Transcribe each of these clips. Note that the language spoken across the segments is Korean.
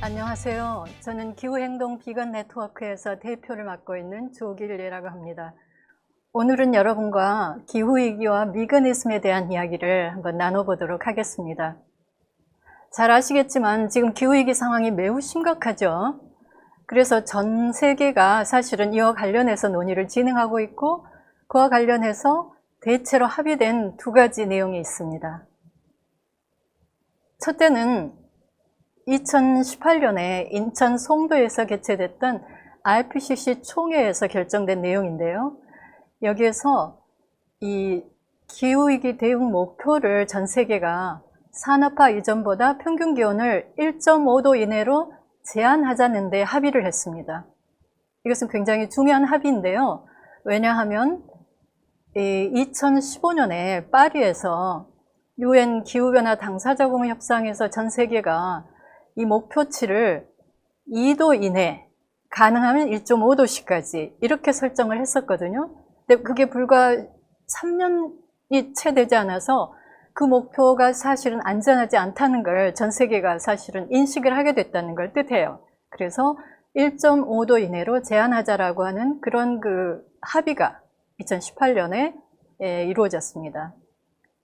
안녕하세요. 저는 기후행동 비건 네트워크에서 대표를 맡고 있는 조길예라고 합니다. 오늘은 여러분과 기후위기와 미그니즘에 대한 이야기를 한번 나눠보도록 하겠습니다. 잘 아시겠지만 지금 기후위기 상황이 매우 심각하죠. 그래서 전 세계가 사실은 이와 관련해서 논의를 진행하고 있고, 그와 관련해서 대체로 합의된 두 가지 내용이 있습니다. 첫째는 2018년에 인천 송도에서 개최됐던 IPCC 총회에서 결정된 내용인데요. 여기에서 이 기후위기 대응 목표를 전 세계가 산업화 이전보다 평균 기온을 1.5도 이내로 제한하자는 데 합의를 했습니다. 이것은 굉장히 중요한 합의인데요. 왜냐하면 2015년에 파리에서 UN 기후변화 당사자공회 협상에서 전 세계가 이 목표치를 2도 이내, 가능하면 1.5도씨까지 이렇게 설정을 했었거든요. 근데 그게 불과 3년이 채 되지 않아서 그 목표가 사실은 안전하지 않다는 걸 전 세계가 사실은 인식을 하게 됐다는 걸 뜻해요. 그래서 1.5도 이내로 제한하자라고 하는 그런 합의가 2018년에 이루어졌습니다.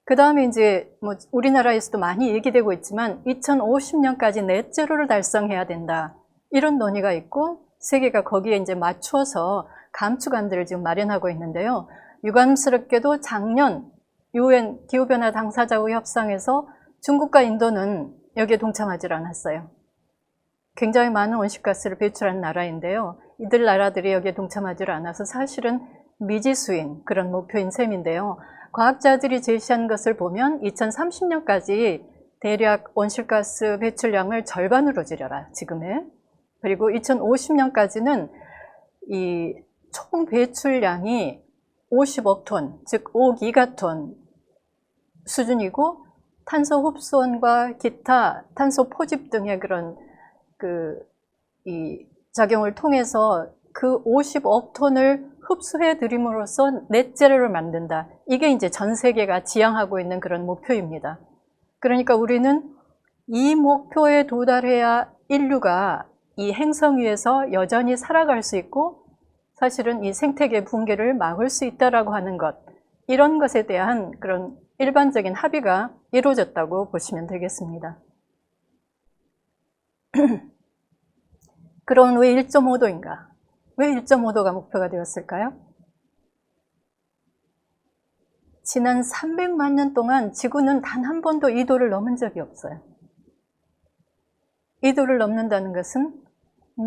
그 다음에 이제 우리나라에서도 많이 얘기되고 있지만 2050년까지 넷제로를 달성해야 된다. 이런 논의가 있고 세계가 거기에 이제 맞추어서 감축안들을 지금 마련하고 있는데요. 유감스럽게도 작년 UN 기후변화 당사자국 협상에서 중국과 인도는 여기에 동참하지 않았어요. 굉장히 많은 온실가스를 배출하는 나라인데요. 이들 나라들이 여기에 동참하지 않아서 사실은 미지수인 그런 목표인 셈인데요. 과학자들이 제시한 것을 보면 2030년까지 대략 온실가스 배출량을 절반으로 줄여라, 지금의. 그리고 2050년까지는 이 총 배출량이 50억 톤, 즉 5기가톤 수준이고 탄소 흡수원과 기타 탄소 포집 등의 그런 이 작용을 통해서 그 50억 톤을 흡수해 드림으로써 넷제로를 만든다. 이게 이제 전 세계가 지향하고 있는 그런 목표입니다. 그러니까 우리는 이 목표에 도달해야 인류가 이 행성 위에서 여전히 살아갈 수 있고 사실은 이 생태계 붕괴를 막을 수 있다라고 하는 것, 이런 것에 대한 그런 일반적인 합의가 이루어졌다고 보시면 되겠습니다. 그럼 왜 1.5도인가? 왜 1.5도가 목표가 되었을까요? 지난 300만 년 동안 지구는 단 한 번도 2도를 넘은 적이 없어요. 2도를 넘는다는 것은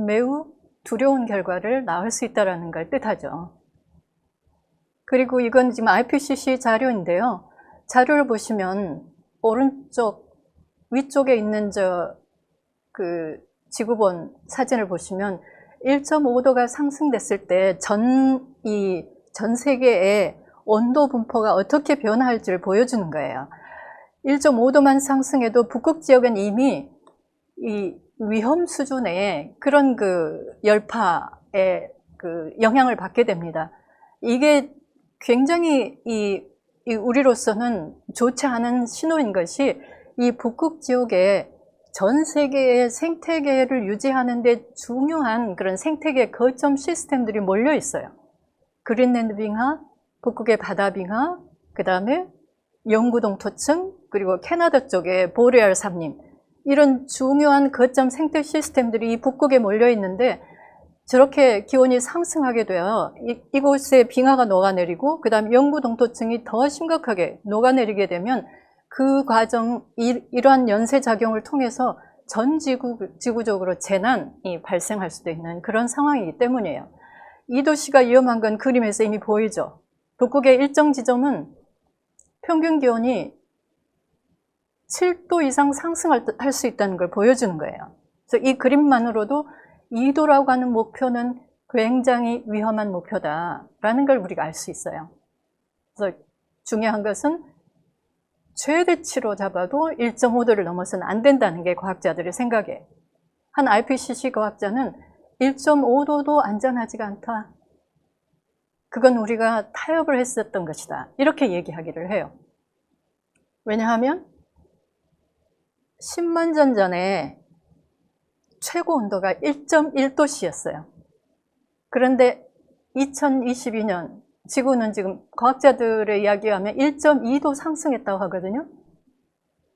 매우 두려운 결과를 낳을 수 있다는 걸 뜻하죠. 그리고 이건 지금 IPCC 자료인데요. 자료를 보시면 오른쪽 위쪽에 있는 지구본 사진을 보시면 1.5도가 상승됐을 때 전 세계의 온도 분포가 어떻게 변화할지를 보여주는 거예요. 1.5도만 상승해도 북극 지역은 이미 이 위험 수준의 그런 열파에 영향을 받게 됩니다. 이게 굉장히 우리로서는 좋지 않은 신호인 것이 이 북극 지역에 전 세계의 생태계를 유지하는 데 중요한 그런 생태계 거점 시스템들이 몰려 있어요. 그린랜드 빙하, 북극의 바다 빙하, 그 다음에 영구동토층, 그리고 캐나다 쪽에 보레알 삼림, 이런 중요한 거점 생태 시스템들이 이 북극에 몰려 있는데 저렇게 기온이 상승하게 되어 이곳에 빙하가 녹아내리고 그 다음 영구동토층이 더 심각하게 녹아내리게 되면 그 과정, 이러한 연쇄작용을 통해서 전 지구적으로 재난이 발생할 수도 있는 그런 상황이기 때문이에요. 2도씨가 위험한 건 그림에서 이미 보이죠. 북극의 일정 지점은 평균 기온이 7도 이상 상승할 수 있다는 걸 보여주는 거예요. 그래서 이 그림만으로도 2도라고 하는 목표는 굉장히 위험한 목표다라는 걸 우리가 알 수 있어요. 그래서 중요한 것은 최대치로 잡아도 1.5도를 넘어서는 안 된다는 게 과학자들의 생각이에요. 한 IPCC 과학자는 1.5도도 안전하지가 않다. 그건 우리가 타협을 했었던 것이다. 이렇게 얘기하기를 해요. 왜냐하면 10만 년 전에 최고 온도가 1.1도씨였어요. 그런데 2022년 지구는 지금 과학자들의 이야기에 하면 1.2도 상승했다고 하거든요.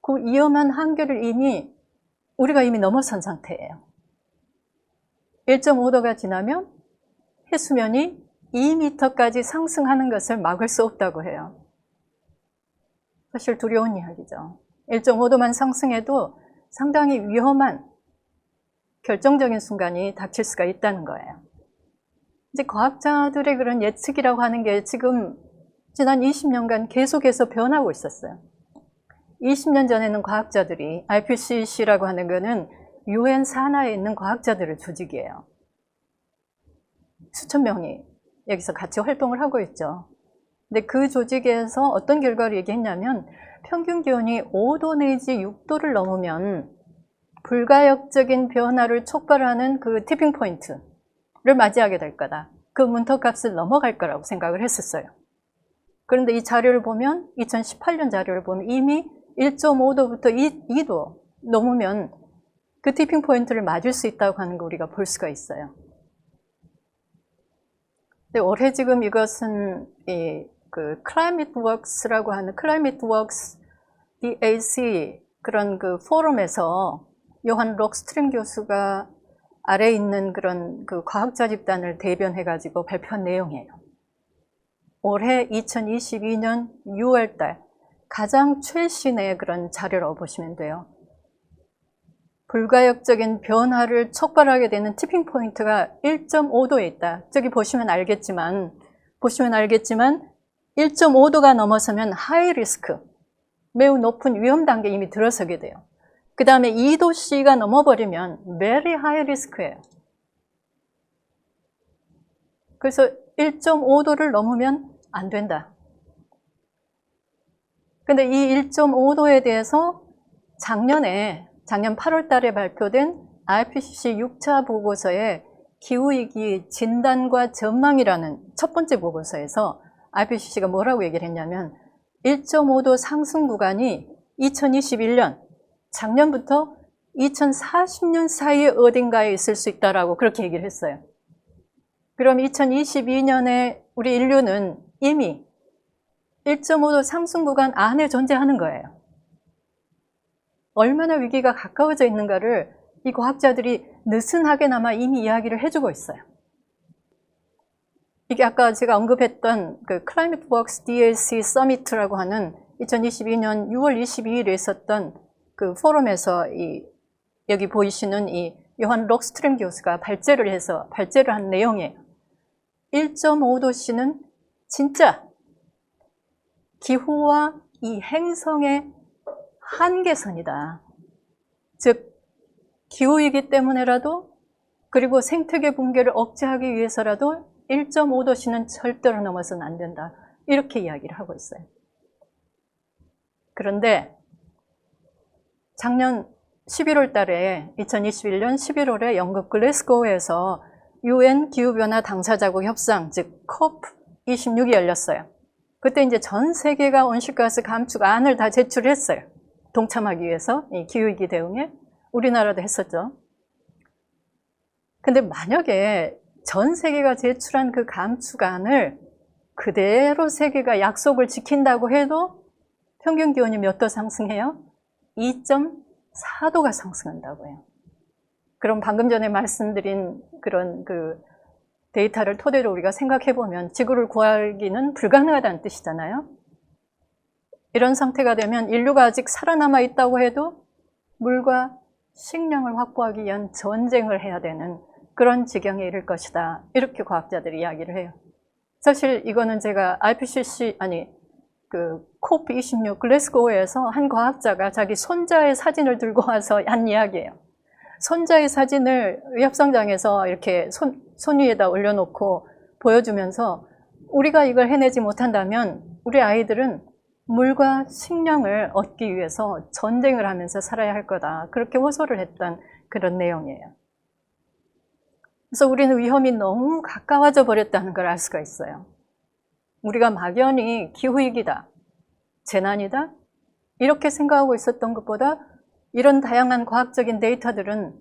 그 위험한 한계를 우리가 이미 넘어선 상태예요. 1.5도가 지나면 해수면이 2m까지 상승하는 것을 막을 수 없다고 해요. 사실 두려운 이야기죠. 1.5도만 상승해도 상당히 위험한 결정적인 순간이 닥칠 수가 있다는 거예요. 이제 과학자들의 그런 예측이라고 하는 게 지금 지난 20년간 계속해서 변하고 있었어요. 20년 전에는 과학자들이 IPCC라고 하는 거는 UN 산하에 있는 과학자들의 조직이에요. 수천 명이 여기서 같이 활동을 하고 있죠. 근데 그 조직에서 어떤 결과를 얘기했냐면 평균 기온이 5도 내지 6도를 넘으면 불가역적인 변화를 촉발하는 그 티핑 포인트를 맞이하게 될 거다. 그 문턱값을 넘어갈 거라고 생각을 했었어요. 그런데 이 자료를 보면 2018년 자료를 보면 이미 1.5도부터 2도 넘으면 그 티핑 포인트를 맞을 수 있다고 하는 거 우리가 볼 수가 있어요. 근데 올해 지금 이것은 그 Climate Works라고 하는 Climate Works DAC 그런 그 포럼에서 요한 록스트림 교수가 아래 있는 그런 그 과학자 집단을 대변해가지고 발표한 내용이에요. 올해 2022년 6월달 가장 최신의 그런 자료라고 보시면 돼요. 불가역적인 변화를 촉발하게 되는 티핑 포인트가 1.5도에 있다. 저기 보시면 알겠지만 1.5도가 넘어서면 하이 리스크, 매우 높은 위험 단계에 이미 들어서게 돼요. 그 다음에 2도씨가 넘어버리면 very high risk예요. 그래서 1.5도를 넘으면 안 된다. 근데 이 1.5도에 대해서 작년 8월 달에 발표된 IPCC 6차 보고서의 기후위기 진단과 전망이라는 첫 번째 보고서에서 IPCC가 뭐라고 얘기를 했냐면 1.5도 상승 구간이 2021년, 작년부터 2040년 사이에 어딘가에 있을 수 있다라고 그렇게 얘기를 했어요. 그럼 2022년에 우리 인류는 이미 1.5도 상승 구간 안에 존재하는 거예요. 얼마나 위기가 가까워져 있는가를 이 과학자들이 느슨하게나마 이미 이야기를 해주고 있어요. 이게 아까 제가 언급했던 그 Climate Works DAC Summit라고 하는 2022년 6월 22일에 있었던 그 포럼에서 여기 보이시는 이 요한 록스트림 교수가 발제를 한 내용이에요. 1.5도씨는 진짜 기후와 이 행성의 한계선이다. 즉 기후이기 때문에라도 그리고 생태계 붕괴를 억제하기 위해서라도 1.5도씨는 절대로 넘어서는 안 된다. 이렇게 이야기를 하고 있어요. 그런데 작년 11월 달에 2021년 11월에 영국 글래스고우에서 UN 기후변화 당사자국 협상, 즉 COP26이 열렸어요. 그때 이제 전 세계가 온실가스 감축안을 다 제출했어요. 동참하기 위해서 이 기후위기 대응에 우리나라도 했었죠. 근데 만약에 전 세계가 제출한 그 감축안을 그대로 세계가 약속을 지킨다고 해도 평균 기온이 몇 도 상승해요? 2.4도가 상승한다고 해요. 그럼 방금 전에 말씀드린 그런 그 데이터를 토대로 우리가 생각해보면 지구를 구하기는 불가능하다는 뜻이잖아요. 이런 상태가 되면 인류가 아직 살아남아 있다고 해도 물과 식량을 확보하기 위한 전쟁을 해야 되는 그런 지경에 이를 것이다. 이렇게 과학자들이 이야기를 해요. 사실 이거는 제가 그 COP26 글래스고우에서 한 과학자가 자기 손자의 사진을 들고 와서 한 이야기예요. 손자의 사진을 협상장에서 이렇게 손 위에다 올려놓고 보여주면서 우리가 이걸 해내지 못한다면 우리 아이들은 물과 식량을 얻기 위해서 전쟁을 하면서 살아야 할 거다. 그렇게 호소를 했던 그런 내용이에요. 그래서 우리는 위험이 너무 가까워져 버렸다는 걸 알 수가 있어요. 우리가 막연히 기후위기다, 재난이다 이렇게 생각하고 있었던 것보다 이런 다양한 과학적인 데이터들은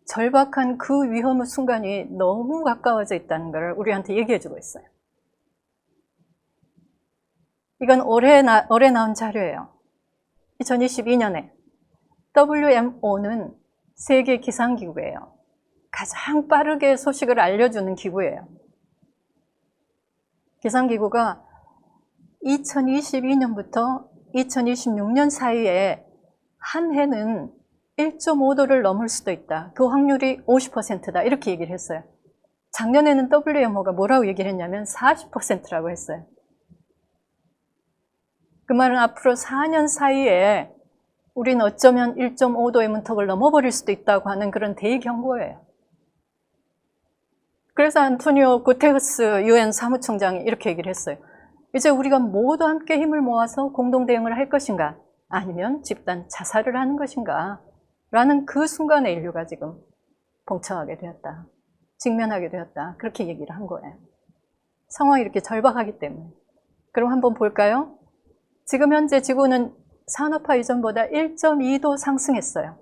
절박한 그 위험의 순간이 너무 가까워져 있다는 걸 우리한테 얘기해 주고 있어요. 이건 올해 나온 자료예요. 2022년에 WMO는 세계 기상기구예요. 가장 빠르게 소식을 알려주는 기구예요. 기상기구가 2022년부터 2026년 사이에 한 해는 1.5도를 넘을 수도 있다. 그 확률이 50%다. 이렇게 얘기를 했어요. 작년에는 WMO가 뭐라고 얘기를 했냐면 40%라고 했어요. 그 말은 앞으로 4년 사이에 우리는 어쩌면 1.5도의 문턱을 넘어버릴 수도 있다고 하는 그런 대경고예요. 그래서 안토니오 구테르스 유엔 사무총장이 이렇게 얘기를 했어요. 이제 우리가 모두 함께 힘을 모아서 공동 대응을 할 것인가, 아니면 집단 자살을 하는 것인가 라는 그 순간에 인류가 지금 봉착하게 되었다, 직면하게 되었다, 그렇게 얘기를 한 거예요. 상황이 이렇게 절박하기 때문에. 그럼 한번 볼까요? 지금 현재 지구는 산업화 이전보다 1.2도 상승했어요.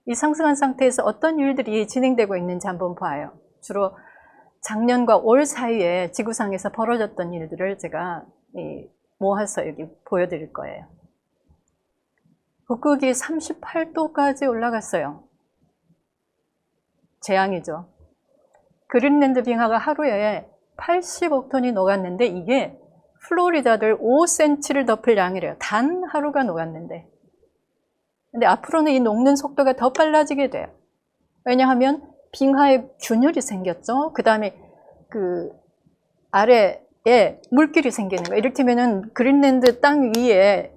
이 상승한 상태에서 어떤 일들이 진행되고 있는지 한번 봐요. 주로 작년과 올 사이에 지구상에서 벌어졌던 일들을 제가 모아서 여기 보여드릴 거예요. 북극이 38도까지 올라갔어요. 재앙이죠. 그린랜드 빙하가 하루에 80억 톤이 녹았는데 이게 플로리다를 5cm를 덮을 양이래요. 단 하루가 녹았는데. 근데 앞으로는 이 녹는 속도가 더 빨라지게 돼요. 왜냐하면 빙하에 균열이 생겼죠. 그 다음에 그 아래에 물길이 생기는 거예요. 이를테면은 그린랜드 땅 위에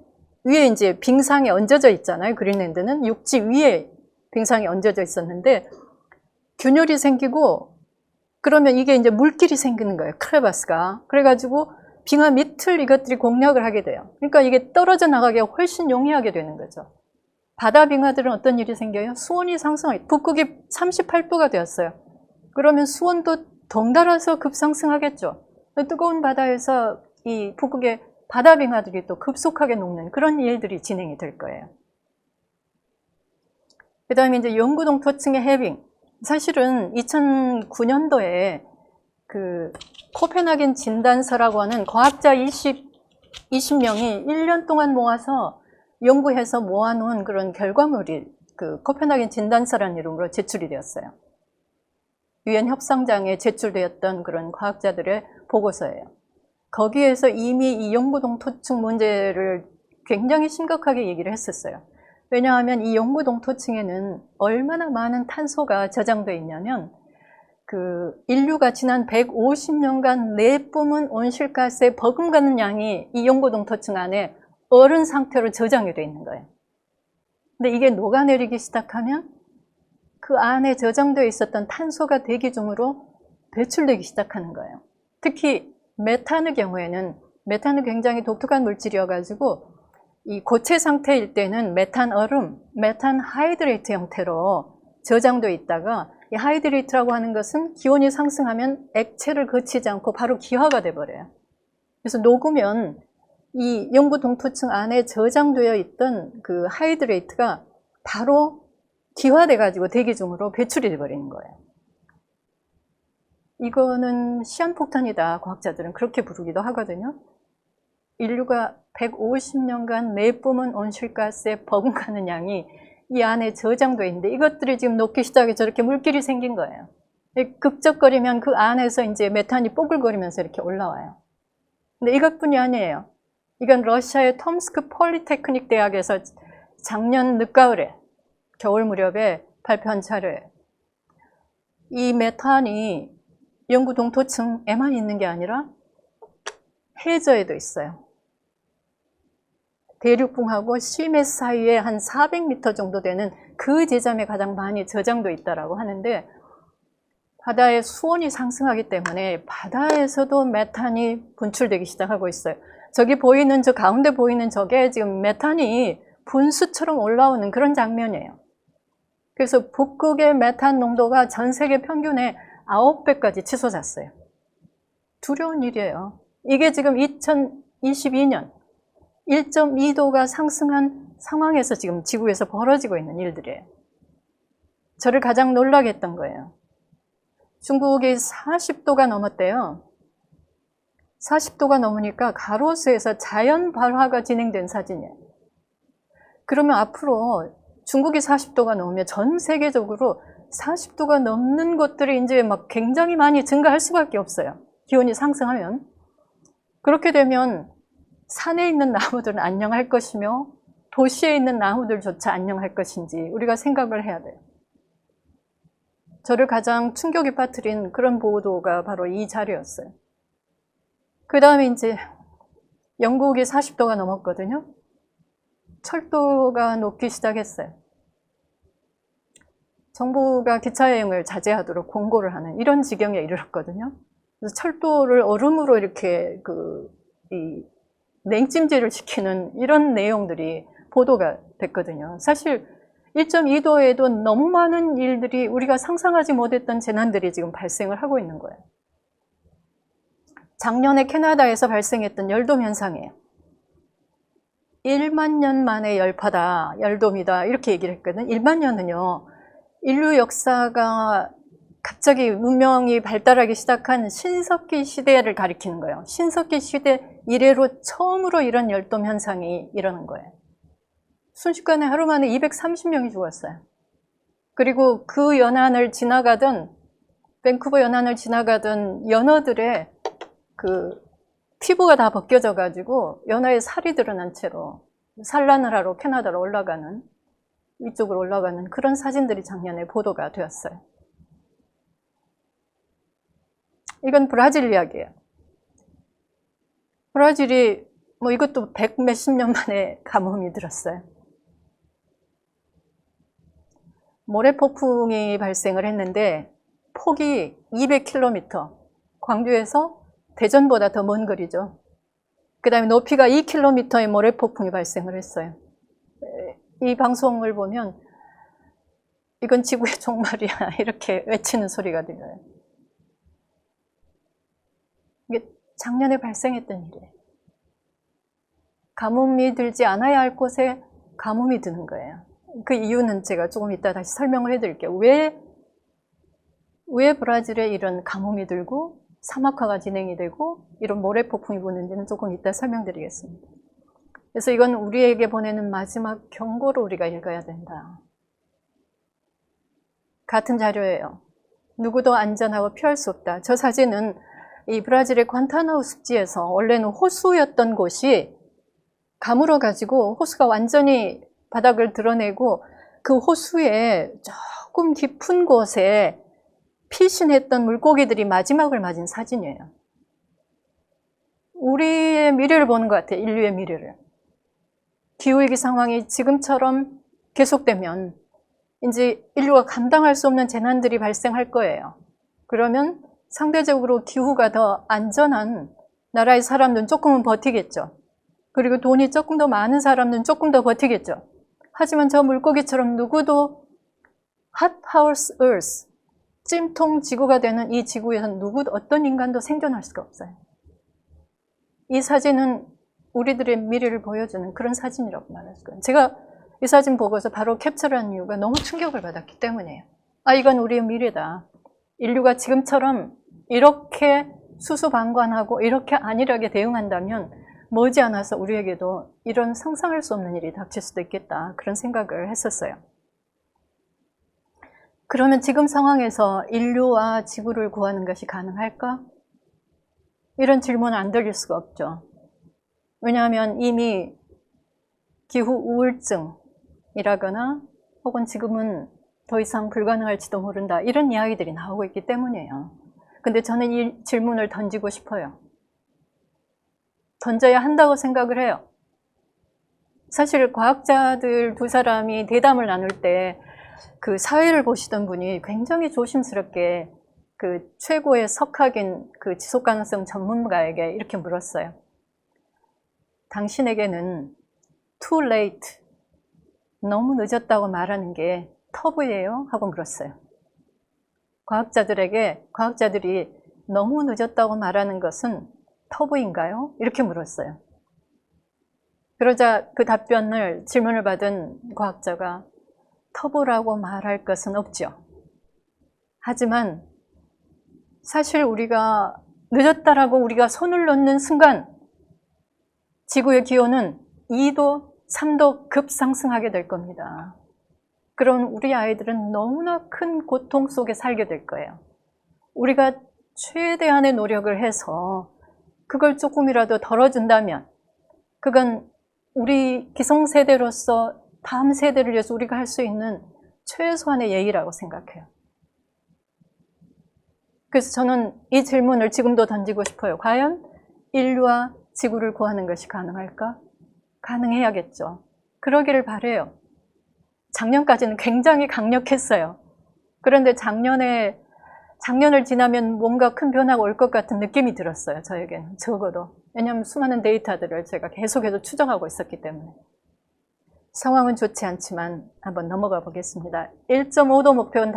이제 빙상이 얹어져 있잖아요. 그린랜드는 육지 위에 빙상이 얹어져 있었는데 균열이 생기고 그러면 이게 이제 물길이 생기는 거예요. 크레바스가. 그래가지고 빙하 밑을 이것들이 공략을 하게 돼요. 그러니까 이게 떨어져 나가기 훨씬 용이하게 되는 거죠. 바다 빙하들은 어떤 일이 생겨요? 수온이 상승해요. 북극이 38도가 되었어요. 그러면 수온도 덩달아서 급상승하겠죠. 뜨거운 바다에서 이 북극의 바다 빙하들이 또 급속하게 녹는 그런 일들이 진행이 될 거예요. 그 다음에 이제 영구동토층의 해빙. 사실은 2009년도에 그 코펜하겐 진단서라고 하는 과학자 20명이 1년 동안 모아서 연구해서 모아놓은 그런 결과물이 그 코펜하겐 진단서라는 이름으로 제출이 되었어요. 유엔 협상장에 제출되었던 그런 과학자들의 보고서예요. 거기에서 이미 이 영구동토층 문제를 굉장히 심각하게 얘기를 했었어요. 왜냐하면 이 영구동토층에는 얼마나 많은 탄소가 저장되어 있냐면 그 인류가 지난 150년간 내뿜은 온실가스에 버금가는 양이 이 영구동토층 안에 얼은 상태로 저장이 되어 있는 거예요. 근데 이게 녹아내리기 시작하면 그 안에 저장되어 있었던 탄소가 대기 중으로 배출되기 시작하는 거예요. 특히 메탄의 경우에는 메탄은 굉장히 독특한 물질이어가지고 이 고체 상태일 때는 메탄 얼음, 메탄 하이드레이트 형태로 저장되어 있다가 이 하이드레이트라고 하는 것은 기온이 상승하면 액체를 거치지 않고 바로 기화가 돼버려요. 그래서 녹으면 이 영구동토층 안에 저장되어 있던 그 하이드레이트가 바로 기화돼가지고 대기 중으로 배출이 돼버리는 거예요. 이거는 시한폭탄이다. 과학자들은 그렇게 부르기도 하거든요. 인류가 150년간 내뿜은 온실가스에 버금가는 양이 이 안에 저장되어 있는데 이것들이 지금 녹기 시작해 저렇게 물길이 생긴 거예요. 급적거리면 그 안에서 이제 메탄이 뽀글거리면서 이렇게 올라와요. 근데 이것뿐이 아니에요. 이건 러시아의 톰스크 폴리테크닉 대학에서 작년 늦가을에 겨울 무렵에 발표한 자료예요. 이 메탄이 영구동토층에만 있는 게 아니라 해저에도 있어요. 대륙붕하고 시메스 사이에 한 400m 정도 되는 그 지점에 가장 많이 저장되어 있다고 하는데 바다의 수온이 상승하기 때문에 바다에서도 메탄이 분출되기 시작하고 있어요. 저기 보이는 저 가운데 보이는 저게 지금 메탄이 분수처럼 올라오는 그런 장면이에요. 그래서 북극의 메탄 농도가 전 세계 평균의 9배까지 치솟았어요. 두려운 일이에요. 이게 지금 2022년 1.2도가 상승한 상황에서 지금 지구에서 벌어지고 있는 일들이에요. 저를 가장 놀라게 했던 거예요. 중국이 40도가 넘었대요. 40도가 넘으니까 가로수에서 자연 발화가 진행된 사진이에요. 그러면 앞으로 중국이 40도가 넘으면 전 세계적으로 40도가 넘는 곳들이 이제 막 굉장히 많이 증가할 수밖에 없어요. 기온이 상승하면. 그렇게 되면 산에 있는 나무들은 안녕할 것이며 도시에 있는 나무들조차 안녕할 것인지 우리가 생각을 해야 돼요. 저를 가장 충격에 빠뜨린 그런 보도가 바로 이 자료였어요. 그 다음에 이제 영국이 40도가 넘었거든요. 철도가 녹기 시작했어요. 정부가 기차 여행을 자제하도록 공고를 하는 이런 지경에 이르렀거든요. 그래서 철도를 얼음으로 이렇게 이 냉찜질을 시키는 이런 내용들이 보도가 됐거든요. 사실 1.2도에도 너무 많은 일들이 우리가 상상하지 못했던 재난들이 지금 발생을 하고 있는 거예요. 작년에 캐나다에서 발생했던 열돔 현상이에요. 1만 년 만에 열파다, 열돔이다 이렇게 얘기를 했거든요. 1만 년은요. 인류 역사가 갑자기 문명이 발달하기 시작한 신석기 시대를 가리키는 거예요. 신석기 시대 이래로 처음으로 이런 열돔 현상이 일어난 거예요. 순식간에 하루 만에 230명이 죽었어요. 그리고 그 연안을 지나가던 밴쿠버 연안을 지나가던 연어들의 피부가 다 벗겨져 가지고 연어에 살이 드러난 채로 산란을 하러 캐나다로 올라가는 위쪽으로 올라가는 그런 사진들이 작년에 보도가 되었어요. 이건 브라질 이야기예요. 브라질이 이것도 100 몇십 년 만에 가뭄이 들었어요. 모래폭풍이 발생을 했는데 폭이 200km, 광주에서 대전보다 더 먼 거리죠. 그 다음에 높이가 2km의 모래폭풍이 발생을 했어요. 이 방송을 보면 이건 지구의 종말이야 이렇게 외치는 소리가 들려요. 이게 작년에 발생했던 일이에요. 가뭄이 들지 않아야 할 곳에 가뭄이 드는 거예요. 그 이유는 제가 조금 이따 다시 설명을 해드릴게요. 왜 브라질에 이런 가뭄이 들고 사막화가 진행이 되고 이런 모래폭풍이 부는지는 조금 이따 설명드리겠습니다. 그래서 이건 우리에게 보내는 마지막 경고로 우리가 읽어야 된다. 같은 자료예요. 누구도 안전하고 피할 수 없다. 저 사진은 이 브라질의 관타나우 습지에서 원래는 호수였던 곳이 가물어 가지고 호수가 완전히 바닥을 드러내고 그 호수에 조금 깊은 곳에 피신했던 물고기들이 마지막을 맞은 사진이에요. 우리의 미래를 보는 것 같아요. 인류의 미래를. 기후위기 상황이 지금처럼 계속되면 이제 인류가 감당할 수 없는 재난들이 발생할 거예요. 그러면 상대적으로 기후가 더 안전한 나라의 사람들은 조금은 버티겠죠. 그리고 돈이 조금 더 많은 사람들은 조금 더 버티겠죠. 하지만 저 물고기처럼 누구도 hot house earth, 찜통 지구가 되는 이 지구에서는 어떤 인간도 생존할 수가 없어요. 이 사진은 우리들의 미래를 보여주는 그런 사진이라고 말할 수가 있어요. 제가 이 사진 보고서 바로 캡처한 이유가 너무 충격을 받았기 때문이에요. 이건 우리의 미래다. 인류가 지금처럼 이렇게 수수방관하고 이렇게 안일하게 대응한다면 머지않아서 우리에게도 이런 상상할 수 없는 일이 닥칠 수도 있겠다. 그런 생각을 했었어요. 그러면 지금 상황에서 인류와 지구를 구하는 것이 가능할까? 이런 질문은 안 들릴 수가 없죠. 왜냐하면 이미 기후 우울증이라거나 혹은 지금은 더 이상 불가능할지도 모른다. 이런 이야기들이 나오고 있기 때문이에요. 근데 저는 이 질문을 던지고 싶어요. 던져야 한다고 생각을 해요. 사실 과학자들 두 사람이 대담을 나눌 때 그 사회를 보시던 분이 굉장히 조심스럽게 그 최고의 석학인 그 지속가능성 전문가에게 이렇게 물었어요. 당신에게는 too late, 너무 늦었다고 말하는 게 터부예요? 하고 물었어요. 과학자들이 너무 늦었다고 말하는 것은 터부인가요? 이렇게 물었어요. 그러자 그 질문을 받은 과학자가 터부라고 말할 것은 없죠. 하지만 사실 우리가 늦었다라고 우리가 손을 놓는 순간 지구의 기온은 2도, 3도 급상승하게 될 겁니다. 그럼 우리 아이들은 너무나 큰 고통 속에 살게 될 거예요. 우리가 최대한의 노력을 해서 그걸 조금이라도 덜어준다면 그건 우리 기성세대로서 다음 세대를 위해서 우리가 할 수 있는 최소한의 예의라고 생각해요. 그래서 저는 이 질문을 지금도 던지고 싶어요. 과연 인류와 지구를 구하는 것이 가능할까? 가능해야겠죠. 그러기를 바라요. 작년까지는 굉장히 강력했어요. 그런데 작년을 지나면 뭔가 큰 변화가 올 것 같은 느낌이 들었어요. 저에게는 적어도. 왜냐하면 수많은 데이터들을 제가 계속해서 추정하고 있었기 때문에. 상황은 좋지 않지만 한번 넘어가 보겠습니다. 1.5도 목표는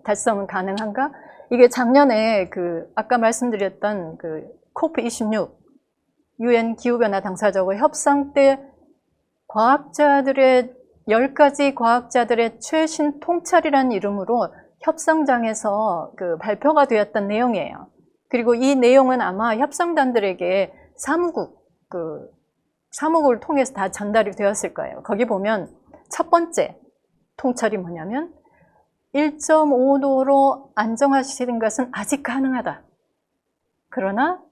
달성은 가능한가? 이게 작년에 아까 말씀드렸던 COP26 UN 기후변화 당사자고 협상 때 10가지 과학자들의 최신 통찰이라는 이름으로 협상장에서 발표가 되었던 내용이에요. 그리고 이 내용은 아마 협상단들에게 사무국을 통해서 다 전달이 되었을 거예요. 거기 보면 첫 번째 통찰이 뭐냐면 1.5도로 안정화시키는 것은 아직 가능하다. 그러나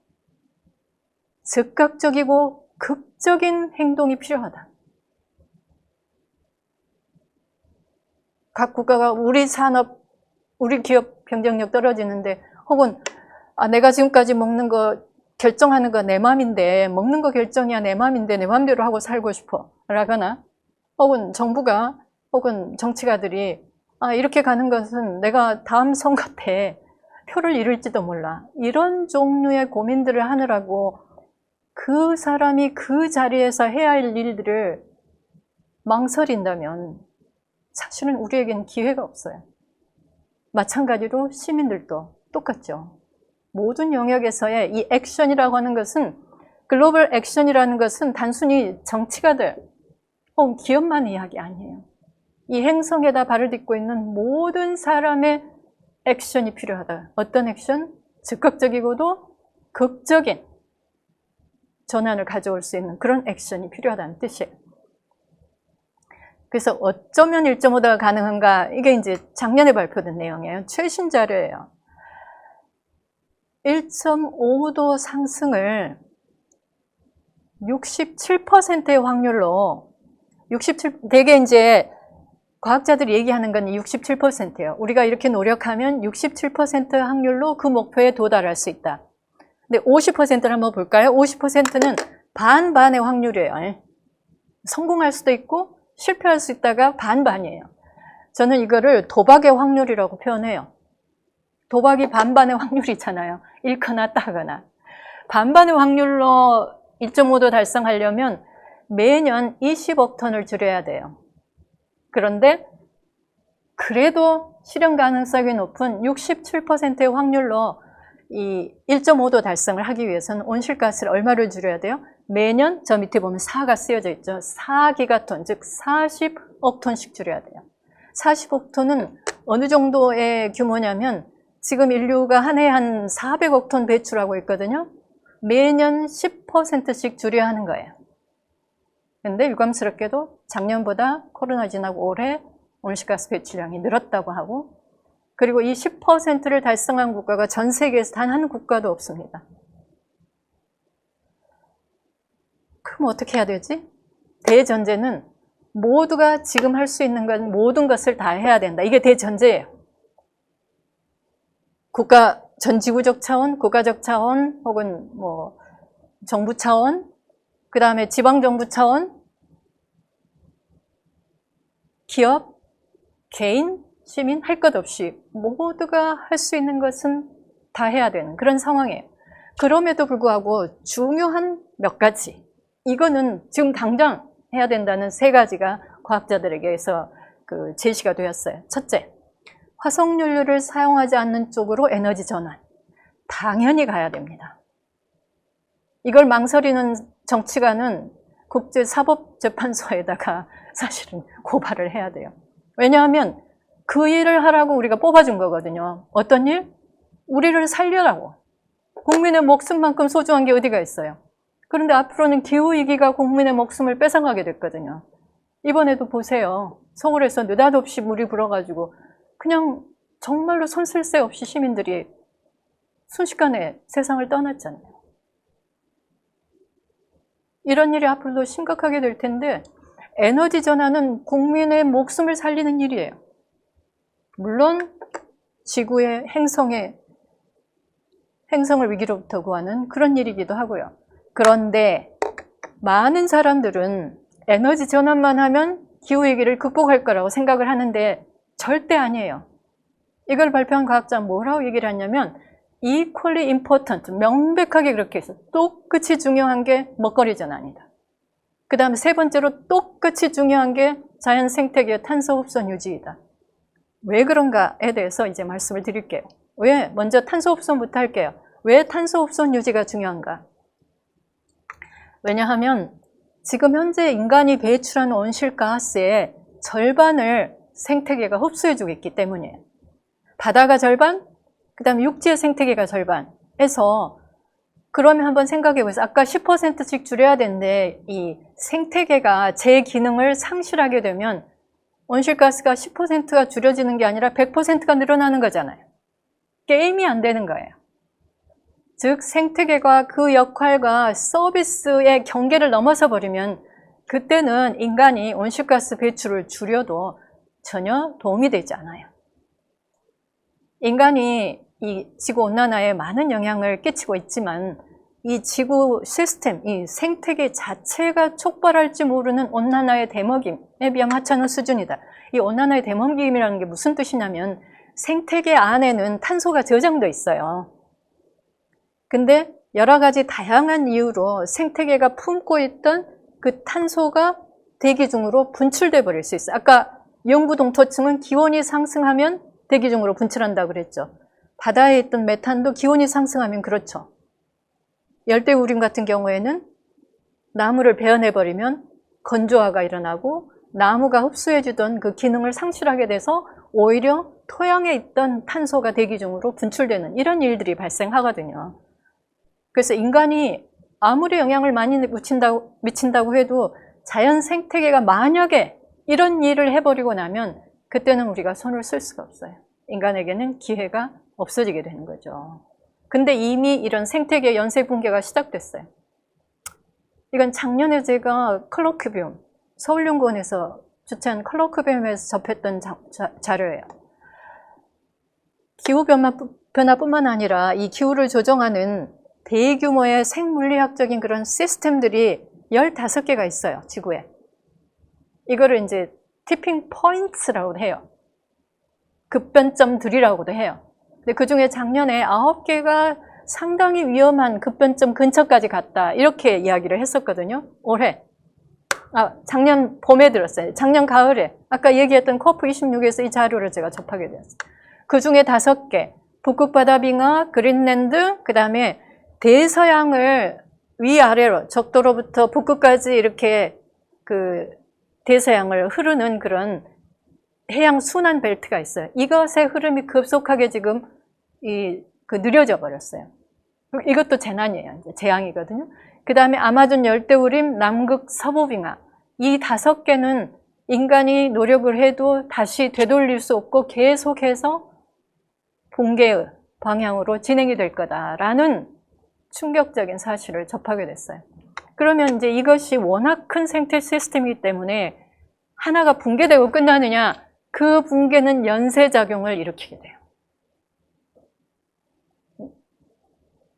즉각적이고 극적인 행동이 필요하다. 각 국가가 우리 산업, 우리 기업 경쟁력 떨어지는데 혹은 내가 지금까지 먹는 거 결정하는 거 내 맘인데 먹는 거 결정이야 내 맘인데 내 맘대로 하고 살고 싶어 라거나 혹은 정부가 혹은 정치가들이 이렇게 가는 것은 내가 다음 선거 때 표를 잃을지도 몰라. 이런 종류의 고민들을 하느라고 그 사람이 그 자리에서 해야 할 일들을 망설인다면 사실은 우리에겐 기회가 없어요. 마찬가지로 시민들도 똑같죠. 모든 영역에서의 이 액션이라고 하는 것은 글로벌 액션이라는 것은 단순히 정치가들 혹은 기업만 이야기 아니에요. 이 행성에다 발을 딛고 있는 모든 사람의 액션이 필요하다. 어떤 액션? 즉각적이고도 극적인 전환을 가져올 수 있는 그런 액션이 필요하다는 뜻이에요. 그래서 어쩌면 1.5도가 가능한가? 이게 이제 작년에 발표된 내용이에요. 최신 자료예요. 1.5도 상승을 67%의 확률로 대개 이제 과학자들이 얘기하는 건 67%예요. 우리가 이렇게 노력하면 67% 확률로 그 목표에 도달할 수 있다. 근데 50%를 한번 볼까요? 50%는 반반의 확률이에요. 성공할 수도 있고 실패할 수 있다가 반반이에요. 저는 이거를 도박의 확률이라고 표현해요. 도박이 반반의 확률이잖아요. 잃거나 따거나. 반반의 확률로 1.5도 달성하려면 매년 20억 톤을 줄여야 돼요. 그런데 그래도 실현 가능성이 높은 67%의 확률로 이 1.5도 달성을 하기 위해서는 온실가스를 얼마를 줄여야 돼요? 매년 저 밑에 보면 4가 쓰여져 있죠. 4기가톤, 즉 40억 톤씩 줄여야 돼요. 40억 톤은 어느 정도의 규모냐면 지금 인류가 한 해에 한 400억 톤 배출하고 있거든요. 매년 10%씩 줄여야 하는 거예요. 근데 유감스럽게도 작년보다 코로나 지나고 올해 온실가스 배출량이 늘었다고 하고 그리고 이 10%를 달성한 국가가 전 세계에서 단 한 국가도 없습니다. 그럼 어떻게 해야 되지? 대전제는 모두가 지금 할 수 있는 건 모든 것을 다 해야 된다. 이게 대전제예요. 전 지구적 차원, 국가적 차원, 혹은 정부 차원, 그 다음에 지방정부 차원, 기업, 개인, 시민 할 것 없이 모두가 할 수 있는 것은 다 해야 되는 그런 상황이에요. 그럼에도 불구하고 중요한 몇 가지, 이거는 지금 당장 해야 된다는 3가지가 과학자들에게서 제시가 되었어요. 첫째, 화석연료를 사용하지 않는 쪽으로 에너지 전환. 당연히 가야 됩니다. 이걸 망설이는 정치가는 국제사법재판소에다가 사실은 고발을 해야 돼요. 왜냐하면 그 일을 하라고 우리가 뽑아준 거거든요. 어떤 일? 우리를 살려라고. 국민의 목숨만큼 소중한 게 어디가 있어요. 그런데 앞으로는 기후위기가 국민의 목숨을 뺏어가게 됐거든요. 이번에도 보세요. 서울에서 느닷없이 물이 불어가지고 그냥 정말로 손 쓸 새 없이 시민들이 순식간에 세상을 떠났잖아요. 이런 일이 앞으로도 심각하게 될 텐데 에너지 전환은 국민의 목숨을 살리는 일이에요. 물론 지구의 행성을 위기로부터 구하는 그런 일이기도 하고요. 그런데 많은 사람들은 에너지 전환만 하면 기후위기를 극복할 거라고 생각을 하는데 절대 아니에요. 이걸 발표한 과학자는 뭐라고 얘기를 하냐면 equally important, 명백하게 그렇게 해서 똑같이 중요한 게 먹거리 전환이다. 그 다음에 세 번째로 똑같이 중요한 게 자연 생태계의 탄소 흡선 유지이다. 왜 그런가에 대해서 이제 말씀을 드릴게요. 왜? 먼저 탄소 흡선부터 할게요. 왜 탄소 흡선 유지가 중요한가? 왜냐하면 지금 현재 인간이 배출하는 온실가스의 절반을 생태계가 흡수해주고 있기 때문이에요. 바다가 절반, 그 다음에 육지의 생태계가 절반에서 그러면 한번 생각해 보세요. 아까 10%씩 줄여야 되는데 이 생태계가 제 기능을 상실하게 되면 온실가스가 10%가 줄여지는 게 아니라 100%가 늘어나는 거잖아요. 게임이 안 되는 거예요. 즉 생태계가 그 역할과 서비스의 경계를 넘어서 버리면 그때는 인간이 온실가스 배출을 줄여도 전혀 도움이 되지 않아요. 인간이 이 지구온난화에 많은 영향을 끼치고 있지만 이 지구 시스템, 이 생태계 자체가 촉발할지 모르는 온난화의 대먹임에 비하하찮은 수준이다. 이 온난화의 대먹임이라는 게 무슨 뜻이냐면 생태계 안에는 탄소가 저장돼 있어요. 근데 여러 가지 다양한 이유로 생태계가 품고 있던 그 탄소가 대기 중으로 분출돼 버릴 수 있어요. 아까 영구동토층은 기온이 상승하면 대기 중으로 분출한다고 그랬죠. 바다에 있던 메탄도 기온이 상승하면 그렇죠. 열대우림 같은 경우에는 나무를 베어내버리면 건조화가 일어나고 나무가 흡수해주던 그 기능을 상실하게 돼서 오히려 토양에 있던 탄소가 대기 중으로 분출되는 이런 일들이 발생하거든요. 그래서 인간이 아무리 영향을 많이 미친다고 해도 자연 생태계가 만약에 이런 일을 해버리고 나면 그때는 우리가 손을 쓸 수가 없어요. 인간에게는 기회가 없어지게 되는 거죠. 근데 이미 이런 생태계 연쇄 붕괴가 시작됐어요. 이건 작년에 제가 컬로큐비움, 서울연구원에서 주최한 컬로큐비움에서 접했던 자료예요. 기후변화뿐만 아니라 이 기후를 조정하는 대규모의 생물리학적인 그런 시스템들이 15개가 있어요, 지구에. 이거를 이제 티핑 포인트라고도 해요. 급변점들이라고도 해요. 근데 그 중에 작년에 9개가 상당히 위험한 급변점 근처까지 갔다. 이렇게 이야기를 했었거든요. 올해. 작년 봄에 들었어요. 작년 가을에. 아까 얘기했던 COP26에서 이 자료를 제가 접하게 되었어요. 그 중에 5개. 북극바다 빙하, 그린랜드, 그 다음에 대서양을 위아래로, 적도로부터 북극까지 이렇게 그 대서양을 흐르는 그런 해양 순환 벨트가 있어요. 이것의 흐름이 급속하게 지금 느려져 버렸어요. 이것도 재난이에요. 이제 재앙이거든요. 그 다음에 아마존 열대우림, 남극 서부빙하. 이 5개는 인간이 노력을 해도 다시 되돌릴 수 없고 계속해서 붕괴의 방향으로 진행이 될 거다라는 충격적인 사실을 접하게 됐어요. 그러면 이제 이것이 워낙 큰 생태 시스템이기 때문에 하나가 붕괴되고 끝나느냐, 그 붕괴는 연쇄작용을 일으키게 돼요.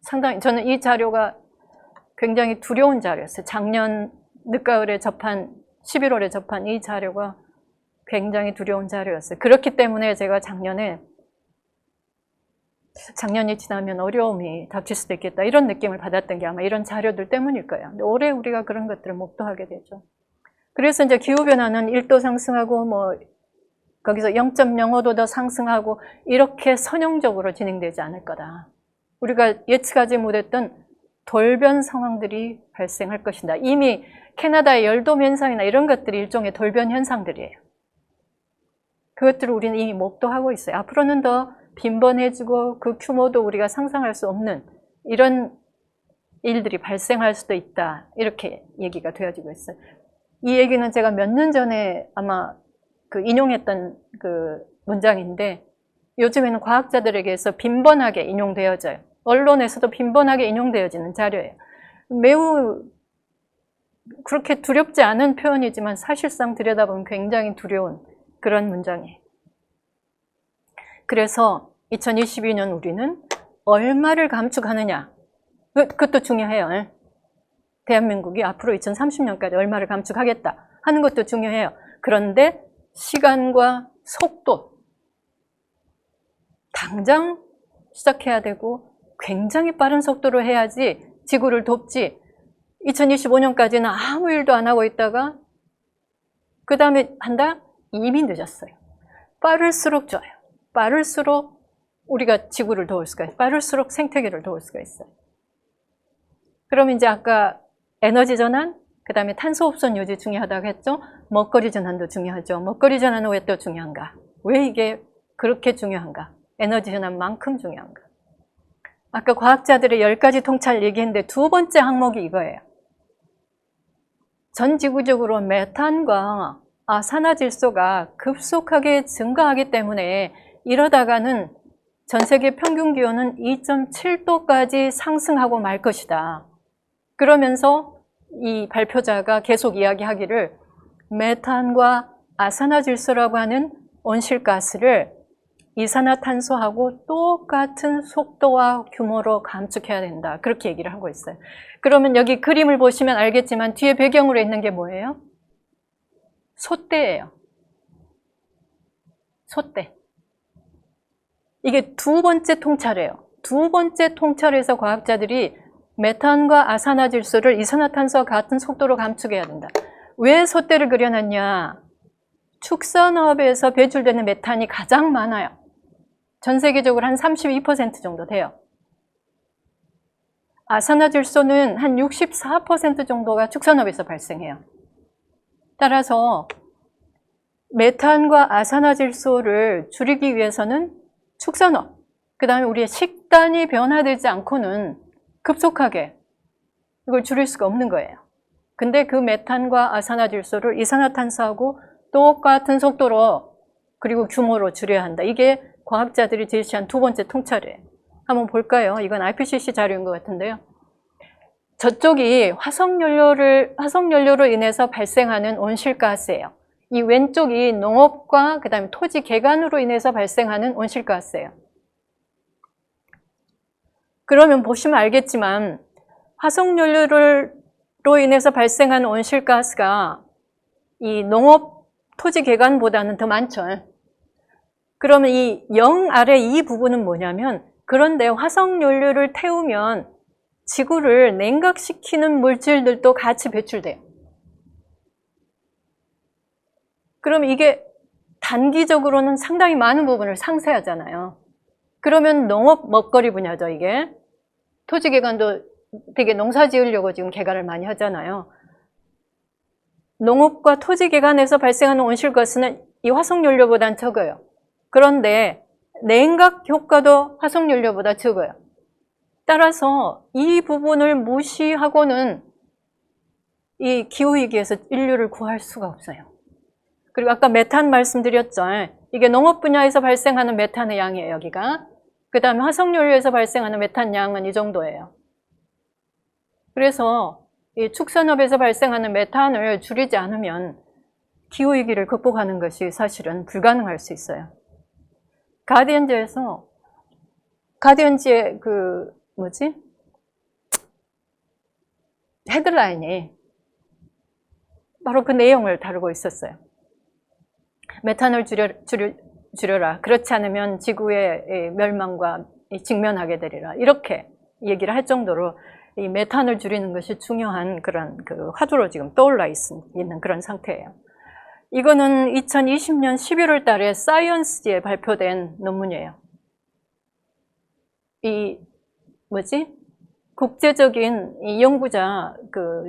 상당히 저는 이 자료가 굉장히 두려운 자료였어요. 작년 늦가을에 11월에 접한 이 자료가 굉장히 두려운 자료였어요. 그렇기 때문에 제가 작년이 지나면 어려움이 닥칠 수도 있겠다 이런 느낌을 받았던 게 아마 이런 자료들 때문일 거예요. 근데 올해 우리가 그런 것들을 목도하게 되죠. 그래서 이제 기후변화는 1도 상승하고 거기서 0.05도 더 상승하고 이렇게 선형적으로 진행되지 않을 거다. 우리가 예측하지 못했던 돌변 상황들이 발생할 것이다. 이미 캐나다의 열돔 현상이나 이런 것들이 일종의 돌변 현상들이에요. 그것들을 우리는 이미 목도하고 있어요. 앞으로는 더 빈번해지고 그 규모도 우리가 상상할 수 없는 이런 일들이 발생할 수도 있다. 이렇게 얘기가 되어지고 있어요. 이 얘기는 제가 몇 년 전에 아마 인용했던 그 문장인데 요즘에는 과학자들에게서 빈번하게 인용되어져요. 언론에서도 빈번하게 인용되어지는 자료예요. 매우 그렇게 두렵지 않은 표현이지만 사실상 들여다보면 굉장히 두려운 그런 문장이에요. 그래서 2022년 우리는 얼마를 감축하느냐, 그것도 중요해요. 대한민국이 앞으로 2030년까지 얼마를 감축하겠다 하는 것도 중요해요. 그런데 시간과 속도, 당장 시작해야 되고 굉장히 빠른 속도로 해야지 지구를 돕지. 2025년까지는 아무 일도 안 하고 있다가 그 다음에 한다? 이미 늦었어요. 빠를수록 좋아요. 빠를수록 우리가 지구를 도울 수가 있어요. 빠를수록 생태계를 도울 수가 있어요. 그럼 이제 아까 에너지 전환, 그 다음에 탄소 흡선 유지 중요하다고 했죠. 먹거리 전환도 중요하죠. 먹거리 전환은 왜 또 중요한가? 왜 이게 그렇게 중요한가? 에너지 전환만큼 중요한가? 아까 과학자들의 10가지 통찰 얘기했는데 두 번째 항목이 이거예요. 전 지구적으로 메탄과 아산화질소가 급속하게 증가하기 때문에 이러다가는 전 세계 평균 기온은 2.7도까지 상승하고 말 것이다. 그러면서 이 발표자가 계속 이야기하기를 메탄과 아산화질소라고 하는 온실가스를 이산화탄소하고 똑같은 속도와 규모로 감축해야 된다. 그렇게 얘기를 하고 있어요. 그러면 여기 그림을 보시면 알겠지만 뒤에 배경으로 있는 게 뭐예요? 솥대예요. 솥대. 이게 두 번째 통찰이에요. 두 번째 통찰에서 과학자들이 메탄과 아산화질소를 이산화탄소와 같은 속도로 감축해야 된다. 왜 솥대를 그려놨냐? 축산업에서 배출되는 메탄이 가장 많아요. 전 세계적으로 한 32% 정도 돼요. 아산화질소는 한 64% 정도가 축산업에서 발생해요. 따라서 메탄과 아산화질소를 줄이기 위해서는 축산업, 그 다음에 우리의 식단이 변화되지 않고는 급속하게 이걸 줄일 수가 없는 거예요. 근데 그 메탄과 아산화질소를 이산화탄소하고 똑같은 속도로 그리고 규모로 줄여야 한다. 이게 과학자들이 제시한 두 번째 통찰이에요. 한번 볼까요? 이건 IPCC 자료인 것 같은데요. 저쪽이 화석연료로 인해서 발생하는 온실가스예요. 이 왼쪽이 농업과 그 다음에 토지 개간으로 인해서 발생하는 온실가스예요. 그러면 보시면 알겠지만 화석연료로 인해서 발생하는 온실가스가 이 농업 토지 개간보다는 더 많죠. 그러면 이 0 아래 이 부분은 뭐냐면 그런데 화석연료를 태우면 지구를 냉각시키는 물질들도 같이 배출돼요. 그럼 이게 단기적으로는 상당히 많은 부분을 상쇄하잖아요. 그러면 농업 먹거리 분야죠, 이게. 토지 개간도 되게 농사 지으려고 지금 개간을 많이 하잖아요. 농업과 토지 개간에서 발생하는 온실가스는 이 화석연료보다는 적어요. 그런데 냉각 효과도 화석연료보다 적어요. 따라서 이 부분을 무시하고는 이 기후위기에서 인류를 구할 수가 없어요. 그리고 아까 메탄 말씀드렸죠. 이게 농업 분야에서 발생하는 메탄의 양이에요, 여기가. 그 다음에 화석연료에서 발생하는 메탄 양은 이 정도예요. 그래서 이 축산업에서 발생하는 메탄을 줄이지 않으면 기후위기를 극복하는 것이 사실은 불가능할 수 있어요. 가디언지의 헤드라인이 바로 그 내용을 다루고 있었어요. 메탄을 줄여라. 그렇지 않으면 지구의 멸망과 직면하게 되리라. 이렇게 얘기를 할 정도로 이 메탄을 줄이는 것이 중요한 그런 화두로 지금 떠올라 있는 그런 상태예요. 이거는 2020년 11월 달에 사이언스지에 발표된 논문이에요. 국제적인 이 연구자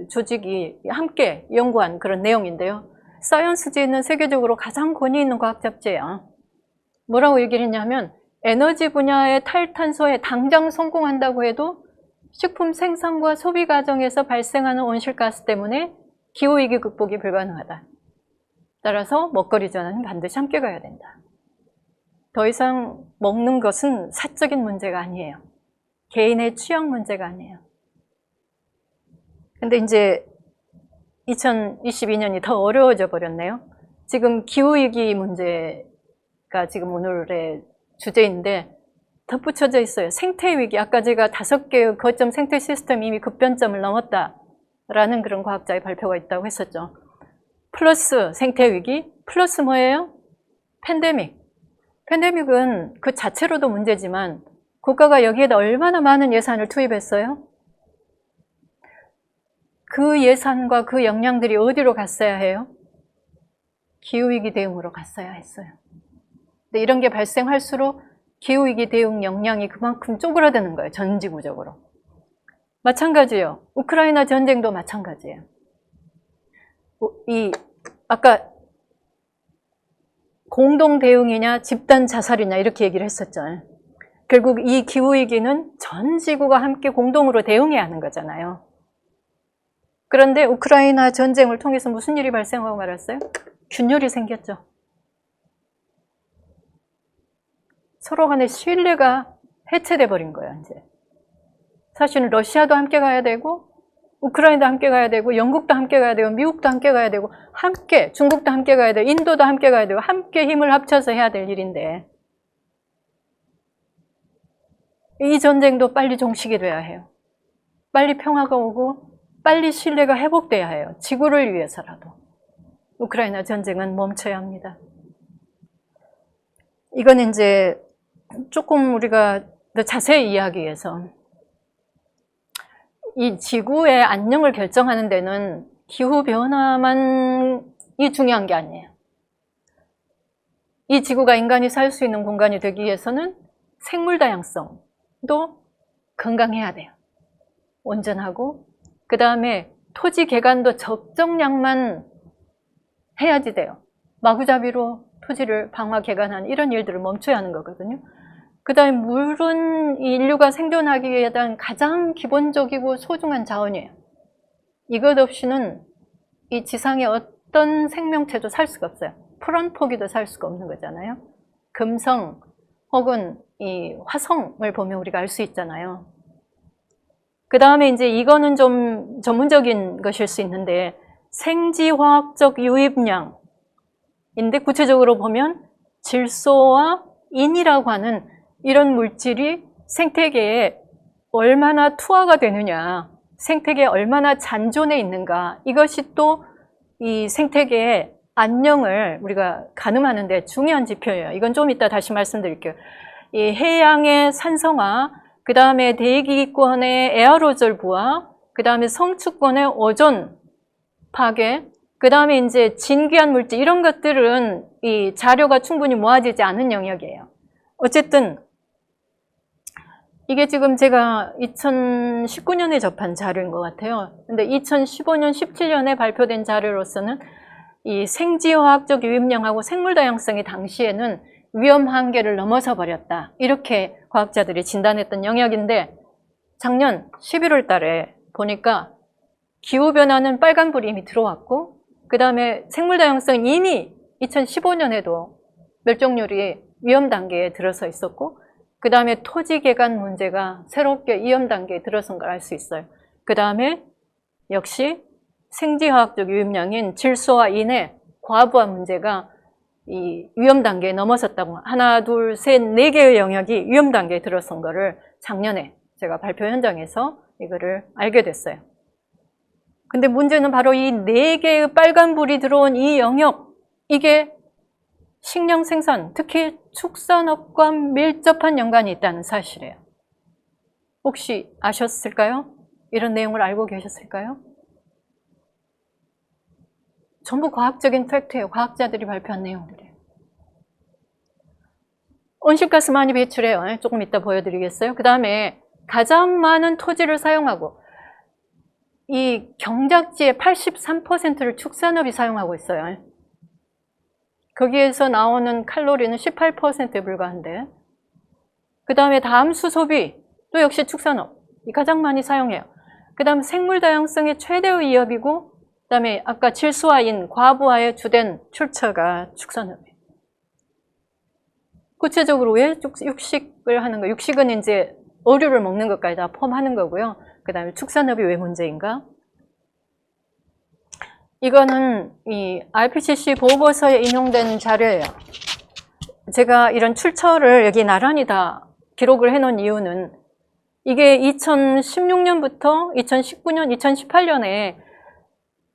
조직이 함께 연구한 그런 내용인데요. 사이언스지는 세계적으로 가장 권위 있는 과학 잡지예요. 뭐라고 얘기를 했냐면 에너지 분야의 탈탄소에 당장 성공한다고 해도 식품 생산과 소비 과정에서 발생하는 온실가스 때문에 기후위기 극복이 불가능하다. 따라서 먹거리 전환은 반드시 함께 가야 된다. 더 이상 먹는 것은 사적인 문제가 아니에요. 개인의 취향 문제가 아니에요. 근데 이제 2022년이 더 어려워져 버렸네요. 지금 기후위기 문제가 지금 오늘의 주제인데 덧붙여져 있어요. 생태위기. 아까 제가 5개의 거점 생태 시스템이 이미 급변점을 넘었다라는 그런 과학자의 발표가 있다고 했었죠. 플러스 생태위기, 플러스 뭐예요? 팬데믹. 팬데믹은 그 자체로도 문제지만 국가가 여기에다 얼마나 많은 예산을 투입했어요? 그 예산과 그 역량들이 어디로 갔어야 해요? 기후위기 대응으로 갔어야 했어요. 근데 이런 게 발생할수록 기후위기 대응 역량이 그만큼 쪼그라드는 거예요. 전지구적으로. 마찬가지예요. 우크라이나 전쟁도 마찬가지예요. 아까 공동 대응이냐 집단 자살이냐 이렇게 얘기를 했었죠. 결국 이 기후위기는 전 지구가 함께 공동으로 대응해야 하는 거잖아요. 그런데 우크라이나 전쟁을 통해서 무슨 일이 발생하고 말았어요? 균열이 생겼죠. 서로 간의 신뢰가 해체돼 버린 거예요, 이제. 사실은 러시아도 함께 가야 되고, 우크라이나도 함께 가야 되고, 영국도 함께 가야 되고, 미국도 함께 가야 되고, 함께, 중국도 함께 가야 되고, 인도도 함께 가야 되고, 함께 힘을 합쳐서 해야 될 일인데, 이 전쟁도 빨리 종식이 돼야 해요. 빨리 평화가 오고, 빨리 신뢰가 회복돼야 해요. 지구를 위해서라도. 우크라이나 전쟁은 멈춰야 합니다. 이건 이제 조금 우리가 더 자세히 이해하기 위해서 이 지구의 안녕을 결정하는 데는 기후변화만이 중요한 게 아니에요. 이 지구가 인간이 살 수 있는 공간이 되기 위해서는 생물 다양성도 건강해야 돼요. 온전하고 그 다음에 토지 개간도 적정량만 해야지 돼요. 마구잡이로 토지를 방화 개간하는 이런 일들을 멈춰야 하는 거거든요. 그 다음에 물은 인류가 생존하기 위해 대한 가장 기본적이고 소중한 자원이에요. 이것 없이는 이 지상에 어떤 생명체도 살 수가 없어요. 풀 한 포기도 살 수가 없는 거잖아요. 금성 혹은 이 화성을 보면 우리가 알 수 있잖아요. 그 다음에 이제 이거는 좀 전문적인 것일 수 있는데 생지화학적 유입량인데 구체적으로 보면 질소와 인이라고 하는 이런 물질이 생태계에 얼마나 투하가 되느냐, 생태계에 얼마나 잔존해 있는가, 이것이 또 이 생태계의 안녕을 우리가 가늠하는 데 중요한 지표예요. 이건 좀 이따 다시 말씀드릴게요. 이 해양의 산성화, 그 다음에 대기권의 에어로졸 부하, 그 다음에 성층권의 오존 파괴, 그 다음에 이제 진귀한 물질, 이런 것들은 이 자료가 충분히 모아지지 않은 영역이에요. 어쨌든 이게 지금 제가 2019년에 접한 자료인 것 같아요. 근데 2015년, 17년에 발표된 자료로서는 이 생지화학적 유입량하고 생물 다양성이 당시에는 위험 한계를 넘어서 버렸다. 이렇게 과학자들이 진단했던 영역인데 작년 11월 달에 보니까 기후변화는 빨간불이 이미 들어왔고 그 다음에 생물 다양성은 이미 2015년에도 멸종률이 위험 단계에 들어서 있었고 그 다음에 토지 개간 문제가 새롭게 위험 단계에 들어선 걸 알 수 있어요. 그 다음에 역시 생지화학적 유입량인 질소와 인의 과부하 문제가 이 위험 단계에 넘어섰다고, 하나, 둘, 셋, 4개의 영역이 위험 단계에 들어선 거를 작년에 제가 발표 현장에서 이거를 알게 됐어요. 근데 문제는 바로 이 4개의 빨간불이 들어온 이 영역, 이게 식량 생산, 특히 축산업과 밀접한 연관이 있다는 사실이에요. 혹시 아셨을까요? 이런 내용을 알고 계셨을까요? 전부 과학적인 팩트예요. 과학자들이 발표한 내용들이에요. 온실가스 많이 배출해요. 조금 이따 보여드리겠어요. 그 다음에 가장 많은 토지를 사용하고 이 경작지의 83%를 축산업이 사용하고 있어요. 거기에서 나오는 칼로리는 18%에 불과한데, 그 다음에 다함수 소비, 또 역시 축산업이 가장 많이 사용해요. 그 다음 생물 다양성의 최대의 위협이고, 그 다음에 아까 질소화인 과부하의 주된 출처가 축산업이에요. 구체적으로 왜 육식을 하는 거? 육식은 이제 어류를 먹는 것까지 다 포함하는 거고요. 그 다음에 축산업이 왜 문제인가? 이거는 이 IPCC 보고서에 인용된 자료예요. 제가 이런 출처를 여기 나란히 다 기록을 해놓은 이유는 이게 2016년부터 2019년, 2018년에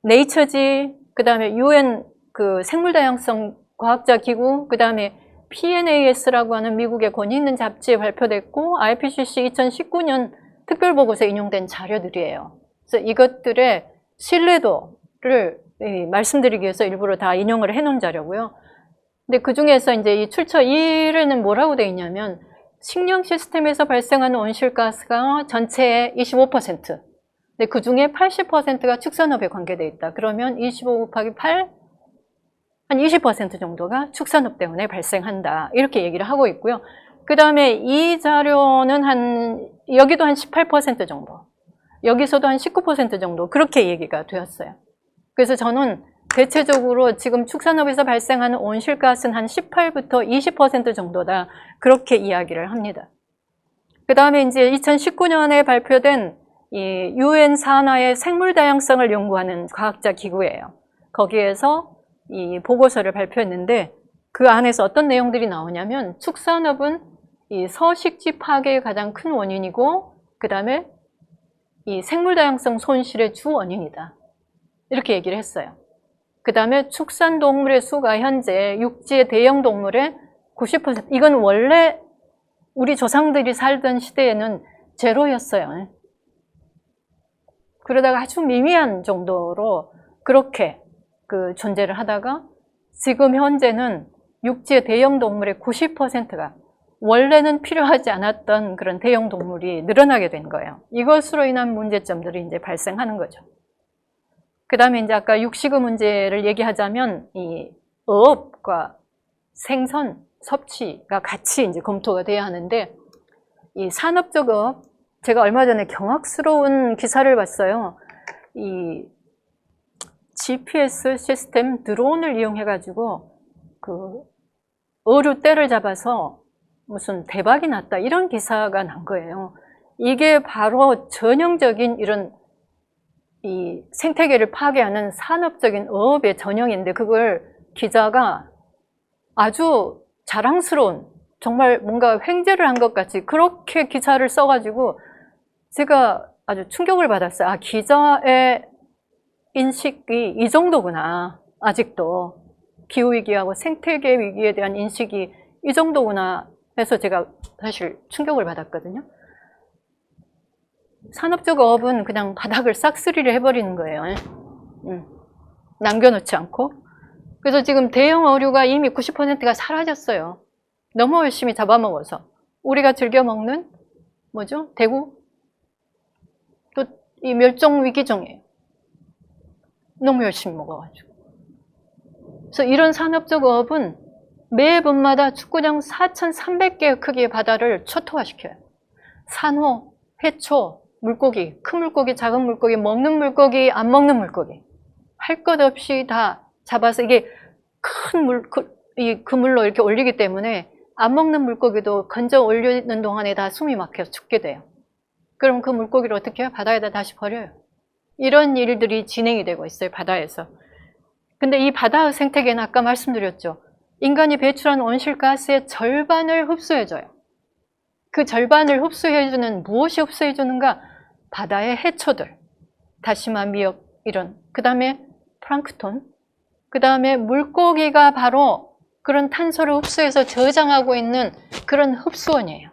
네이처지, 그 다음에 UN 그 생물다양성 과학자 기구, 그 다음에 PNAS라고 하는 미국의 권위 있는 잡지에 발표됐고 IPCC 2019년 특별보고서에 인용된 자료들이에요. 그래서 이것들의 신뢰도를 말씀드리기 위해서 일부러 다 인용을 해놓은 자료고요. 근데 그 중에서 이제 이 출처 1에는 뭐라고 되어 있냐면 식량 시스템에서 발생하는 온실가스가 전체의 25%. 근데 그 중에 80%가 축산업에 관계되어 있다. 그러면 25 곱하기 8, 한 20% 정도가 축산업 때문에 발생한다. 이렇게 얘기를 하고 있고요. 그 다음에 이 자료는 여기도 한 18% 정도, 여기서도 한 19% 정도 그렇게 얘기가 되었어요. 그래서 저는 대체적으로 지금 축산업에서 발생하는 온실가스는 한 18부터 20% 정도다. 그렇게 이야기를 합니다. 그 다음에 이제 2019년에 발표된 이 UN 산하의 생물 다양성을 연구하는 과학자 기구예요. 거기에서 이 보고서를 발표했는데 그 안에서 어떤 내용들이 나오냐면 축산업은 이 서식지 파괴의 가장 큰 원인이고 그 다음에 이 생물 다양성 손실의 주 원인이다. 이렇게 얘기를 했어요. 그 다음에 축산동물의 수가 현재 육지의 대형 동물의 90%, 이건 원래 우리 조상들이 살던 시대에는 제로였어요. 그러다가 아주 미미한 정도로 그렇게 그 존재를 하다가 지금 현재는 육지의 대형 동물의 90%가 원래는 필요하지 않았던 그런 대형 동물이 늘어나게 된 거예요. 이것으로 인한 문제점들이 이제 발생하는 거죠. 그 다음에 이제 아까 육식의 문제를 얘기하자면 이 어업과 생선, 섭취가 같이 이제 검토가 돼야 하는데 이 산업적 어업, 제가 얼마 전에 경악스러운 기사를 봤어요. 이 GPS 시스템 드론을 이용해가지고 그 어류 떼를 잡아서 무슨 대박이 났다 이런 기사가 난 거예요. 이게 바로 전형적인 이런 이 생태계를 파괴하는 산업적인 어업의 전형인데 그걸 기자가 아주 자랑스러운 정말 뭔가 횡재를 한 것 같이 그렇게 기사를 써가지고 제가 아주 충격을 받았어요. 아, 기자의 인식이 이 정도구나. 아직도 기후위기하고 생태계 위기에 대한 인식이 이 정도구나 해서 제가 사실 충격을 받았거든요. 산업적 어업은 그냥 바닥을 싹쓸이를 해버리는 거예요. 남겨놓지 않고. 그래서 지금 대형 어류가 이미 90%가 사라졌어요. 너무 열심히 잡아먹어서. 우리가 즐겨 먹는 뭐죠? 대구? 또 이 멸종 위기종이에요. 너무 열심히 먹어가지고. 그래서 이런 산업적 어업은 매번마다 축구장 4,300개의 크기의 바다를 초토화시켜요. 산호, 해초, 물고기, 큰 물고기, 작은 물고기, 먹는 물고기, 안 먹는 물고기. 할 것 없이 다 잡아서 이게 큰 그물로 이렇게 올리기 때문에 안 먹는 물고기도 건져 올리는 동안에 다 숨이 막혀서 죽게 돼요. 그럼 그 물고기를 어떻게 해요? 바다에다 다시 버려요. 이런 일들이 진행이 되고 있어요, 바다에서. 근데 이 바다의 생태계는 아까 말씀드렸죠. 인간이 배출한 온실가스의 절반을 흡수해줘요. 그 절반을 흡수해주는, 무엇이 흡수해주는가? 바다의 해초들, 다시마, 미역, 이런. 그 다음에 플랑크톤. 그 다음에 물고기가 바로 그런 탄소를 흡수해서 저장하고 있는 그런 흡수원이에요.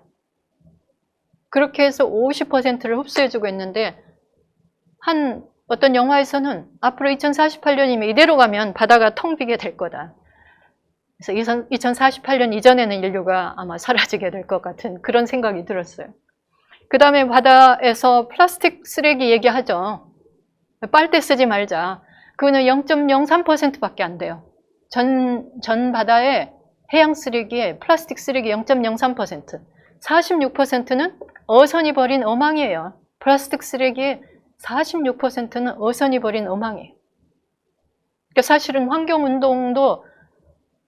그렇게 해서 50%를 흡수해주고 있는데 한 어떤 영화에서는 앞으로 2048년이면 이대로 가면 바다가 텅 비게 될 거다. 그래서 2048년 이전에는 인류가 아마 사라지게 될 것 같은 그런 생각이 들었어요. 그 다음에 바다에서 플라스틱 쓰레기 얘기하죠. 빨대 쓰지 말자. 그거는 0.03%밖에 안 돼요. 전 바다의 해양 쓰레기에 플라스틱 쓰레기 0.03%, 46%는 어선이 버린 어망이에요. 플라스틱 쓰레기의 46%는 어선이 버린 어망이에요. 그러니까 사실은 환경운동도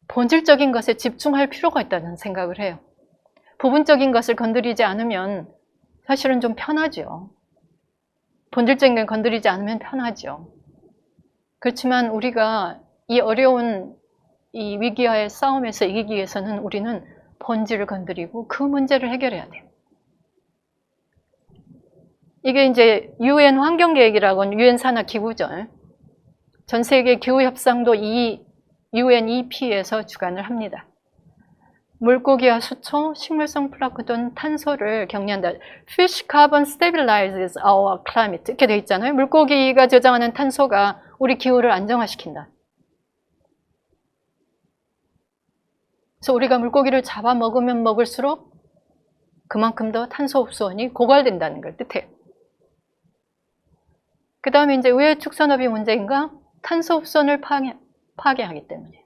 본질적인 것에 집중할 필요가 있다는 생각을 해요. 부분적인 것을 건드리지 않으면 사실은 좀 편하죠. 본질적인 걸 건드리지 않으면 편하죠. 그렇지만 우리가 이 어려운 이 위기와의 싸움에서 이기기 위해서는 우리는 본질을 건드리고 그 문제를 해결해야 돼요. 이게 이제 UN 환경계획이라고 하는 UN 산하 기구죠. 전 세계 기후 협상도 이 UNEP에서 주관을 합니다. 물고기와 수초, 식물성 플랑크톤, 탄소를 격리한다. Fish carbon stabilizes our climate. 이렇게 돼 있잖아요. 물고기가 저장하는 탄소가 우리 기후를 안정화시킨다. 그래서 우리가 물고기를 잡아먹으면 먹을수록 그만큼 더 탄소 흡수원이 고갈된다는 걸 뜻해요. 그 다음에 이제 왜 축산업이 문제인가? 탄소 흡수원을 파괴하기 때문에.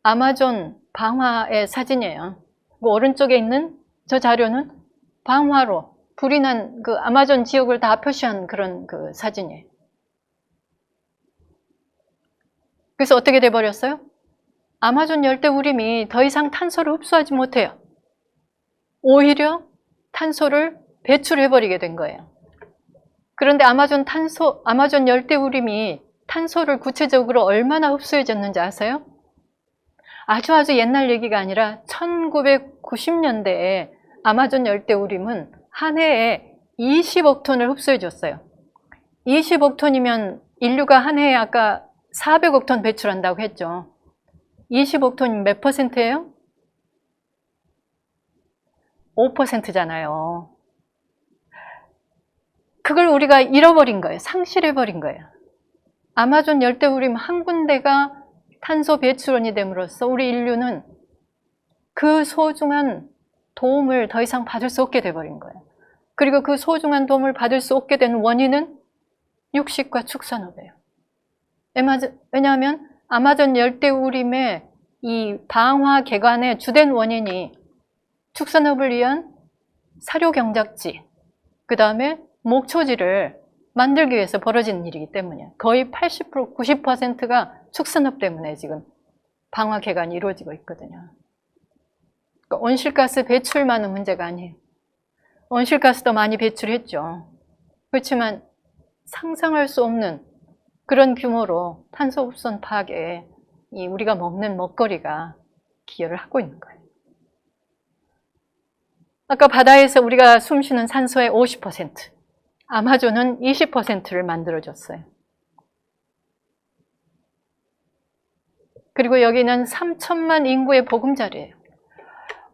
아마존 방화의 사진이에요. 그 오른쪽에 있는 저 자료는 방화로 불이 난 그 아마존 지역을 다 표시한 그런 그 사진이에요. 그래서 어떻게 돼버렸어요? 아마존 열대우림이 더 이상 탄소를 흡수하지 못해요. 오히려 탄소를 배출해버리게 된 거예요. 그런데 아마존 열대우림이 탄소를 구체적으로 얼마나 흡수해줬는지 아세요? 아주 옛날 얘기가 아니라 1990년대에 아마존 열대우림은 한 해에 20억 톤을 흡수해줬어요. 20억 톤이면 인류가 한 해에 아까 400억 톤 배출한다고 했죠. 20억 톤이면 몇 %예요? 5%잖아요. 그걸 우리가 잃어버린 거예요. 상실해버린 거예요. 아마존 열대우림 한 군데가 탄소 배출원이 됨으로써 우리 인류는 그 소중한 도움을 더 이상 받을 수 없게 돼버린 거예요. 그리고 그 소중한 도움을 받을 수 없게 된 원인은 육식과 축산업이에요. 왜냐하면 아마존 열대우림의 이 방화 개간의 주된 원인이 축산업을 위한 사료 경작지, 그 다음에 목초지를 만들기 위해서 벌어지는 일이기 때문이에요. 거의 80%, 90%가 축산업 때문에 지금 방화 개간이 이루어지고 있거든요. 그러니까 온실가스 배출만은 문제가 아니에요. 온실가스도 많이 배출했죠. 그렇지만 상상할 수 없는 그런 규모로 탄소 흡수원 파괴에 우리가 먹는 먹거리가 기여를 하고 있는 거예요. 아까 바다에서 우리가 숨쉬는 산소의 50%, 아마존은 20%를 만들어줬어요. 그리고 여기는 3천만 인구의 보금자리예요.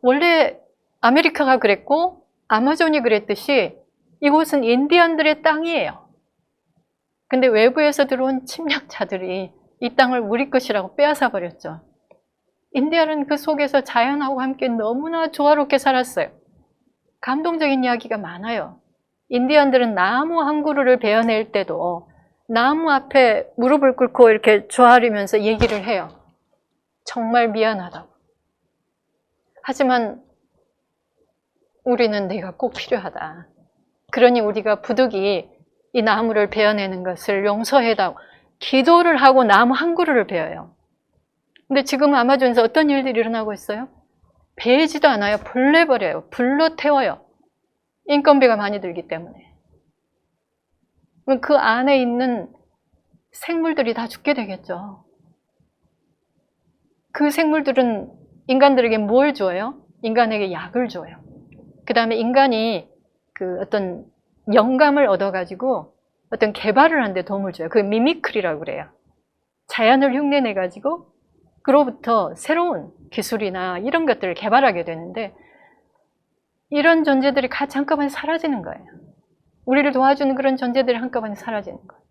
원래 아메리카가 그랬고 아마존이 그랬듯이 이곳은 인디언들의 땅이에요. 근데 외부에서 들어온 침략자들이 이 땅을 우리 것이라고 빼앗아 버렸죠. 인디언은 그 속에서 자연하고 함께 너무나 조화롭게 살았어요. 감동적인 이야기가 많아요. 인디언들은 나무 한 그루를 베어낼 때도 나무 앞에 무릎을 꿇고 이렇게 조아리면서 얘기를 해요. 정말 미안하다고. 하지만 우리는 네가 꼭 필요하다. 그러니 우리가 부득이 이 나무를 베어내는 것을 용서해다오. 기도를 하고 나무 한 그루를 베어요. 근데 지금 아마존에서 어떤 일들이 일어나고 있어요? 베지도 않아요. 불내버려요. 불로 태워요. 인건비가 많이 들기 때문에. 그 안에 있는 생물들이 다 죽게 되겠죠. 그 생물들은 인간들에게 뭘 줘요? 인간에게 약을 줘요. 그 다음에 인간이 그 어떤 영감을 얻어가지고 어떤 개발을 하는 데 도움을 줘요. 그 미미크리라고 그래요. 자연을 흉내내가지고 그로부터 새로운 기술이나 이런 것들을 개발하게 되는데 이런 존재들이 같이 한꺼번에 사라지는 거예요. 우리를 도와주는 그런 존재들이 한꺼번에 사라지는 거예요.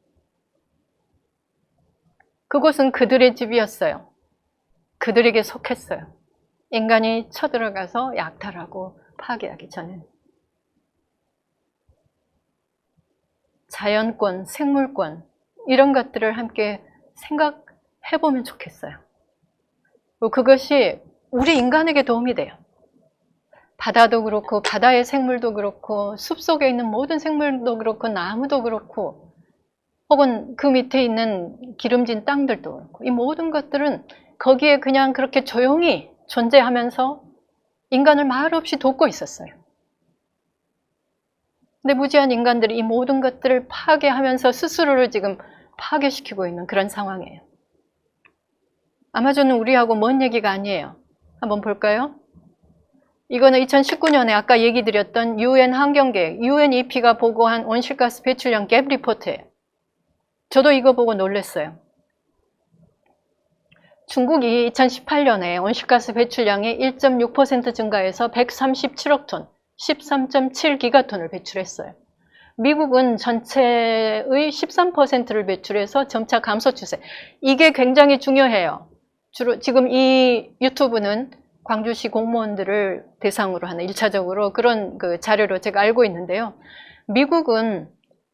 그곳은 그들의 집이었어요. 그들에게 속했어요. 인간이 쳐들어가서 약탈하고 파괴하기 전에. 자연권, 생물권 이런 것들을 함께 생각해보면 좋겠어요. 그것이 우리 인간에게 도움이 돼요. 바다도 그렇고 바다의 생물도 그렇고 숲속에 있는 모든 생물도 그렇고 나무도 그렇고 혹은 그 밑에 있는 기름진 땅들도 그렇고 이 모든 것들은 거기에 그냥 그렇게 조용히 존재하면서 인간을 말없이 돕고 있었어요. 근데 무지한 인간들이 이 모든 것들을 파괴하면서 스스로를 지금 파괴시키고 있는 그런 상황이에요. 아마존은 우리하고 먼 얘기가 아니에요. 한번 볼까요? 이거는 2019년에 아까 얘기 드렸던 UN 환경계획, UNEP가 보고한 온실가스 배출량 갭 리포트예요. 저도 이거 보고 놀랐어요. 중국이 2018년에 온실가스 배출량이 1.6% 증가해서 137억 톤, 13.7기가톤을 배출했어요. 미국은 전체의 13%를 배출해서 점차 감소 추세. 이게 굉장히 중요해요. 주로 지금 이 유튜브는 광주시 공무원들을 대상으로 하는 1차적으로 그런 그 자료로 제가 알고 있는데요. 미국은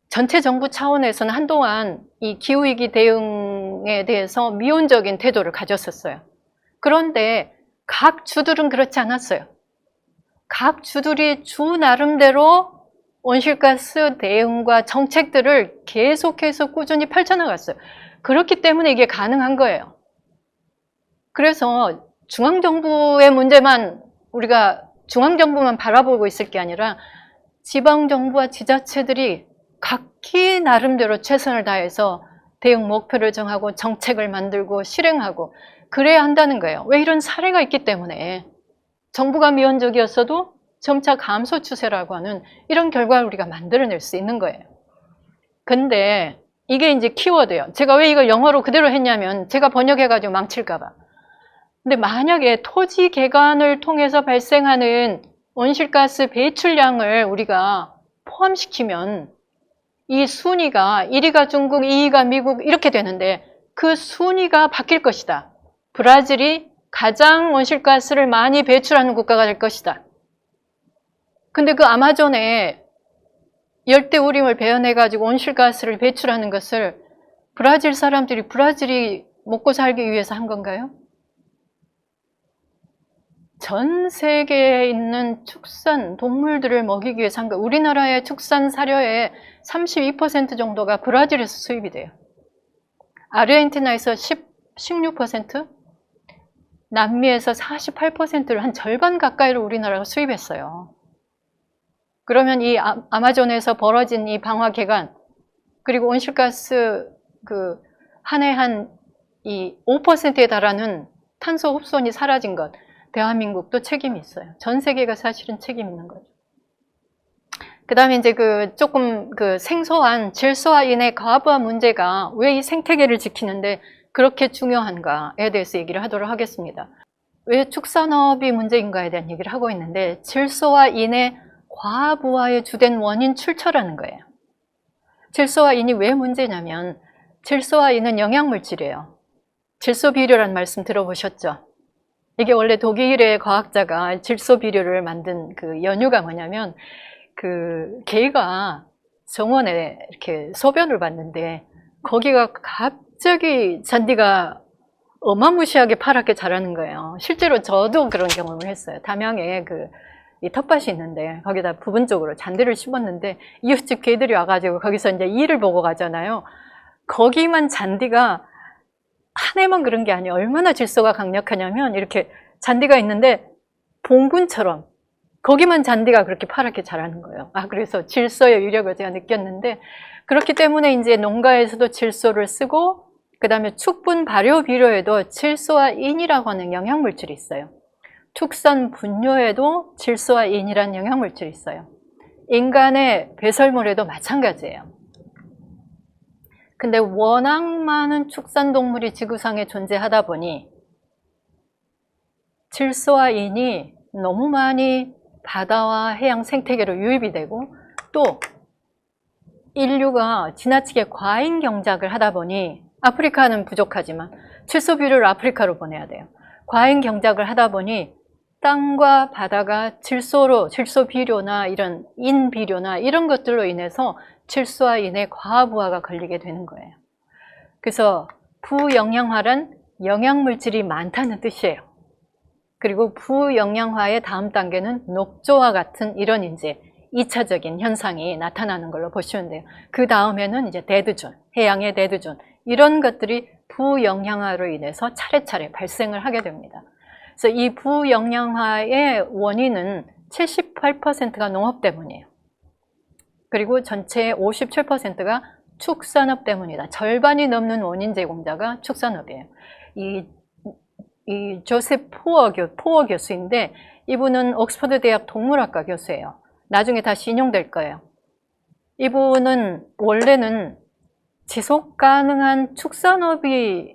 전체 정부 차원에서는 한동안 이 기후위기 대응에 대해서 미온적인 태도를 가졌었어요. 그런데 각 주들은 그렇지 않았어요. 각 주들이 주 나름대로 온실가스 대응과 정책들을 계속해서 꾸준히 펼쳐나갔어요. 그렇기 때문에 이게 가능한 거예요. 그래서 중앙정부의 문제만 우리가 중앙정부만 바라보고 있을 게 아니라 지방정부와 지자체들이 각기 나름대로 최선을 다해서 대응 목표를 정하고 정책을 만들고 실행하고 그래야 한다는 거예요. 왜 이런 사례가 있기 때문에 정부가 미온적이었어도 점차 감소 추세라고 하는 이런 결과를 우리가 만들어낼 수 있는 거예요. 근데 이게 이제 키워드예요. 제가 왜 이걸 영어로 그대로 했냐면 제가 번역해가지고 망칠까 봐. 근데 만약에 토지 개간을 통해서 발생하는 온실가스 배출량을 우리가 포함시키면 이 순위가 1위가 중국, 2위가 미국 이렇게 되는데 그 순위가 바뀔 것이다. 브라질이 가장 온실가스를 많이 배출하는 국가가 될 것이다. 근데 그 아마존에 열대우림을 베어내가지고 온실가스를 배출하는 것을 브라질 사람들이 브라질이 먹고 살기 위해서 한 건가요? 전 세계에 있는 축산 동물들을 먹이기 위해서 한 거예요. 우리나라의 축산 사료의 32% 정도가 브라질에서 수입이 돼요. 아르헨티나에서 16%, 남미에서 48%를 한 절반 가까이를 우리나라가 수입했어요. 그러면 이 아마존에서 벌어진 이 방화개간 그리고 온실가스 한 해 한 이 5%에 달하는 탄소 흡수원이 사라진 것, 대한민국도 책임이 있어요. 전 세계가 사실은 책임 있는 거죠. 그 다음에 이제 조금 생소한 질소와 인의 과부하 문제가 왜 이 생태계를 지키는데 그렇게 중요한가에 대해서 얘기를 하도록 하겠습니다. 왜 축산업이 문제인가에 대한 얘기를 하고 있는데 질소와 인의 과부하의 주된 원인 출처라는 거예요. 질소와 인이 왜 문제냐면 질소와 인은 영양물질이에요. 질소 비료라는 말씀 들어보셨죠? 이게 원래 독일의 과학자가 질소 비료를 만든 그 연유가 뭐냐면 개가 정원에 이렇게 소변을 봤는데 거기가 갑자기 잔디가 어마무시하게 파랗게 자라는 거예요. 실제로 저도 그런 경험을 했어요. 담양에 이 텃밭이 있는데 거기다 부분적으로 잔디를 심었는데 이웃집 개들이 와가지고 거기서 이제 일을 보고 가잖아요. 거기만 잔디가 한 해만 그런 게 아니에요. 얼마나 질소가 강력하냐면 이렇게 잔디가 있는데 봉군처럼 거기만 잔디가 그렇게 파랗게 자라는 거예요. 그래서 질소의 위력을 제가 느꼈는데 그렇기 때문에 이제 농가에서도 질소를 쓰고 그 다음에 축분 발효 비료에도 질소와 인이라고 하는 영양물질이 있어요. 축산 분뇨에도 질소와 인이라는 영양물질이 있어요. 인간의 배설물에도 마찬가지예요. 근데 워낙 많은 축산동물이 지구상에 존재하다 보니 질소와 인이 너무 많이 바다와 해양 생태계로 유입이 되고 또 인류가 지나치게 과잉 경작을 하다 보니 아프리카는 부족하지만 질소 비료를 아프리카로 보내야 돼요. 과잉 경작을 하다 보니 땅과 바다가 질소 비료나 이런 인 비료나 이런 것들로 인해서 질소와 인의 과부하가 걸리게 되는 거예요. 그래서 부영양화란 영양물질이 많다는 뜻이에요. 그리고 부영양화의 다음 단계는 녹조와 같은 이런 이제 2차적인 현상이 나타나는 걸로 보시면 돼요. 그 다음에는 이제 데드존, 해양의 데드존, 이런 것들이 부영양화로 인해서 차례차례 발생을 하게 됩니다. 그래서 이 부영양화의 원인은 78%가 농업 때문이에요. 그리고 전체의 57%가 축산업 때문이다. 절반이 넘는 원인 제공자가 축산업이에요. 이 조셉 포어 교수인데, 이분은 옥스퍼드 대학 동물학과 교수예요. 나중에 다시 인용될 거예요. 이분은 원래는 지속 가능한 축산업이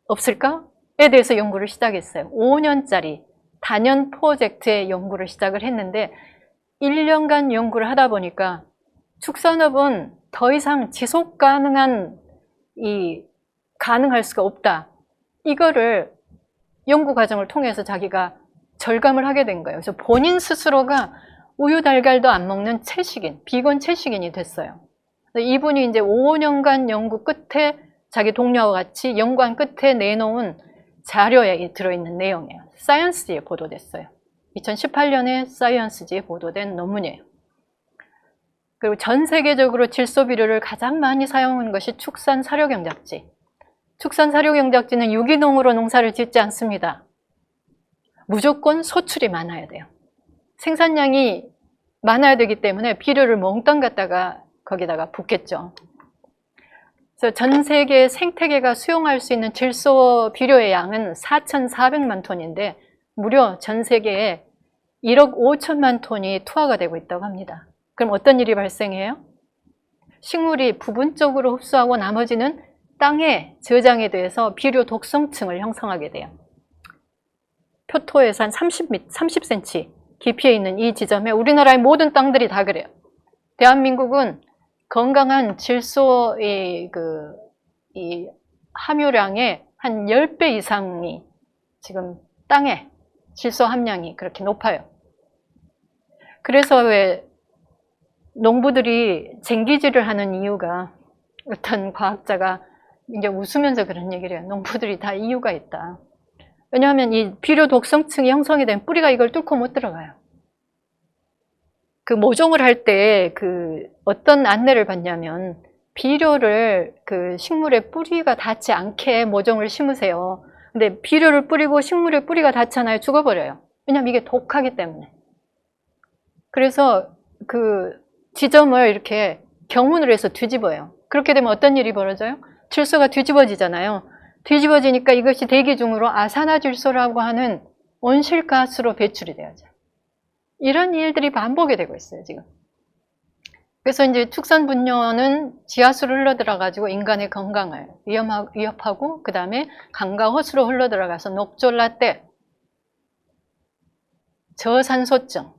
없을까에 대해서 연구를 시작했어요. 5년짜리 단연 프로젝트의 연구를 시작을 했는데 1년간 연구를 하다 보니까 축산업은 더 이상 지속 가능할 수가 없다. 이거를 연구 과정을 통해서 자기가 절감을 하게 된 거예요. 그래서 본인 스스로가 우유 달걀도 안 먹는 채식인, 비건 채식인이 됐어요. 이분이 이제 5년간 연구 끝에 자기 동료와 같이 연구한 끝에 내놓은 자료에 들어있는 내용이에요. 사이언스지에 보도됐어요. 2018년에 사이언스지에 보도된 논문이에요. 그리고 전 세계적으로 질소 비료를 가장 많이 사용하는 것이 축산 사료경작지. 축산 사료경작지는 유기농으로 농사를 짓지 않습니다. 무조건 소출이 많아야 돼요. 생산량이 많아야 되기 때문에 비료를 몽땅 갖다가 거기다가 붓겠죠. 그래서 전 세계 생태계가 수용할 수 있는 질소 비료의 양은 4,400만 톤인데 무려 전 세계에 1억 5천만 톤이 투하가 되고 있다고 합니다. 그럼 어떤 일이 발생해요? 식물이 부분적으로 흡수하고 나머지는 땅에 저장이 돼서 비료 독성층을 형성하게 돼요. 표토에서 한 30cm 깊이에 있는 이 지점에 우리나라의 모든 땅들이 다 그래요. 대한민국은 건강한 질소의 이 함유량의 한 10배 이상이 지금 땅에 질소 함량이 그렇게 높아요. 그래서 왜 농부들이 쟁기질을 하는 이유가, 어떤 과학자가 이제 웃으면서 그런 얘기를 해요. 농부들이 다 이유가 있다. 왜냐하면 이 비료 독성층이 형성이 된 뿌리가 이걸 뚫고 못 들어가요. 그 모종을 할 때 어떤 안내를 받냐면, 비료를 식물의 뿌리가 닿지 않게 모종을 심으세요. 근데 비료를 뿌리고 식물의 뿌리가 닿잖아요. 죽어버려요. 왜냐하면 이게 독하기 때문에. 그래서 지점을 이렇게 경운을 해서 뒤집어요. 그렇게 되면 어떤 일이 벌어져요? 질소가 뒤집어지잖아요. 뒤집어지니까 이것이 대기 중으로 아산화질소라고 하는 온실가스로 배출이 되어져요. 이런 일들이 반복이 되고 있어요, 지금. 그래서 이제 축산분뇨는 지하수로 흘러들어가지고 인간의 건강을 위협하고, 그 다음에 강과 호수로 흘러들어가서 녹졸라떼, 저산소증,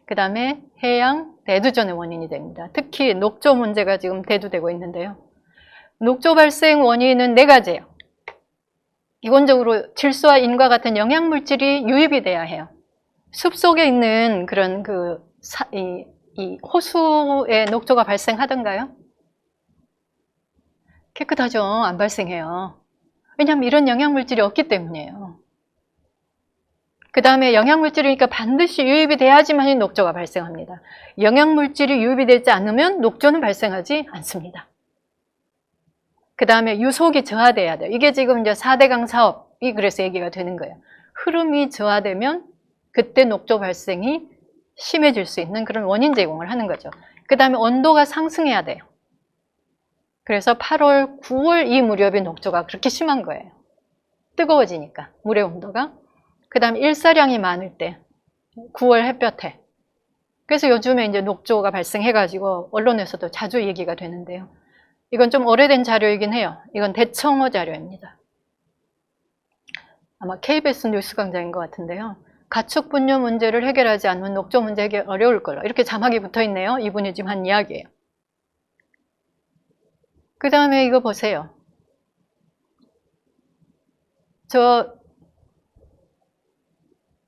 그 다음에 해양 대두존의 원인이 됩니다. 특히 녹조 문제가 지금 대두되고 있는데요. 녹조 발생 원인은 4가지예요. 기본적으로 질소와 인과 같은 영양물질이 유입이 돼야 해요. 숲속에 있는 그런 이 호수에 녹조가 발생하던가요? 깨끗하죠. 안 발생해요. 왜냐하면 이런 영양물질이 없기 때문이에요. 그 다음에 영양물질이니까 반드시 유입이 돼야지만 녹조가 발생합니다. 영양물질이 유입이 되지 않으면 녹조는 발생하지 않습니다. 그 다음에 유속이 저하돼야 돼요. 이게 지금 이제 4대강 사업이 그래서 얘기가 되는 거예요. 흐름이 저하되면 그때 녹조 발생이 심해질 수 있는 그런 원인 제공을 하는 거죠. 그 다음에 온도가 상승해야 돼요. 그래서 8월, 9월 이 무렵에 녹조가 그렇게 심한 거예요. 뜨거워지니까, 물의 온도가. 그 다음에 일사량이 많을 때, 9월 햇볕에. 그래서 요즘에 이제 녹조가 발생해가지고 언론에서도 자주 얘기가 되는데요. 이건 좀 오래된 자료이긴 해요. 이건 대청호 자료입니다. 아마 KBS 뉴스 광장인 것 같은데요. 가축 분뇨 문제를 해결하지 않으면 녹조 문제 해결 어려울 걸로. 이렇게 자막이 붙어 있네요. 이분이 지금 한 이야기예요. 그 다음에 이거 보세요.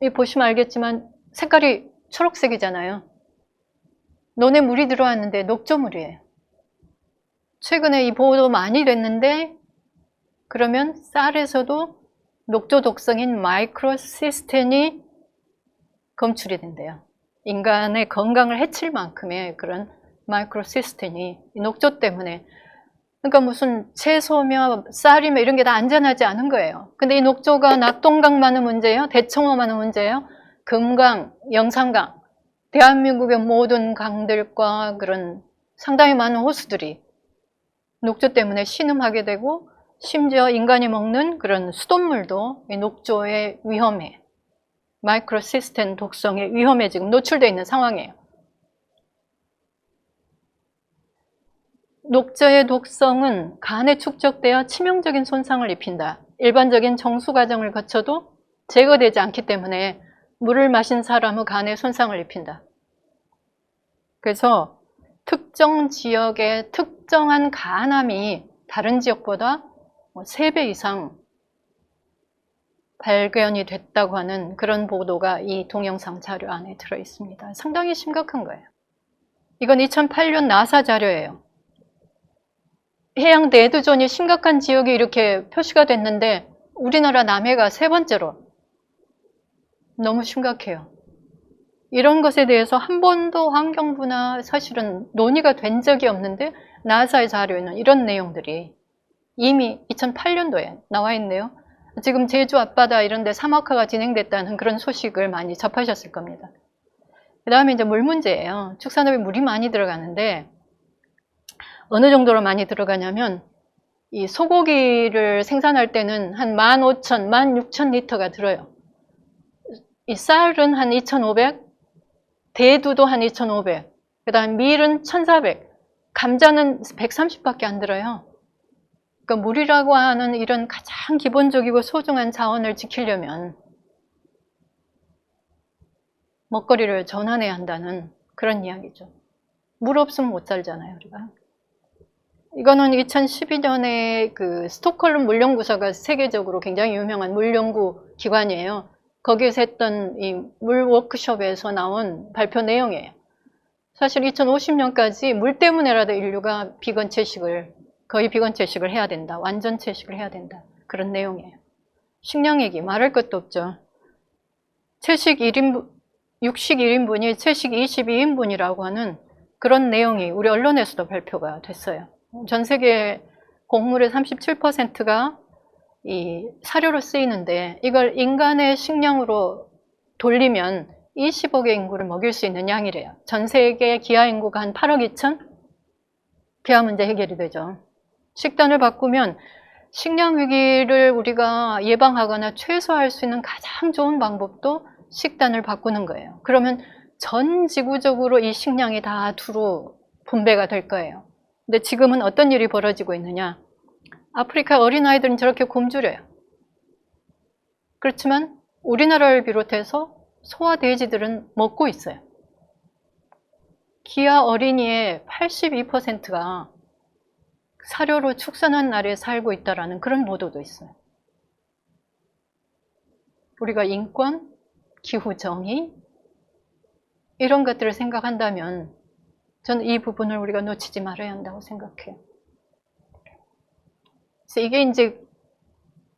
이 보시면 알겠지만 색깔이 초록색이잖아요. 논에 물이 들어왔는데 녹조물이에요. 최근에 이 보도 많이 됐는데 그러면 쌀에서도 녹조 독성인 마이크로시스텐이 검출이 된대요. 인간의 건강을 해칠 만큼의 그런 마이크로시스텐이 녹조 때문에, 그러니까 무슨 채소며 쌀이며 이런 게 다 안전하지 않은 거예요. 근데 이 녹조가 낙동강만은 문제예요? 대청호만은 문제예요? 금강, 영산강, 대한민국의 모든 강들과 그런 상당히 많은 호수들이 녹조 때문에 신음하게 되고, 심지어 인간이 먹는 그런 수돗물도 이 녹조의 위험에, 마이크로시스텐 독성의 위험에 지금 노출되어 있는 상황이에요. 녹조의 독성은 간에 축적되어 치명적인 손상을 입힌다. 일반적인 정수 과정을 거쳐도 제거되지 않기 때문에 물을 마신 사람의 간에 손상을 입힌다. 그래서 특정 지역의 특정한 간암이 다른 지역보다 3배 이상 발견이 됐다고 하는 그런 보도가 이 동영상 자료 안에 들어 있습니다. 상당히 심각한 거예요. 이건 2008년 나사 자료예요. 해양 레드존이 심각한 지역이 이렇게 표시가 됐는데 우리나라 남해가 3번째로 너무 심각해요. 이런 것에 대해서 한 번도 환경부나 사실은 논의가 된 적이 없는데 나사의 자료에는 이런 내용들이 이미 2008년도에 나와 있네요. 지금 제주 앞바다 이런 데 사막화가 진행됐다는 그런 소식을 많이 접하셨을 겁니다. 그 다음에 이제 물 문제예요. 축산업에 물이 많이 들어가는데 어느 정도로 많이 들어가냐면 이 소고기를 생산할 때는 한 15,000, 16,000리터가 들어요. 이 쌀은 한 2,500, 대두도 한 2,500, 그 다음 밀은 1,400, 감자는 130밖에 안 들어요. 그러니까 물이라고 하는 이런 가장 기본적이고 소중한 자원을 지키려면 먹거리를 전환해야 한다는 그런 이야기죠. 물 없으면 못 살잖아요, 우리가. 이거는 2012년에 그 스톡홀름 물연구소가 세계적으로 굉장히 유명한 물연구 기관이에요. 거기에서 했던 이 물 워크숍에서 나온 발표 내용이에요. 사실 2050년까지 물 때문에라도 인류가 거의 비건 채식을 해야 된다. 완전 채식을 해야 된다. 그런 내용이에요. 식량 얘기 말할 것도 없죠. 채식 1인분, 육식 1인분이 채식 22인분이라고 하는 그런 내용이 우리 언론에서도 발표가 됐어요. 전 세계 곡물의 37%가 이 사료로 쓰이는데 이걸 인간의 식량으로 돌리면 20억의 인구를 먹일 수 있는 양이래요. 전 세계 기아 인구가 한 8억 2천? 기아 문제 해결이 되죠. 식단을 바꾸면 식량 위기를 우리가 예방하거나 최소화할 수 있는 가장 좋은 방법도 식단을 바꾸는 거예요. 그러면 전 지구적으로 이 식량이 다 두루 분배가 될 거예요. 근데 지금은 어떤 일이 벌어지고 있느냐? 아프리카 어린아이들은 저렇게 굶주려요. 그렇지만 우리나라를 비롯해서 소와 돼지들은 먹고 있어요. 기아 어린이의 82%가 사료로 축산한 나라에 살고 있다는 그런 보도도 있어요. 우리가 인권, 기후정의 이런 것들을 생각한다면 저는 이 부분을 우리가 놓치지 말아야 한다고 생각해요. 그래서 이게 이제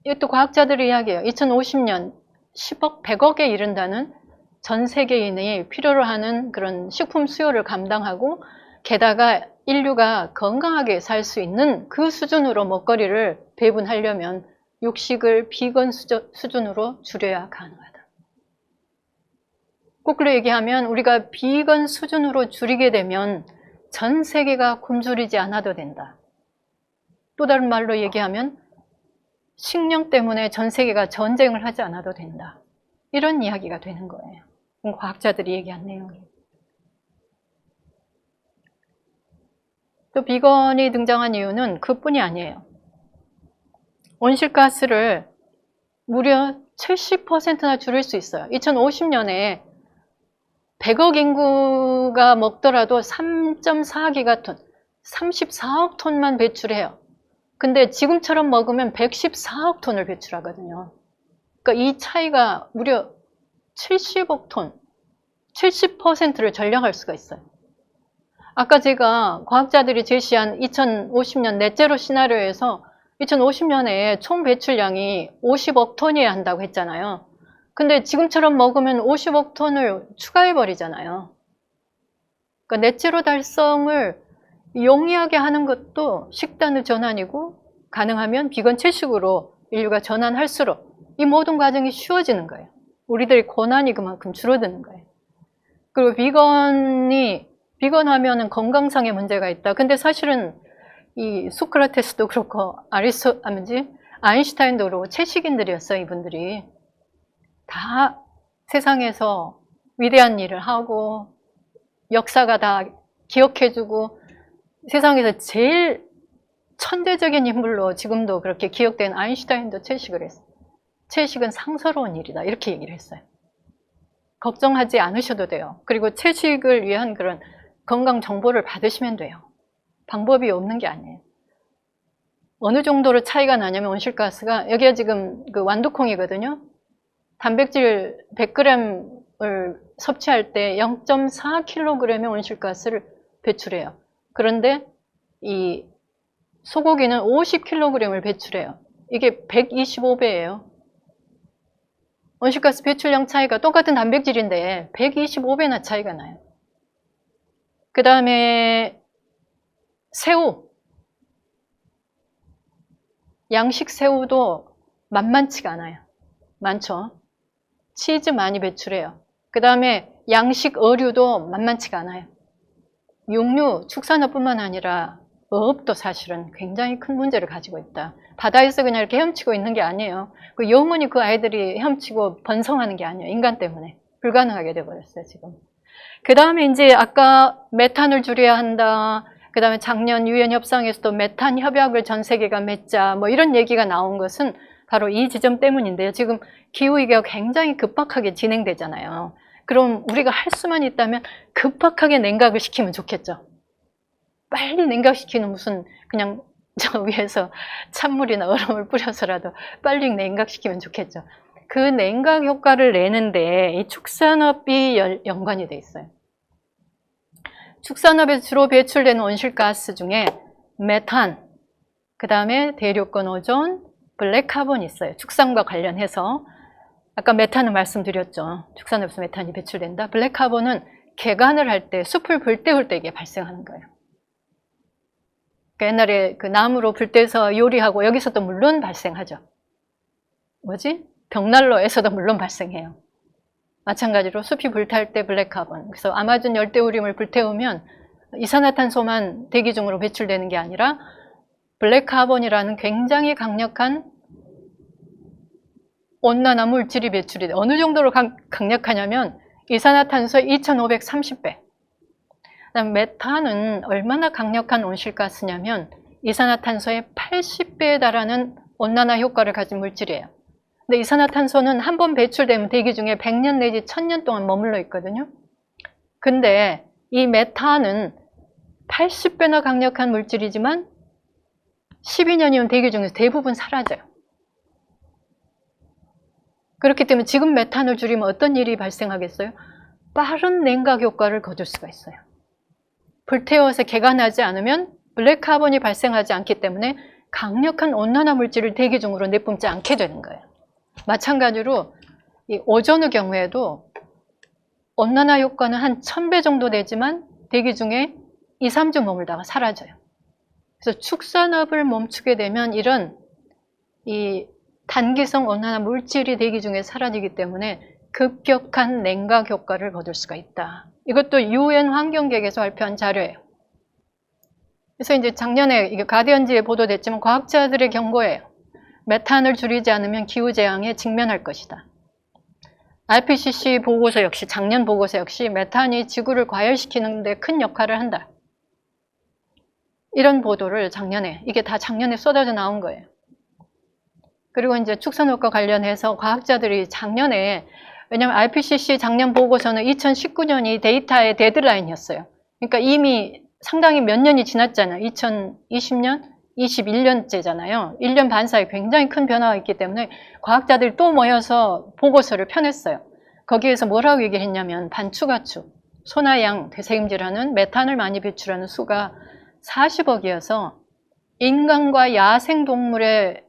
이것도 과학자들의 이야기예요. 2050년 10억, 100억에 이른다는 전 세계인이 필요로 하는 그런 식품 수요를 감당하고 게다가 인류가 건강하게 살 수 있는 그 수준으로 먹거리를 배분하려면 육식을 비건 수준으로 줄여야 가능하다. 거꾸로 얘기하면 우리가 비건 수준으로 줄이게 되면 전 세계가 굶주리지 않아도 된다. 또 다른 말로 얘기하면 식량 때문에 전 세계가 전쟁을 하지 않아도 된다. 이런 이야기가 되는 거예요. 과학자들이 얘기한 내용이. 또 비건이 등장한 이유는 그뿐이 아니에요. 온실가스를 무려 70%나 줄일 수 있어요. 2050년에 100억 인구가 먹더라도 3.4기가톤, 34억 톤만 배출해요. 근데 지금처럼 먹으면 114억 톤을 배출하거든요. 그러니까 이 차이가 무려 70억 톤, 70%를 절약할 수가 있어요. 아까 제가 과학자들이 제시한 2050년 넷제로 시나리오에서 2050년에 총 배출량이 50억 톤이어야 한다고 했잖아요. 근데 지금처럼 먹으면 50억 톤을 추가해버리잖아요. 그러니까 넷제로 달성을 용이하게 하는 것도 식단의 전환이고, 가능하면 비건 채식으로 인류가 전환할수록 이 모든 과정이 쉬워지는 거예요. 우리들의 고난이 그만큼 줄어드는 거예요. 그리고 비건 하면은 건강상의 문제가 있다. 근데 사실은 이 소크라테스도 그렇고 아인슈타인도 그렇고 채식인들이었어요. 이분들이 다 세상에서 위대한 일을 하고 역사가 다 기억해주고 세상에서 제일 천재적인 인물로 지금도 그렇게 기억된 아인슈타인도 채식을 했어요. 채식은 상서로운 일이다. 이렇게 얘기를 했어요. 걱정하지 않으셔도 돼요. 그리고 채식을 위한 그런 건강 정보를 받으시면 돼요. 방법이 없는 게 아니에요. 어느 정도로 차이가 나냐면 온실가스가, 여기가 지금 그 완두콩이거든요. 단백질 100g을 섭취할 때 0.4kg의 온실가스를 배출해요. 그런데 이 소고기는 50kg을 배출해요. 이게 125배예요. 온실가스 배출량 차이가 똑같은 단백질인데 125배나 차이가 나요. 그 다음에 새우. 양식 새우도 만만치가 않아요. 많죠. 치즈 많이 배출해요. 그 다음에 양식 어류도 만만치가 않아요. 육류, 축산업뿐만 아니라 어업도 사실은 굉장히 큰 문제를 가지고 있다. 바다에서 그냥 이렇게 헤엄치고 있는 게 아니에요. 영원히 그 아이들이 헤엄치고 번성하는 게 아니에요. 인간 때문에. 불가능하게 돼버렸어요, 지금. 그 다음에 이제 아까 메탄을 줄여야 한다. 그 다음에 작년 유엔 협상에서도 메탄 협약을 전 세계가 맺자. 뭐 이런 얘기가 나온 것은 바로 이 지점 때문인데요. 지금 기후위기가 굉장히 급박하게 진행되잖아요. 그럼 우리가 할 수만 있다면 급박하게 냉각을 시키면 좋겠죠. 빨리 냉각시키는 무슨 그냥 저 위에서 찬물이나 얼음을 뿌려서라도 빨리 냉각시키면 좋겠죠. 그 냉각 효과를 내는데 이 축산업이 연관이 돼 있어요. 축산업에서 주로 배출되는 온실가스 중에 메탄, 그 다음에 대륙간 오존, 블랙카본이 있어요. 축산과 관련해서. 아까 메탄은 말씀드렸죠. 축산업에서 메탄이 배출된다. 블랙카본은 개간을 할 때, 숲을 불 때울 때 이게 발생하는 거예요. 그러니까 옛날에 그 나무로 불 때서 요리하고 여기서도 물론 발생하죠. 벽난로에서도 물론 발생해요. 마찬가지로 숲이 불탈 때 블랙카본. 그래서 아마존 열대우림을 불태우면 이산화탄소만 대기 중으로 배출되는 게 아니라 블랙카본이라는 굉장히 강력한 온난화 물질이 배출이 돼요. 어느 정도로 강력하냐면 이산화탄소의 2530배. 그다음 메탄은 얼마나 강력한 온실가스냐면 이산화탄소의 80배에 달하는 온난화 효과를 가진 물질이에요. 근데 이산화탄소는 한 번 배출되면 대기 중에 100년 내지 1000년 동안 머물러 있거든요. 근데 이 메탄은 80배나 강력한 물질이지만 12년이면 대기 중에서 대부분 사라져요. 그렇기 때문에 지금 메탄을 줄이면 어떤 일이 발생하겠어요? 빠른 냉각 효과를 거둘 수가 있어요. 불태워서 개간하지 않으면 블랙카본이 발생하지 않기 때문에 강력한 온난화 물질을 대기 중으로 내뿜지 않게 되는 거예요. 마찬가지로 이 오존의 경우에도 온난화 효과는 한 1000배 정도 되지만 대기 중에 2, 3주 머물다가 사라져요. 그래서 축산업을 멈추게 되면 이런 이 단기성 온난화 물질이 대기 중에 사라지기 때문에 급격한 냉각 효과를 거둘 수가 있다. 이것도 유엔 환경계획에서 발표한 자료예요. 그래서 이제 작년에 이게 가디언지에 보도됐지만 과학자들의 경고예요. 메탄을 줄이지 않으면 기후재앙에 직면할 것이다. IPCC 보고서 역시, 작년 보고서 역시 메탄이 지구를 과열시키는 데 큰 역할을 한다. 이런 보도를 작년에, 이게 다 작년에 쏟아져 나온 거예요. 그리고 이제 축산업과 관련해서 과학자들이 작년에, 왜냐하면 IPCC 작년 보고서는 2019년이 데이터의 데드라인이었어요. 그러니까 이미 상당히 몇 년이 지났잖아요. 2020년, 21년째잖아요. 1년 반 사이에 굉장히 큰 변화가 있기 때문에 과학자들이 또 모여서 보고서를 펴냈어요. 거기에서 뭐라고 얘기를 했냐면 반추가축, 소나 양, 되새김질하는 메탄을 많이 배출하는 수가 40억이어서 인간과 야생동물의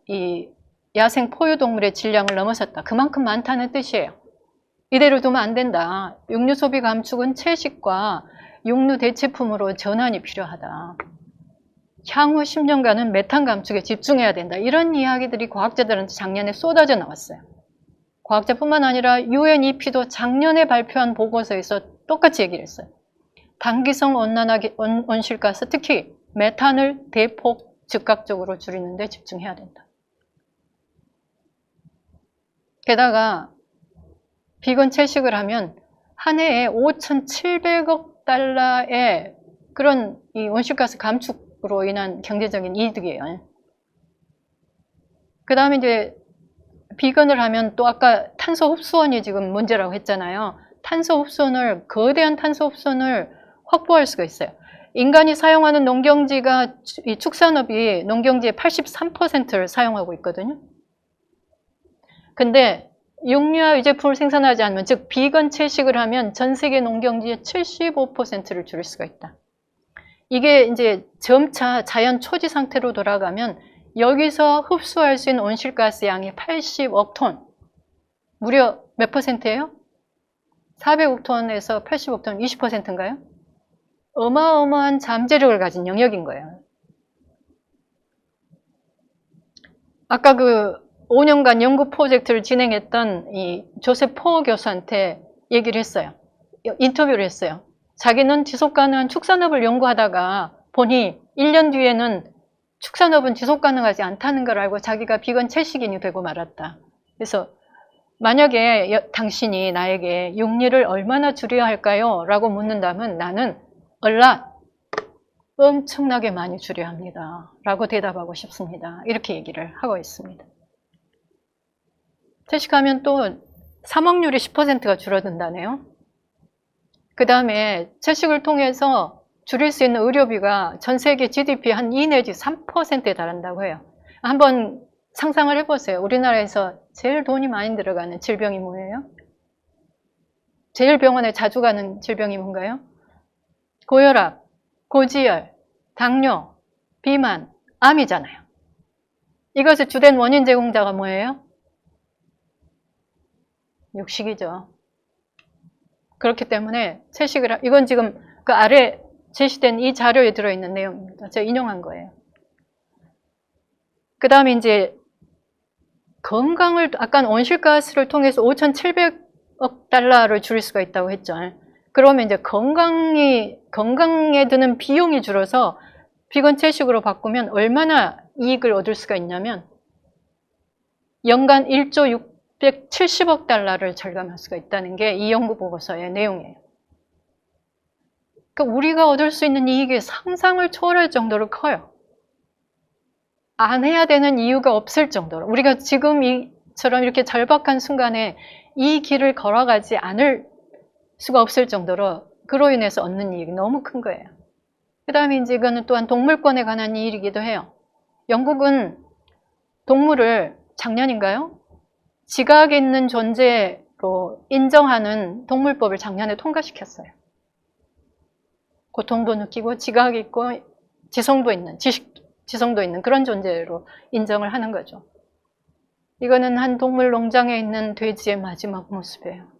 야생 포유동물의 질량을 넘어섰다. 그만큼 많다는 뜻이에요. 이대로 두면 안 된다. 육류 소비 감축은 채식과 육류 대체품으로 전환이 필요하다. 향후 10년간은 메탄 감축에 집중해야 된다. 이런 이야기들이 과학자들한테 작년에 쏟아져 나왔어요. 과학자뿐만 아니라 UNEP도 작년에 발표한 보고서에서 똑같이 얘기를 했어요. 단기성 온실가스, 특히 메탄을 대폭 즉각적으로 줄이는 데 집중해야 된다. 게다가 비건 채식을 하면 한 해에 5,700억 달러의 그런 이 온실가스 감축으로 인한 경제적인 이득이에요. 그 다음에 이제 비건을 하면 또 아까 탄소 흡수원이 지금 문제라고 했잖아요. 탄소 흡수원을, 거대한 탄소 흡수원을 확보할 수가 있어요. 인간이 사용하는 농경지가, 이 축산업이 농경지의 83%를 사용하고 있거든요. 근데 육류와 유제품을 생산하지 않으면, 즉 비건 채식을 하면 전 세계 농경지의 75%를 줄일 수가 있다. 이게 이제 점차 자연 초지 상태로 돌아가면 여기서 흡수할 수 있는 온실가스 양이 80억 톤. 무려 몇 퍼센트예요? 400억 톤에서 80억 톤, 20%인가요? 어마어마한 잠재력을 가진 영역인 거예요. 아까 그 5년간 연구 프로젝트를 진행했던 이 조셉 포 교수한테 얘기를 했어요. 인터뷰를 했어요. 자기는 지속가능한 축산업을 연구하다가 보니 1년 뒤에는 축산업은 지속가능하지 않다는 걸 알고 자기가 비건 채식인이 되고 말았다. 그래서 만약에 당신이 나에게 육류를 얼마나 줄여야 할까요? 라고 묻는다면 나는 엄청나게 많이 줄여야 합니다. 라고 대답하고 싶습니다. 이렇게 얘기를 하고 있습니다. 채식하면 또 사망률이 10%가 줄어든다네요. 그 다음에 채식을 통해서 줄일 수 있는 의료비가 전 세계 GDP 한 2 내지 3%에 달한다고 해요. 한번 상상을 해보세요. 우리나라에서 제일 돈이 많이 들어가는 질병이 뭐예요? 제일 병원에 자주 가는 질병이 뭔가요? 고혈압, 고지혈, 당뇨, 비만, 암이잖아요. 이것의 주된 원인 제공자가 뭐예요? 육식이죠. 그렇기 때문에 채식을, 이건 지금 그 아래 제시된 이 자료에 들어있는 내용입니다. 제가 인용한 거예요. 그 다음에 이제 건강을, 아까 온실가스를 통해서 5,700억 달러를 줄일 수가 있다고 했죠. 그러면 이제 건강에 드는 비용이 줄어서 비건 채식으로 바꾸면 얼마나 이익을 얻을 수가 있냐면 연간 1조 670억 달러를 절감할 수가 있다는 게 이 연구 보고서의 내용이에요. 그러니까 우리가 얻을 수 있는 이익이 상상을 초월할 정도로 커요. 안 해야 되는 이유가 없을 정도로. 우리가 지금 이처럼 이렇게 절박한 순간에 이 길을 걸어가지 않을 수가 없을 정도로 그로 인해서 얻는 이익이 너무 큰 거예요. 그 다음에 이제 이거는 또한 동물권에 관한 일이기도 해요. 영국은 동물을 작년인가요? 지각 있는 존재로 인정하는 동물법을 작년에 통과시켰어요. 고통도 느끼고 지각이 있고 지성도 있는 그런 존재로 인정을 하는 거죠. 이거는 한 동물 농장에 있는 돼지의 마지막 모습이에요.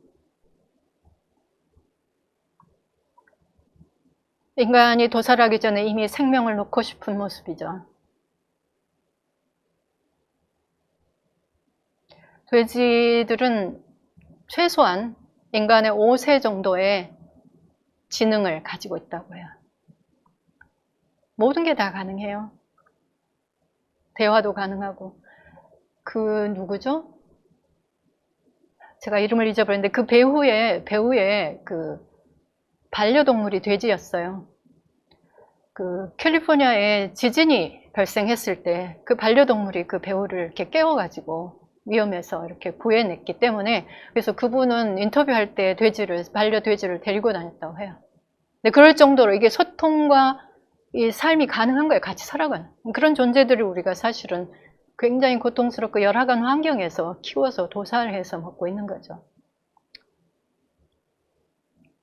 인간이 도살하기 전에 이미 생명을 놓고 싶은 모습이죠. 돼지들은 최소한 인간의 5세 정도의 지능을 가지고 있다고 해요. 모든 게 다 가능해요. 대화도 가능하고. 그 누구죠? 제가 이름을 잊어버렸는데 그 배우의 그 반려동물이 돼지였어요. 그 캘리포니아에 지진이 발생했을 때 그 반려동물이 그 배우를 이렇게 깨워가지고 위험해서 이렇게 구해냈기 때문에, 그래서 그분은 인터뷰할 때 반려 돼지를 데리고 다녔다고 해요. 근데 그럴 정도로 이게 소통과 이 삶이 가능한 거예요. 같이 살아가는 그런 존재들을 우리가 사실은 굉장히 고통스럽고 열악한 환경에서 키워서 도살해서 먹고 있는 거죠.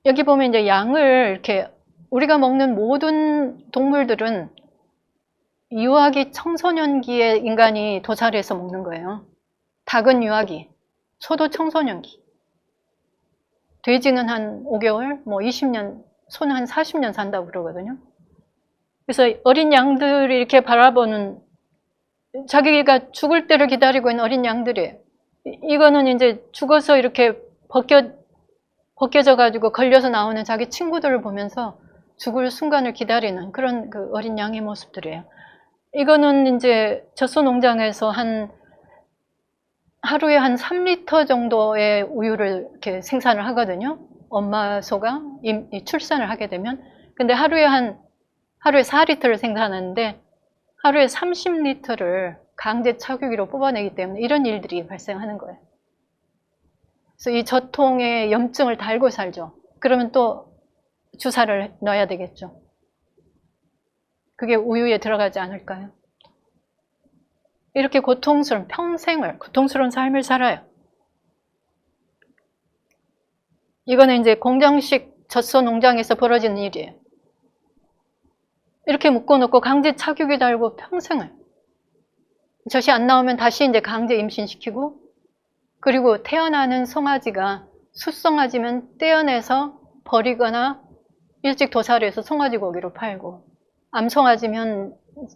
여기 보면 이제 양을 이렇게 우리가 먹는 모든 동물들은 유아기 청소년기에 인간이 도살을 해서 먹는 거예요. 닭은 유아기, 소도 청소년기. 돼지는 한 5개월, 뭐 20년, 소는 한 40년 산다고 그러거든요. 그래서 어린 양들이 이렇게 바라보는, 자기가 죽을 때를 기다리고 있는 어린 양들이에요. 이거는 이제 죽어서 이렇게 벗겨져 가지고 걸려서 나오는 자기 친구들을 보면서 죽을 순간을 기다리는 그런 그 어린 양의 모습들이에요. 이거는 이제 젖소 농장에서 하루에 한 3리터 정도의 우유를 이렇게 생산을 하거든요. 엄마 소가 출산을 하게 되면. 근데 하루에 4리터를 생산하는데 하루에 30리터를 강제 착유기로 뽑아내기 때문에 이런 일들이 발생하는 거예요. 그래서 이 젖통에 염증을 달고 살죠. 그러면 또 주사를 놔야 되겠죠. 그게 우유에 들어가지 않을까요? 이렇게 평생을 고통스러운 삶을 살아요. 이거는 이제 공장식 젖소 농장에서 벌어지는 일이에요. 이렇게 묶어놓고 강제 착육이 달고 평생을. 젖이 안 나오면 다시 이제 강제 임신시키고, 그리고 태어나는 송아지가 숫송아지면 떼어내서 버리거나 일찍 도살해서 송아지 고기로 팔고, 암송아지면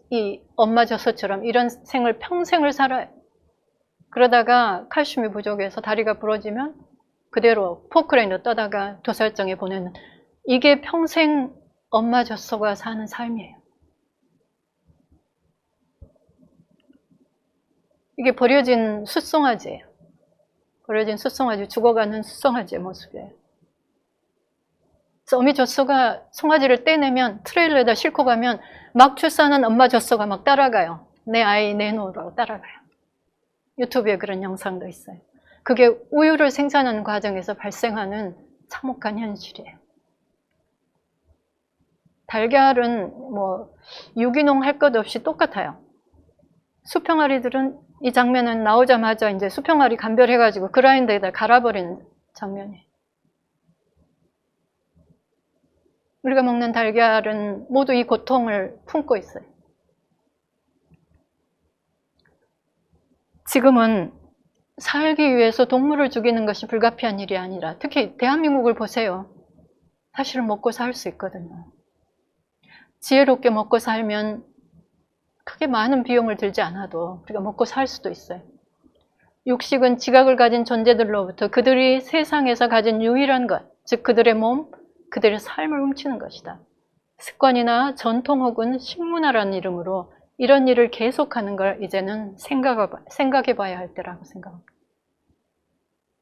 이 엄마 젖소처럼 이런 평생을 살아요. 그러다가 칼슘이 부족해서 다리가 부러지면 그대로 포크레인으로 떠다가 도살장에 보내는, 이게 평생 엄마 젖소가 사는 삶이에요. 이게 버려진 숫송아지예요. 버려진 숫송아지, 죽어가는 숫송아지의 모습이에요. 그래서 어미 젖소가 송아지를 떼내면 트레일러에다 싣고 가면 막 출산한 엄마 젖소가 막 따라가요. 내 아이 내놓으라고 따라가요. 유튜브에 그런 영상도 있어요. 그게 우유를 생산하는 과정에서 발생하는 참혹한 현실이에요. 달걀은 뭐 유기농 할 것 없이 똑같아요. 수평아리들은 이 장면은 나오자마자 이제 수평아리 감별해가지고 그라인더에다 갈아버리는 장면이에요. 우리가 먹는 달걀은 모두 이 고통을 품고 있어요. 지금은 살기 위해서 동물을 죽이는 것이 불가피한 일이 아니라, 특히 대한민국을 보세요. 사실은 먹고 살 수 있거든요. 지혜롭게 먹고 살면 크게 많은 비용을 들지 않아도 우리가 먹고 살 수도 있어요. 육식은 지각을 가진 존재들로부터 그들이 세상에서 가진 유일한 것, 즉 그들의 몸, 그들의 삶을 훔치는 것이다. 습관이나 전통 혹은 식문화라는 이름으로 이런 일을 계속하는 걸 이제는 생각해 봐야 할 때라고 생각합니다.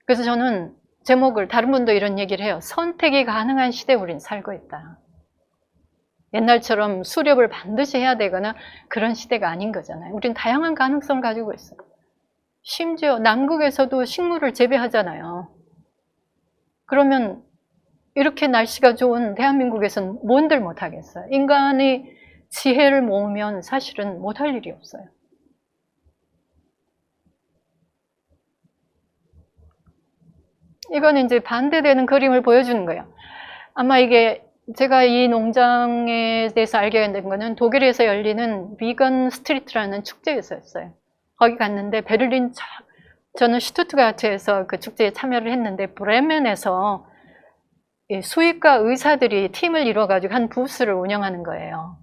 그래서 저는 제목을, 다른 분도 이런 얘기를 해요. 선택이 가능한 시대에 우린 살고 있다. 옛날처럼 수렵을 반드시 해야 되거나 그런 시대가 아닌 거잖아요. 우린 다양한 가능성을 가지고 있어요. 심지어 남극에서도 식물을 재배하잖아요. 그러면 이렇게 날씨가 좋은 대한민국에서는 뭔들 못하겠어요. 인간이 지혜를 모으면 사실은 못할 일이 없어요. 이건 이제 반대되는 그림을 보여주는 거예요. 아마 이게 제가 이 농장에 대해서 알게 된 거는 독일에서 열리는 비건 스트리트라는 축제에서였어요. 거기 갔는데 저는 슈투트가르트에서 그 축제에 참여를 했는데 브레멘에서 수의과 의사들이 팀을 이루어가지고 한 부스를 운영하는 거예요.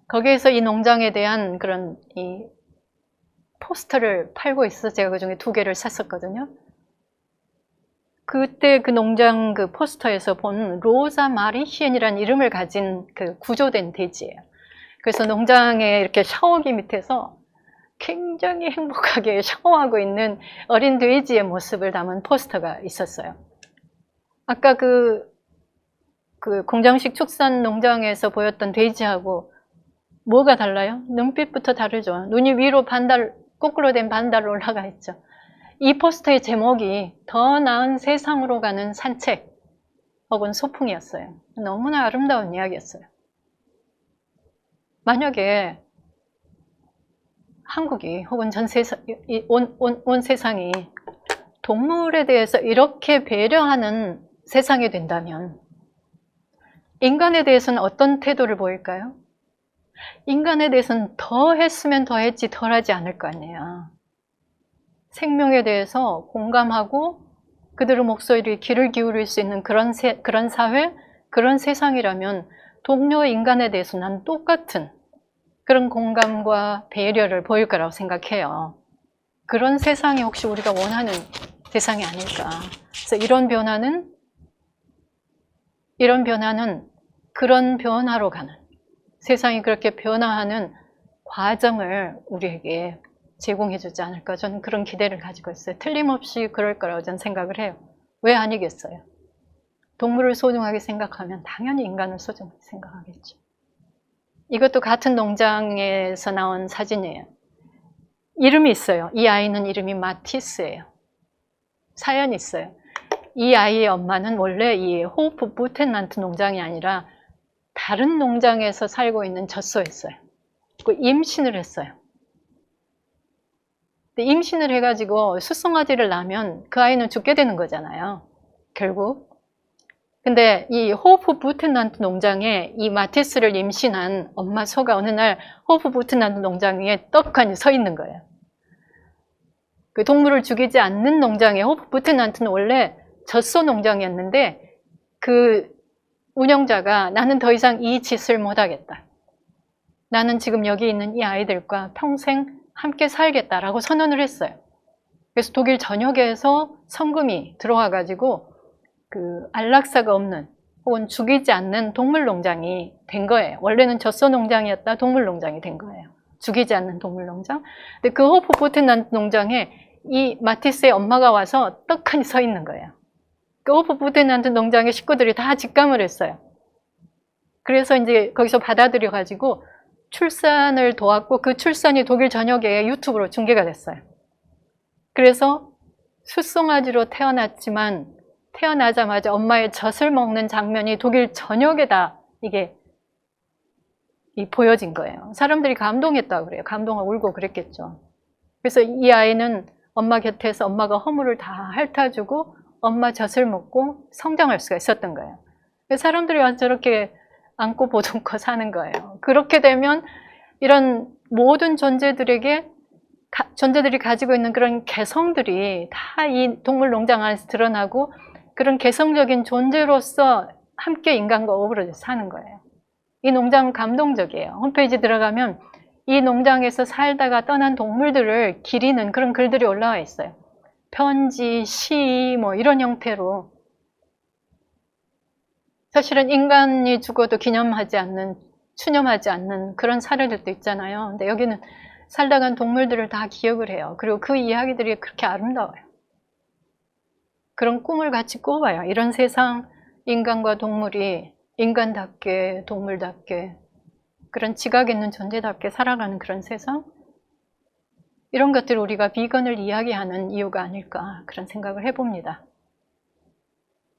거기에서 이 농장에 대한 그런 이 포스터를 팔고 있어서 제가 그 중에 2개를 샀었거든요. 그때 그 농장 그 포스터에서 본 로자 마리히엔이라는 이름을 가진 그 구조된 돼지예요. 그래서 농장에 이렇게 샤워기 밑에서 굉장히 행복하게 샤워하고 있는 어린 돼지의 모습을 담은 포스터가 있었어요. 아까 그 공장식 축산 농장에서 보였던 돼지하고 뭐가 달라요? 눈빛부터 다르죠. 눈이 위로 거꾸로 된 반달로 올라가 있죠. 이 포스터의 제목이 더 나은 세상으로 가는 산책 혹은 소풍이었어요. 너무나 아름다운 이야기였어요. 만약에 한국이 혹은 온 세상이 동물에 대해서 이렇게 배려하는 세상이 된다면 인간에 대해서는 어떤 태도를 보일까요? 인간에 대해서는 더 했으면 더 했지 덜 하지 않을 거 아니에요. 생명에 대해서 공감하고 그들의 목소리에 귀를 기울일 수 있는 그런 사회, 그런 세상이라면 동료 인간에 대해서 난 똑같은 그런 공감과 배려를 보일 거라고 생각해요. 그런 세상이 혹시 우리가 원하는 세상이 아닐까. 그래서 이런 변화는 그런 변화로 가는, 세상이 그렇게 변화하는 과정을 우리에게 제공해 주지 않을까. 저는 그런 기대를 가지고 있어요. 틀림없이 그럴 거라고 저는 생각을 해요. 왜 아니겠어요? 동물을 소중하게 생각하면 당연히 인간을 소중하게 생각하겠죠. 이것도 같은 농장에서 나온 사진이에요. 이름이 있어요. 이 아이는 이름이 마티스예요. 사연이 있어요. 이 아이의 엄마는 원래 이 호프 부텐란트 농장이 아니라 다른 농장에서 살고 있는 젖소였어요. 임신을 했어요. 근데 임신을 해가지고 숫송아지를 낳으면 그 아이는 죽게 되는 거잖아요. 결국. 근데 이 호프 부텐란트 농장에 이 마티스를 임신한 엄마 소가 어느 날 호프 부텐란트 농장 위에 떡하니 서 있는 거예요. 그 동물을 죽이지 않는 농장에 호프 부텐란트는 원래 젖소 농장이었는데 그 운영자가 나는 더 이상 이 짓을 못하겠다. 나는 지금 여기 있는 이 아이들과 평생 함께 살겠다라고 선언을 했어요. 그래서 독일 전역에서 성금이 들어와가지고 그 안락사가 없는 혹은 죽이지 않는 동물 농장이 된 거예요. 원래는 젖소 농장이었다 동물 농장이 된 거예요. 죽이지 않는 동물 농장. 근데 그 호프 부텐란트 농장에 이 마티스의 엄마가 와서 떡하니 서 있는 거예요. 그 호프 부텐란트 농장의 식구들이 다 직감을 했어요. 그래서 이제 거기서 받아들여가지고 출산을 도왔고 그 출산이 독일 전역에 유튜브로 중계가 됐어요. 그래서 숫송아지로 태어났지만 태어나자마자 엄마의 젖을 먹는 장면이 독일 전역에 다 이게 보여진 거예요. 사람들이 감동했다고 그래요. 감동하고 울고 그랬겠죠. 그래서 이 아이는 엄마 곁에서 엄마가 허물을 다 핥아주고 엄마 젖을 먹고 성장할 수가 있었던 거예요. 사람들이 와서 저렇게 안고 보듬고 사는 거예요. 그렇게 되면 이런 모든 존재들이 가지고 있는 그런 개성들이 다 이 동물 농장 안에서 드러나고 그런 개성적인 존재로서 함께 인간과 어우러져 사는 거예요. 이 농장은 감동적이에요. 홈페이지 들어가면 이 농장에서 살다가 떠난 동물들을 기리는 그런 글들이 올라와 있어요. 편지, 시, 뭐 이런 형태로. 사실은 인간이 죽어도 기념하지 않는, 추념하지 않는 그런 사례들도 있잖아요. 근데 여기는 살다 간 동물들을 다 기억을 해요. 그리고 그 이야기들이 그렇게 아름다워요. 그런 꿈을 같이 꿔봐요. 이런 세상, 인간과 동물이 인간답게, 동물답게, 그런 지각 있는 존재답게 살아가는 그런 세상? 이런 것들을 우리가 비건을 이야기하는 이유가 아닐까 그런 생각을 해봅니다.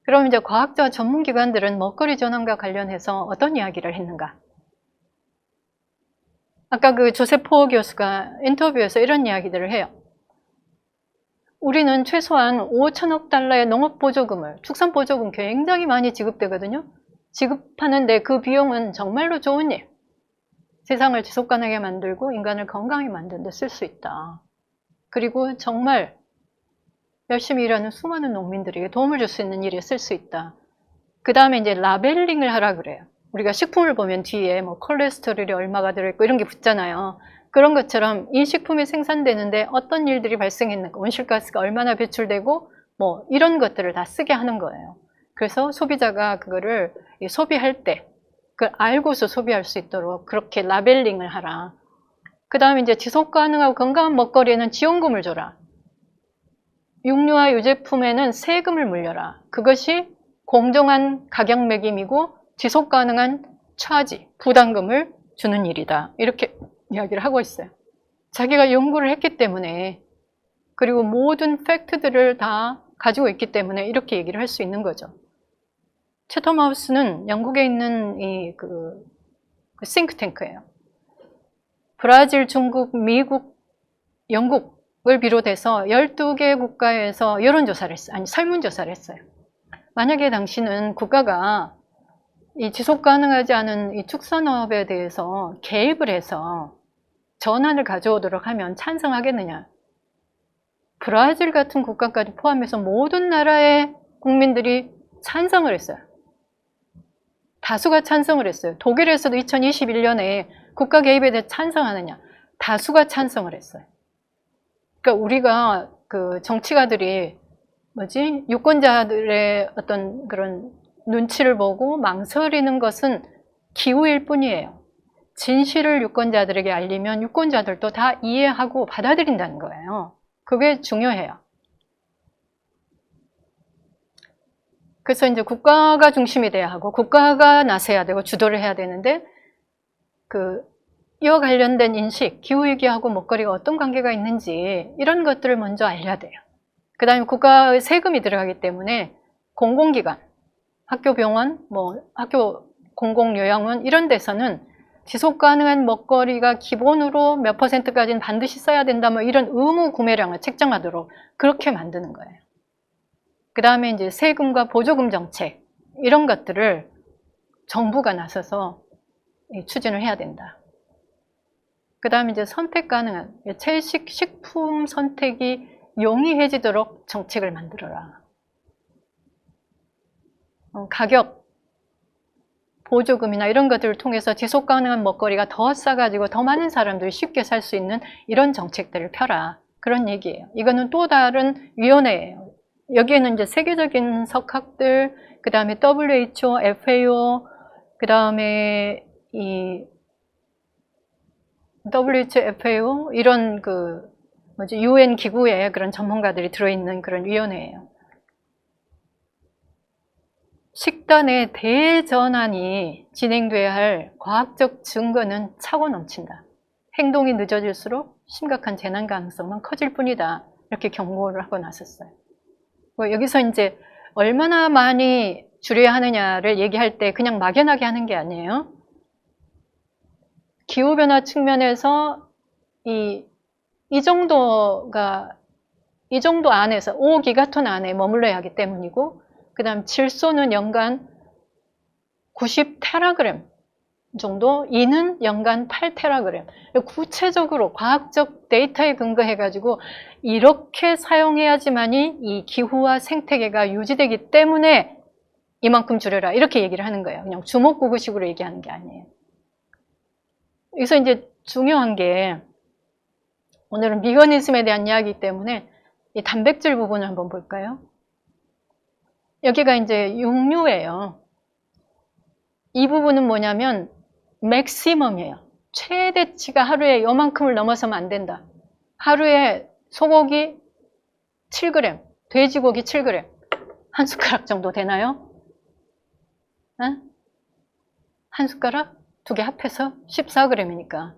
그럼 이제 과학자와 전문기관들은 먹거리 전환과 관련해서 어떤 이야기를 했는가? 아까 그 조셉 포어 교수가 인터뷰에서 이런 이야기들을 해요. 우리는 최소한 5천억 달러의 농업보조금을, 축산보조금 굉장히 많이 지급되거든요. 지급하는데 그 비용은 정말로 좋은 일. 세상을 지속가능하게 만들고 인간을 건강하게 만드는 데 쓸 수 있다. 그리고 정말 열심히 일하는 수많은 농민들에게 도움을 줄 수 있는 일에 쓸 수 있다. 그 다음에 이제 라벨링을 하라 그래요. 우리가 식품을 보면 뒤에 뭐 콜레스테롤이 얼마가 들어있고 이런 게 붙잖아요. 그런 것처럼 이 식품이 생산되는데 어떤 일들이 발생했는가, 온실가스가 얼마나 배출되고 뭐 이런 것들을 다 쓰게 하는 거예요. 그래서 소비자가 그거를 소비할 때 그걸 알고서 소비할 수 있도록 그렇게 라벨링을 하라. 그 다음에 이제 지속 가능하고 건강한 먹거리에는 지원금을 줘라. 육류와 유제품에는 세금을 물려라. 그것이 공정한 가격 매김이고 지속 가능한 차지, 부담금을 주는 일이다. 이렇게 이야기를 하고 있어요. 자기가 연구를 했기 때문에 그리고 모든 팩트들을 다 가지고 있기 때문에 이렇게 얘기를 할 수 있는 거죠. 채텀 하우스는 영국에 있는 그 싱크탱크예요. 브라질, 중국, 미국, 영국을 비롯해서 12개 국가에서 여론조사를 했어요. 아니, 설문조사를 했어요. 만약에 당신은 국가가 이 지속 가능하지 않은 이 축산업에 대해서 개입을 해서 전환을 가져오도록 하면 찬성하겠느냐? 브라질 같은 국가까지 포함해서 모든 나라의 국민들이 찬성을 했어요. 다수가 찬성을 했어요. 독일에서도 2021년에 국가 개입에 대해 찬성하느냐? 다수가 찬성을 했어요. 그러니까 우리가 그 정치가들이 유권자들의 어떤 그런 눈치를 보고 망설이는 것은 기우일 뿐이에요. 진실을 유권자들에게 알리면 유권자들도 다 이해하고 받아들인다는 거예요. 그게 중요해요. 그래서 이제 국가가 중심이 돼야 하고 국가가 나서야 되고 주도를 해야 되는데 이와 관련된 인식, 기후위기하고 먹거리가 어떤 관계가 있는지 이런 것들을 먼저 알려야 돼요. 그 다음에 국가의 세금이 들어가기 때문에 공공기관, 학교 병원, 학교 공공요양원 이런 데서는 지속 가능한 먹거리가 기본으로 몇 %까지는 반드시 써야 된다, 이런 의무 구매량을 책정하도록 그렇게 만드는 거예요. 그 다음에 이제 세금과 보조금 정책, 이런 것들을 정부가 나서서 추진을 해야 된다. 그 다음에 이제 선택 가능한 채식 식품 선택이 용이해지도록 정책을 만들어라. 가격, 보조금이나 이런 것들을 통해서 지속 가능한 먹거리가 더 싸가지고 더 많은 사람들이 쉽게 살 수 있는 이런 정책들을 펴라. 그런 얘기예요. 이거는 또 다른 위원회예요. 여기에는 이제 세계적인 석학들, 그 다음에 WHO, FAO, 그 다음에 WHO, FAO 이런 UN 기구의 그런 전문가들이 들어있는 그런 위원회예요. 식단의 대전환이 진행돼야 할 과학적 증거는 차고 넘친다. 행동이 늦어질수록 심각한 재난 가능성만 커질 뿐이다. 이렇게 경고를 하고 나섰어요. 여기서 이제 얼마나 많이 줄여야 하느냐를 얘기할 때 그냥 막연하게 하는 게 아니에요. 기후변화 측면에서 이 정도 안에서 5기가톤 안에 머물러야 하기 때문이고, 그 다음 질소는 연간 90테라그램 정도, 이는 연간 8테라그램. 구체적으로 과학적 데이터에 근거해가지고 이렇게 사용해야지만이 이 기후와 생태계가 유지되기 때문에 이만큼 줄여라, 이렇게 얘기를 하는 거예요. 그냥 주먹구구식으로 얘기하는 게 아니에요. 여기서 이제 중요한 게, 오늘은 비거니즘에 대한 이야기이기 때문에 이 단백질 부분을 한번 볼까요? 여기가 이제 육류예요. 이 부분은 뭐냐면 맥시멈이에요. 최대치가 하루에 요만큼을 넘어서면 안 된다. 하루에 소고기 7g, 돼지고기 7g, 한 숟가락 정도 되나요? 한 숟가락? 두 개 합해서 14g이니까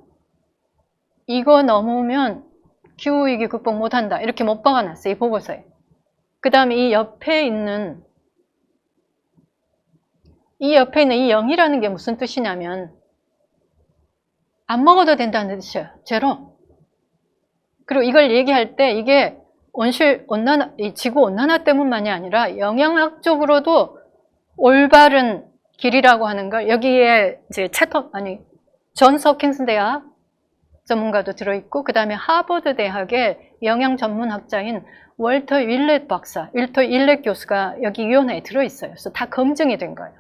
이거 넘으면 기후위기 극복 못한다, 이렇게 못 박아놨어요, 이 보고서에. 그 다음에 이 옆에 있는 이 0이라는 게 무슨 뜻이냐면 안 먹어도 된다는 뜻이에요. 제로. 그리고 이걸 얘기할 때 이게 지구 온난화 때문만이 아니라 영양학적으로도 올바른 길이라고 하는 걸, 여기에 이제 존스 홉킨스 대학 전문가도 들어있고, 그 다음에 하버드 대학의 영양 전문학자인 월터 윌렛 교수가 여기 위원회에 들어있어요. 그래서 다 검증이 된 거예요.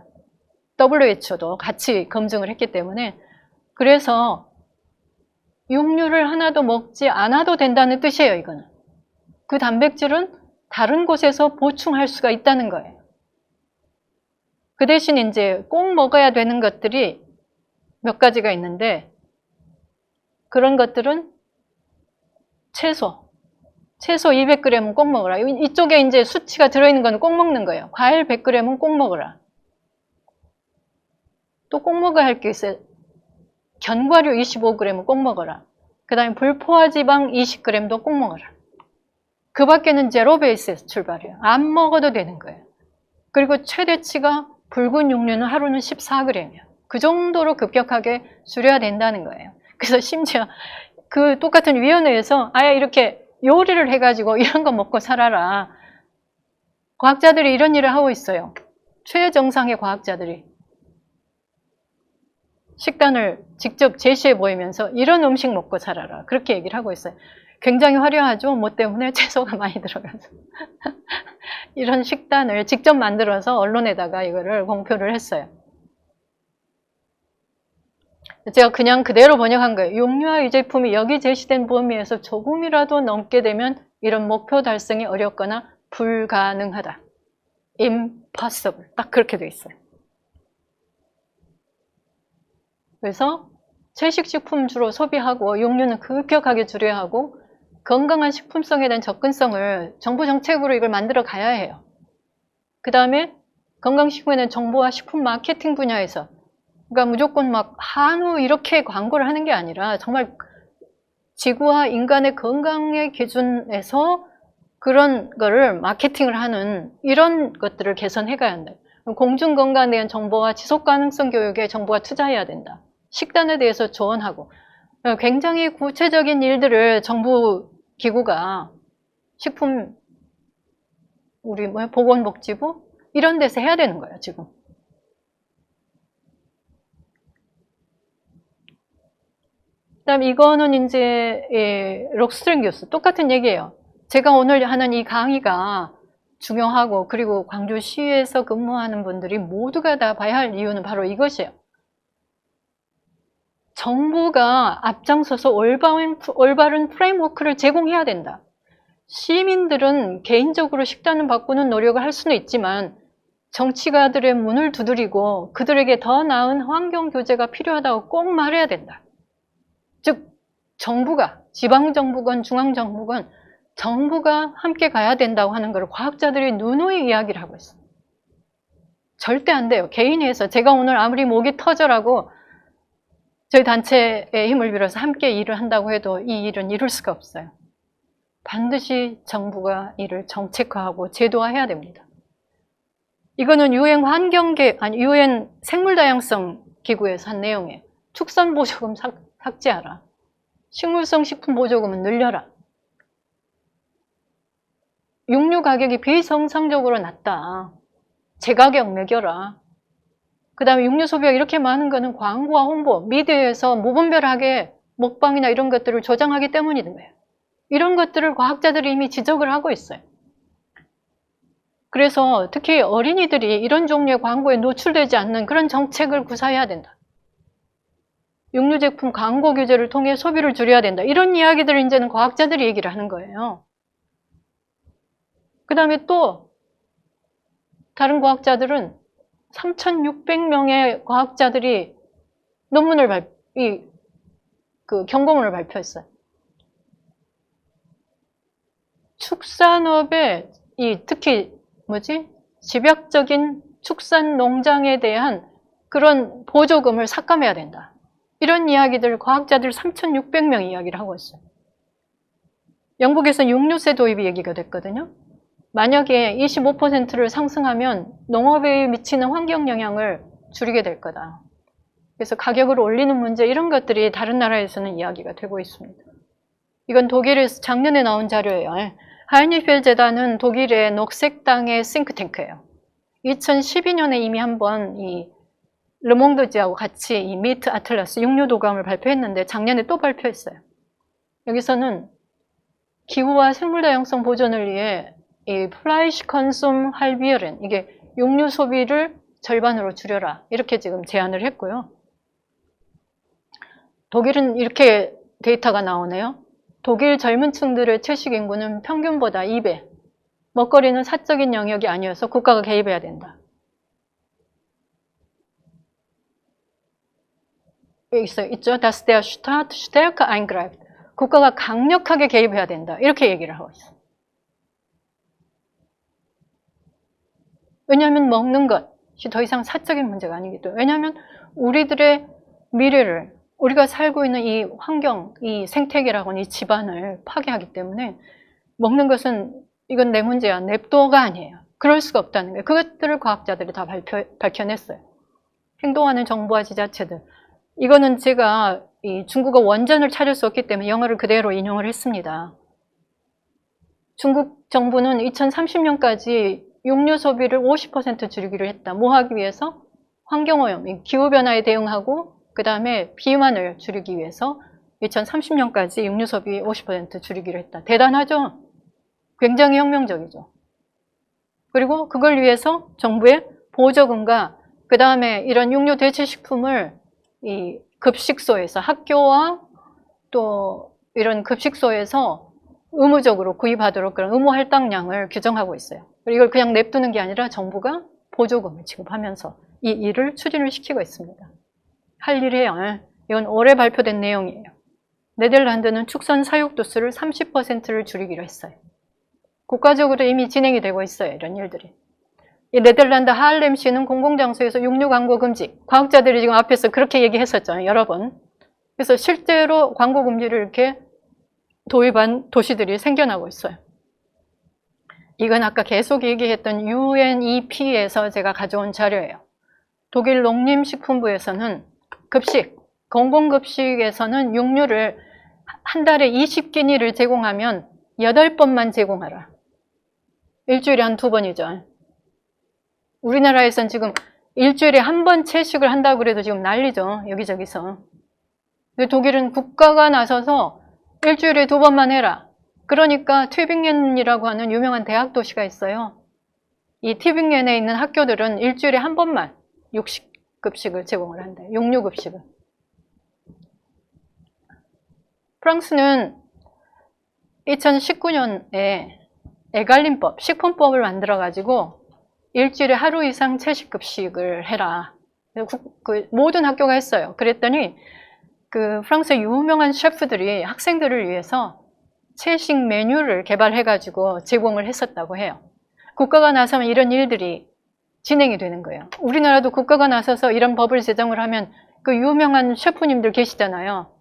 WHO도 같이 검증을 했기 때문에. 그래서 육류를 하나도 먹지 않아도 된다는 뜻이에요, 이거는. 그 단백질은 다른 곳에서 보충할 수가 있다는 거예요. 그 대신 이제 꼭 먹어야 되는 것들이 몇 가지가 있는데, 그런 것들은 채소 200g은 꼭 먹어라. 이쪽에 이제 수치가 들어있는 건 꼭 먹는 거예요. 과일 100g은 꼭 먹어라. 또 꼭 먹어야 할 게 있어요. 견과류 25g은 꼭 먹어라. 그 다음에 불포화지방 20g도 꼭 먹어라. 그 밖에는 제로 베이스에서 출발해요. 안 먹어도 되는 거예요. 그리고 최대치가 붉은 육류는 하루는 14g이에요. 그 정도로 급격하게 줄여야 된다는 거예요. 그래서 심지어 그 똑같은 위원회에서 아예 이렇게 요리를 해가지고 이런 거 먹고 살아라. 과학자들이 이런 일을 하고 있어요. 최정상의 과학자들이. 식단을 직접 제시해 보이면서 이런 음식 먹고 살아라. 그렇게 얘기를 하고 있어요. 굉장히 화려하죠. 뭐 때문에 채소가 많이 들어가서. 이런 식단을 직접 만들어서 언론에다가 이거를 공표를 했어요. 제가 그냥 그대로 번역한 거예요. 육류와 유제품이 여기 제시된 범위에서 조금이라도 넘게 되면 이런 목표 달성이 어렵거나 불가능하다. impossible. 딱 그렇게 돼 있어요. 그래서 채식식품 주로 소비하고 육류는 급격하게 줄여야 하고 건강한 식품성에 대한 접근성을 정부 정책으로 이걸 만들어 가야 해요. 그 다음에 건강식품에 대한 정보와 식품 마케팅 분야에서 그러니까 무조건 막 한우 이렇게 광고를 하는 게 아니라 정말 지구와 인간의 건강의 기준에서 그런 거를 마케팅을 하는 이런 것들을 개선해 가야 한다. 공중건강에 대한 정보와 지속가능성 교육에 정부가 투자해야 된다. 식단에 대해서 조언하고 굉장히 구체적인 일들을 정부 기구가 식품 우리 보건복지부 이런 데서 해야 되는 거예요, 지금. 그다음 이거는 이제 록스트링 교수 똑같은 얘기예요. 제가 오늘 하는 이 강의가 중요하고 그리고 광주시에서 근무하는 분들이 모두가 다 봐야 할 이유는 바로 이것이에요. 정부가 앞장서서 올바른 프레임워크를 제공해야 된다. 시민들은 개인적으로 식단을 바꾸는 노력을 할 수는 있지만 정치가들의 문을 두드리고 그들에게 더 나은 환경 교제가 필요하다고 꼭 말해야 된다. 즉 정부가 지방정부건 중앙정부건 정부가 함께 가야 된다고 하는 걸 과학자들이 누누이 이야기를 하고 있어요. 절대 안 돼요. 개인이 해서 제가 오늘 아무리 목이 터져라고 저희 단체의 힘을 빌어서 함께 일을 한다고 해도 이 일은 이룰 수가 없어요. 반드시 정부가 이를 정책화하고 제도화해야 됩니다. 이거는 유엔 생물다양성 기구에서 한 내용이에요. 축산보조금 삭제하라. 식물성 식품 보조금은 늘려라. 육류 가격이 비정상적으로 낮다. 제가격 매겨라. 그 다음에 육류 소비가 이렇게 많은 거는 광고와 홍보, 미디어에서 무분별하게 먹방이나 이런 것들을 조장하기 때문인 거예요. 이런 것들을 과학자들이 이미 지적을 하고 있어요. 그래서 특히 어린이들이 이런 종류의 광고에 노출되지 않는 그런 정책을 구사해야 된다. 육류 제품 광고 규제를 통해 소비를 줄여야 된다. 이런 이야기들을 이제는 과학자들이 얘기를 하는 거예요. 그 다음에 또 다른 과학자들은 3,600명의 과학자들이 논문을 경고문을 발표했어요. 축산업의 특히 집약적인 축산 농장에 대한 그런 보조금을 삭감해야 된다. 이런 이야기들 과학자들 3,600명이 이야기를 하고 있어요. 영국에서 육류세 도입이 얘기가 됐거든요. 만약에 25%를 상승하면 농업에 미치는 환경 영향을 줄이게 될 거다. 그래서 가격을 올리는 문제 이런 것들이 다른 나라에서는 이야기가 되고 있습니다. 이건 독일에서 작년에 나온 자료예요. 하이니펠 재단은 독일의 녹색당의 싱크탱크예요. 2012년에 이미 한번 이 르몽드지하고 같이 이 미트 아틀라스 육류 도감을 발표했는데 작년에 또 발표했어요. 여기서는 기후와 생물 다양성 보존을 위해 이 플라이시 컨숨 할비어렌 이게 육류 소비를 절반으로 줄여라 이렇게 지금 제안을 했고요. 독일은 이렇게 데이터가 나오네요. 독일 젊은 층들의 채식 인구는 평균보다 2배. 먹거리는 사적인 영역이 아니어서 국가가 개입해야 된다. 여기 있죠. Das der Staat stärker eingreift. 국가가 강력하게 개입해야 된다. 이렇게 얘기를 하고 있어요. 왜냐하면 먹는 것이 더 이상 사적인 문제가 아니기 때문에. 왜냐하면 우리들의 미래를 우리가 살고 있는 이 환경, 이 생태계라고 하는 이 집안을 파괴하기 때문에 먹는 것은 이건 내 문제야, 냅도가 아니에요. 그럴 수가 없다는 거예요. 그것들을 과학자들이 다 밝혀냈어요. 행동하는 정부와 지자체들. 이거는 제가 이 중국어 원전을 찾을 수 없기 때문에 영어를 그대로 인용을 했습니다. 중국 정부는 2030년까지 육류 소비를 50% 줄이기로 했다. 뭐 하기 위해서? 환경오염, 기후변화에 대응하고 그 다음에 비만을 줄이기 위해서 2030년까지 육류 소비 50% 줄이기로 했다. 대단하죠? 굉장히 혁명적이죠. 그리고 그걸 위해서 정부의 보조금과 그 다음에 이런 육류 대체식품을 이 급식소에서, 학교와 또 이런 급식소에서 의무적으로 구입하도록 그런 의무 할당량을 규정하고 있어요. 이걸 그냥 냅두는 게 아니라 정부가 보조금을 지급하면서 이 일을 추진을 시키고 있습니다. 할 일이에요. 이건 올해 발표된 내용이에요. 네덜란드는 축산 사육도수를 30%를 줄이기로 했어요. 국가적으로 이미 진행이 되고 있어요. 이런 일들이. 이 네덜란드 하알렘시는 공공장소에서 육류 광고 금지. 과학자들이 지금 앞에서 그렇게 얘기했었죠. 여러 번. 그래서 실제로 광고 금지를 이렇게 도입한 도시들이 생겨나고 있어요. 이건 아까 계속 얘기했던 UNEP에서 제가 가져온 자료예요. 독일 농림식품부에서는 급식, 공공급식에서는 육류를 한 달에 20끼니를 제공하면 8번만 제공하라. 일주일에 한 2번이죠. 우리나라에선 지금 일주일에 한 번 채식을 한다고 그래도 지금 난리죠. 여기저기서. 근데 독일은 국가가 나서서 일주일에 2번만 해라. 그러니까 튜빙겐이라고 하는 유명한 대학 도시가 있어요. 이 튜빙겐에 있는 학교들은 일주일에 한 번만 육식급식을 제공을 한대요. 육류급식을. 프랑스는 2019년에 에갈림법, 식품법을 만들어가지고 일주일에 하루 이상 채식급식을 해라. 모든 학교가 했어요. 그랬더니 그 프랑스의 유명한 셰프들이 학생들을 위해서 채식 메뉴를 개발해가지고 제공을 했었다고 해요. 국가가 나서면 이런 일들이 진행이 되는 거예요. 우리나라도 국가가 나서서 이런 법을 제정을 하면 그 유명한 셰프님들 계시잖아요.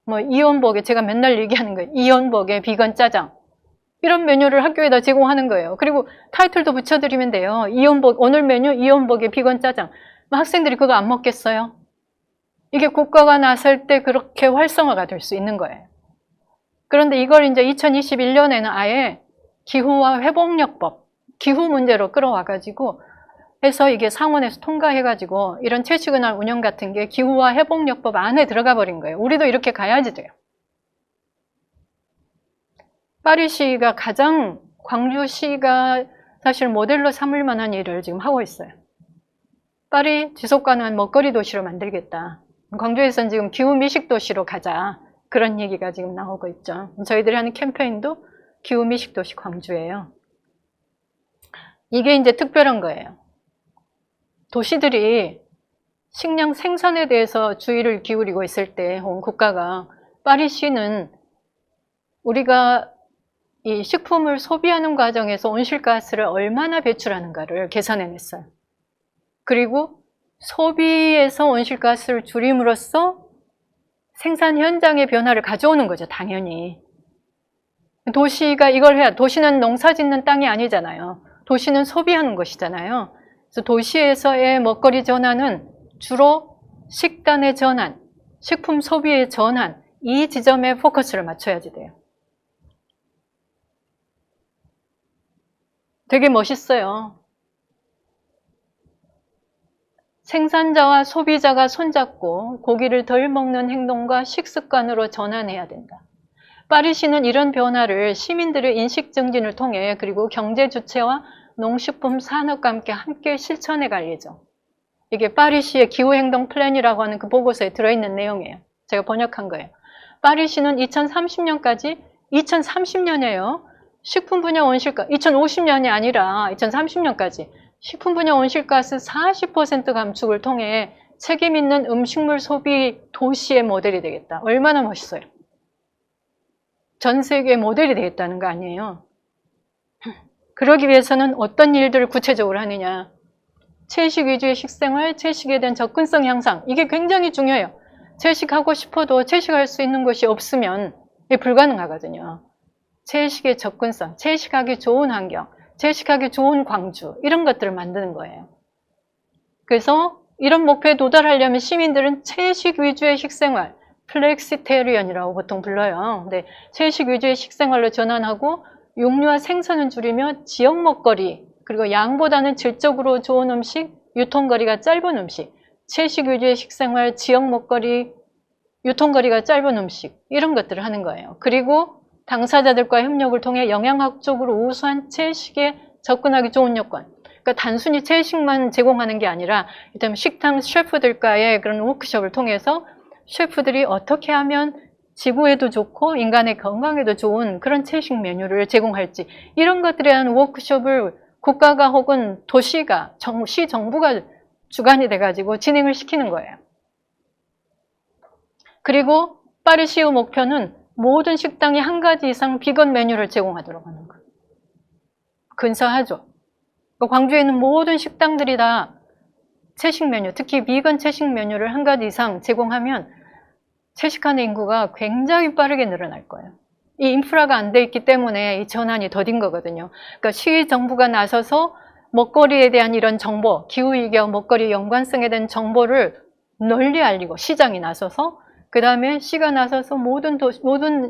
뭐 이원복의, 제가 맨날 얘기하는 거예요. 이원복의 비건 짜장. 이런 메뉴를 학교에다 제공하는 거예요. 그리고 타이틀도 붙여드리면 돼요. 이원복, 오늘 메뉴 이원복의 비건 짜장. 학생들이 그거 안 먹겠어요? 이게 국가가 나설 때 그렇게 활성화가 될 수 있는 거예요. 그런데 이걸 이제 2021년에는 아예 기후와 회복력법, 기후 문제로 끌어와가지고 해서 이게 상원에서 통과해가지고 이런 채식은할 운영 같은 게 기후와 회복력법 안에 들어가 버린 거예요. 우리도 이렇게 가야지 돼요. 파리시가 가장, 광주시가 사실 모델로 삼을 만한 일을 지금 하고 있어요. 파리 지속가능한 먹거리 도시로 만들겠다. 광주에서는 지금 기후 미식 도시로 가자. 그런 얘기가 지금 나오고 있죠. 저희들이 하는 캠페인도 기후 미식 도시 광주예요. 이게 이제 특별한 거예요. 도시들이 식량 생산에 대해서 주의를 기울이고 있을 때, 국가가, 파리시는 우리가 이 식품을 소비하는 과정에서 온실가스를 얼마나 배출하는가를 계산해냈어요. 그리고 소비에서 온실가스를 줄임으로써 생산 현장의 변화를 가져오는 거죠, 당연히. 도시가 이걸 해야, 도시는 농사 짓는 땅이 아니잖아요. 도시는 소비하는 것이잖아요. 그래서 도시에서의 먹거리 전환은 주로 식단의 전환, 식품 소비의 전환, 이 지점에 포커스를 맞춰야지 돼요. 되게 멋있어요. 생산자와 소비자가 손잡고 고기를 덜 먹는 행동과 식습관으로 전환해야 된다. 파리시는 이런 변화를 시민들의 인식 증진을 통해 그리고 경제 주체와 농식품 산업과 함께 실천해 갈 예정. 이게 파리시의 기후행동 플랜이라고 하는 그 보고서에 들어있는 내용이에요. 제가 번역한 거예요. 파리시는 2030년까지, 2030년이에요. 식품 분야 온실가스, 2050년이 아니라 2030년까지 식품 분야 온실가스 40% 감축을 통해 책임 있는 음식물 소비 도시의 모델이 되겠다. 얼마나 멋있어요. 전 세계 모델이 되겠다는 거 아니에요. 그러기 위해서는 어떤 일들을 구체적으로 하느냐. 채식 위주의 식생활, 채식에 대한 접근성 향상. 이게 굉장히 중요해요. 채식하고 싶어도 채식할 수 있는 곳이 없으면 이게 불가능하거든요. 채식의 접근성, 채식하기 좋은 환경, 채식하기 좋은 광주, 이런 것들을 만드는 거예요. 그래서 이런 목표에 도달하려면 시민들은 채식 위주의 식생활, 플렉시테리언이라고 보통 불러요. 근데 채식 위주의 식생활로 전환하고 육류와 생선은 줄이며 지역 먹거리, 그리고 양보다는 질적으로 좋은 음식, 유통거리가 짧은 음식, 채식 위주의 식생활, 지역 먹거리, 유통거리가 짧은 음식 이런 것들을 하는 거예요. 그리고 당사자들과 협력을 통해 영양학적으로 우수한 채식에 접근하기 좋은 여건. 그러니까 단순히 채식만 제공하는 게 아니라 일단 식당 셰프들과의 그런 워크숍을 통해서 셰프들이 어떻게 하면 지구에도 좋고 인간의 건강에도 좋은 그런 채식 메뉴를 제공할지 이런 것들에 대한 워크숍을 국가가 혹은 도시가, 시 정부가 주관이 돼가지고 진행을 시키는 거예요. 그리고 파리시의 목표는 모든 식당이 한 가지 이상 비건 메뉴를 제공하도록 하는 거예요. 근사하죠. 광주에 있는 모든 식당들이 다 채식 메뉴, 특히 비건 채식 메뉴를 한 가지 이상 제공하면 채식하는 인구가 굉장히 빠르게 늘어날 거예요. 이 인프라가 안 돼 있기 때문에 이 전환이 더딘 거거든요. 그러니까 시 정부가 나서서 먹거리에 대한 이런 정보, 기후위기와 먹거리 연관성에 대한 정보를 널리 알리고 시장이 나서서 그 다음에 시가 나서서 모든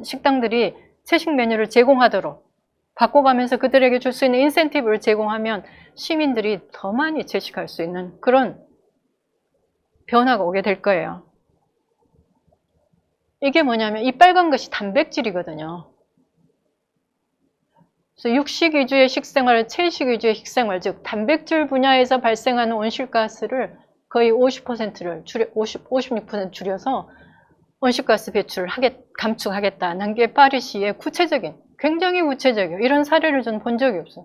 식당들이 채식 메뉴를 제공하도록 바꿔가면서 그들에게 줄 수 있는 인센티브를 제공하면 시민들이 더 많이 채식할 수 있는 그런 변화가 오게 될 거예요. 이게 뭐냐면 이 빨간 것이 단백질이거든요. 그래서 육식 위주의 식생활, 채식 위주의 식생활, 즉 단백질 분야에서 발생하는 온실가스를 거의 50%를 56% 줄여서 온실가스 배출을 감축하겠다는 게 파리시의 구체적인, 굉장히 구체적이에요. 이런 사례를 전 본 적이 없어요.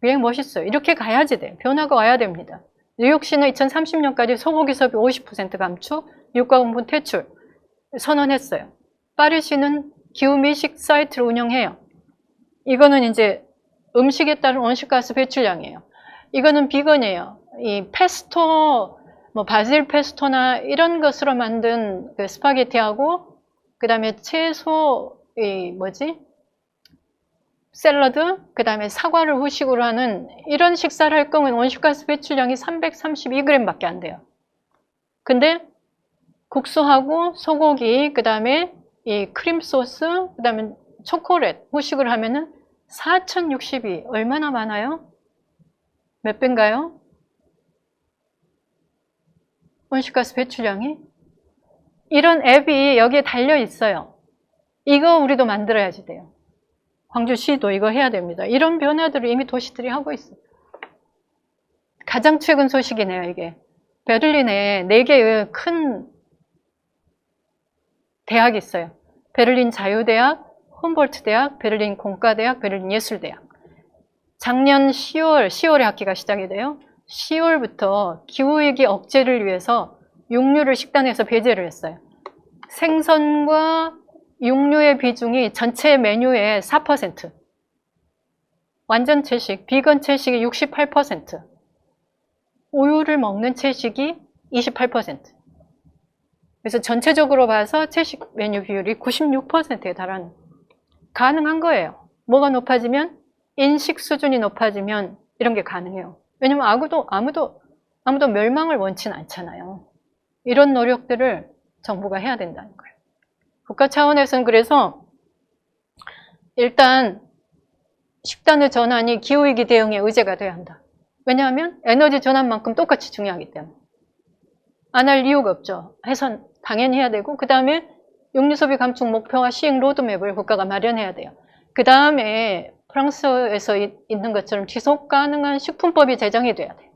굉장히 멋있어요. 이렇게 가야지 돼요. 변화가 와야 됩니다. 뉴욕시는 2030년까지 소고기 소비 50% 감축, 유가공분 퇴출 선언했어요. 파리시는 기후미식 사이트를 운영해요. 이거는 이제 음식에 따른 온실가스 배출량이에요. 이거는 비건이에요. 이 페스토, 바질 페스토나 이런 것으로 만든 그 스파게티하고 그 다음에 채소, 샐러드, 그 다음에 사과를 후식으로 하는 이런 식사를 할 거면 온실가스 배출량이 332g 밖에 안 돼요. 근데 국수하고 소고기, 그 다음에 이 크림 소스, 그 다음에 초콜릿 후식을 하면은 4062 얼마나 많아요? 몇 배인가요? 온실가스 배출량이? 이런 앱이 여기에 달려 있어요. 이거 우리도 만들어야지 돼요. 광주시도 이거 해야 됩니다. 이런 변화들을 이미 도시들이 하고 있어요. 가장 최근 소식이네요, 이게. 베를린에 4개의 큰 대학이 있어요. 베를린 자유대학, 훔볼트 대학, 베를린 공과대학, 베를린 예술대학. 작년 10월에 학기가 시작이 돼요. 10월부터 기후위기 억제를 위해서 육류를 식단에서 배제를 했어요. 생선과 육류의 비중이 전체 메뉴의 4%. 완전 채식, 비건 채식이 68%. 우유를 먹는 채식이 28%. 그래서 전체적으로 봐서 채식 메뉴 비율이 96%에 달하는. 가능한 거예요. 뭐가 높아지면? 인식 수준이 높아지면 이런 게 가능해요. 왜냐면 아무도 멸망을 원치는 않잖아요. 이런 노력들을 정부가 해야 된다는 거예요. 국가 차원에서는 그래서 일단 식단의 전환이 기후위기 대응의 의제가 돼야 한다. 왜냐하면 에너지 전환만큼 똑같이 중요하기 때문에. 안 할 이유가 없죠. 해선 당연히 해야 되고 그 다음에 육류 소비 감축 목표와 시행 로드맵을 국가가 마련해야 돼요. 그 다음에 프랑스에서 있는 것처럼 지속 가능한 식품법이 제정이 돼야 돼요.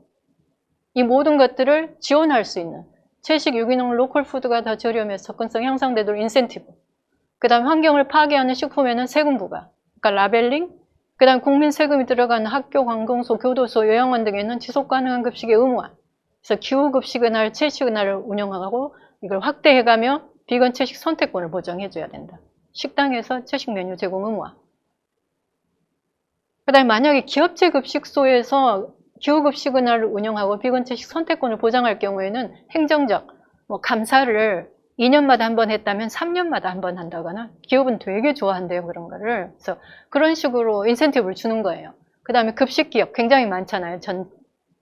이 모든 것들을 지원할 수 있는 채식, 유기농, 로컬 푸드가 더 저렴해서 접근성 향상되도록 인센티브. 그 다음 환경을 파괴하는 식품에는 세금 부과. 그러니까 라벨링. 그 다음 국민 세금이 들어가는 학교, 관공소, 교도소, 요양원 등에는 지속 가능한 급식의 의무화. 그래서 기후급식의 날, 채식의 날을 운영하고 이걸 확대해가며 비건 채식 선택권을 보장해줘야 된다. 식당에서 채식 메뉴 제공 의무화. 그 다음에 만약에 기업체 급식소에서 기후급식의 날을 운영하고 비건 채식 선택권을 보장할 경우에는 행정적 감사를 2년마다 한 번 했다면 3년마다 한 번 한다거나 기업은 되게 좋아한대요, 그런 거를. 그래서 그런 식으로 인센티브를 주는 거예요. 그 다음에 급식기업 굉장히 많잖아요,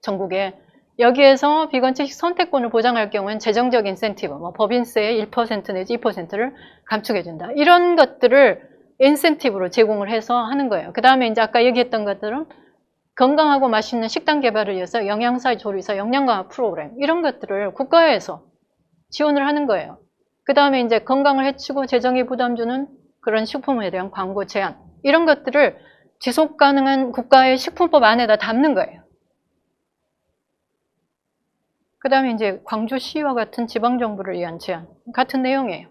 전국에. 여기에서 비건 채식 선택권을 보장할 경우에는 재정적 인센티브, 법인세의 1% 내지 2%를 감축해준다. 이런 것들을 인센티브로 제공을 해서 하는 거예요. 그 다음에 이제 아까 얘기했던 것들은 건강하고 맛있는 식단 개발을 위해서 영양사 조리사 영양 강화 프로그램 이런 것들을 국가에서 지원을 하는 거예요. 그 다음에 이제 건강을 해치고 재정에 부담 주는 그런 식품에 대한 광고 제한 이런 것들을 지속 가능한 국가의 식품법 안에다 담는 거예요. 그 다음에 이제 광주시와 같은 지방정부를 위한 제안 같은 내용이에요.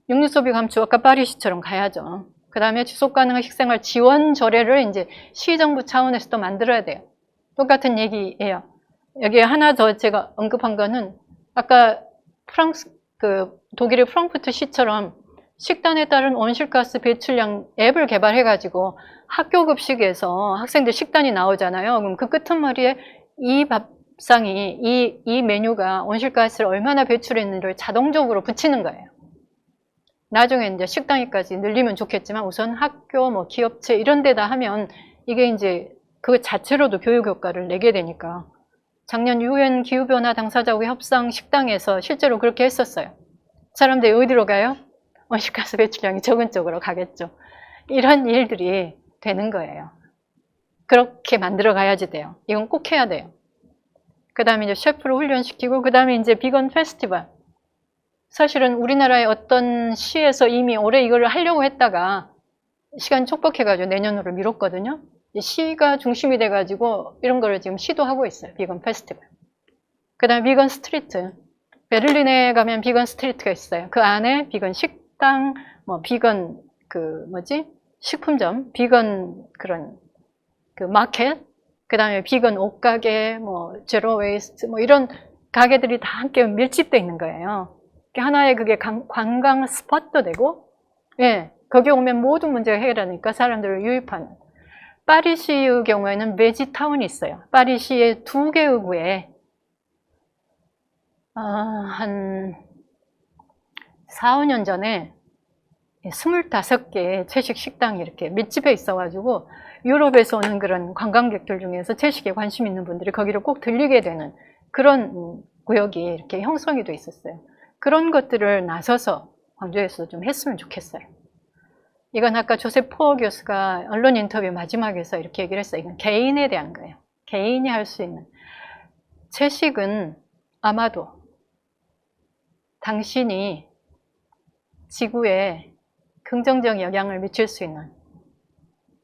육류소비 감축 아까 파리시처럼 가야죠. 그 다음에 지속가능한 식생활 지원 조례를 이제 시정부 차원에서 또 만들어야 돼요. 똑같은 얘기예요. 여기에 하나 더 제가 언급한 거는 아까 독일의 프랑크푸르트 시처럼 식단에 따른 온실가스 배출량 앱을 개발해가지고 학교 급식에서 학생들 식단이 나오잖아요. 그럼 그 끄트머리에 이 밥상이 이 메뉴가 온실가스를 얼마나 배출했는지를 자동적으로 붙이는 거예요. 나중에 이제 식당에까지 늘리면 좋겠지만 우선 학교, 뭐 기업체 이런 데다 하면 이게 이제 그 자체로도 교육 효과를 내게 되니까 작년 UN 기후변화 당사자국 협상 식당에서 실제로 그렇게 했었어요. 사람들이 어디로 가요? 온실가스 배출량이 적은 쪽으로 가겠죠. 이런 일들이 되는 거예요. 그렇게 만들어 가야지 돼요. 이건 꼭 해야 돼요. 그 다음에 이제 셰프를 훈련시키고 그 다음에 이제 비건 페스티벌. 사실은 우리나라의 어떤 시에서 이미 올해 이걸 하려고 했다가 시간 촉박해가지고 내년으로 미뤘거든요. 시가 중심이 돼가지고 이런 거를 지금 시도하고 있어요. 비건 페스티벌. 그 다음에 비건 스트리트. 베를린에 가면 비건 스트리트가 있어요. 그 안에 비건 식당, 뭐 비건 식품점, 비건 그런 그 마켓, 그 다음에 비건 옷가게, 뭐 제로 웨이스트, 뭐 이런 가게들이 다 함께 밀집돼 있는 거예요. 하나의 그게 관광 스팟도 되고, 예, 거기 오면 모든 문제가 해결하니까 사람들을 유입하는. 파리시의 경우에는 베지타운이 있어요. 파리시의 2개의 구에 한 4, 5년 전에 25개의 채식 식당이 이렇게 밀집해 있어가지고 유럽에서 오는 그런 관광객들 중에서 채식에 관심 있는 분들이 거기를 꼭 들리게 되는 그런 구역이 이렇게 형성이 돼 있었어요. 그런 것들을 나서서 광주에서 좀 했으면 좋겠어요. 이건 아까 조셉 포어 교수가 언론 인터뷰 마지막에서 이렇게 얘기를 했어요. 이건 개인에 대한 거예요. 개인이 할 수 있는. 채식은 아마도 당신이 지구에 긍정적 영향을 미칠 수 있는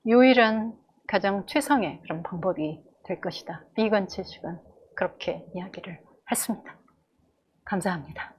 유일한 가장 최상의 그런 방법이 될 것이다. 비건 채식은 그렇게 이야기를 했습니다. 감사합니다.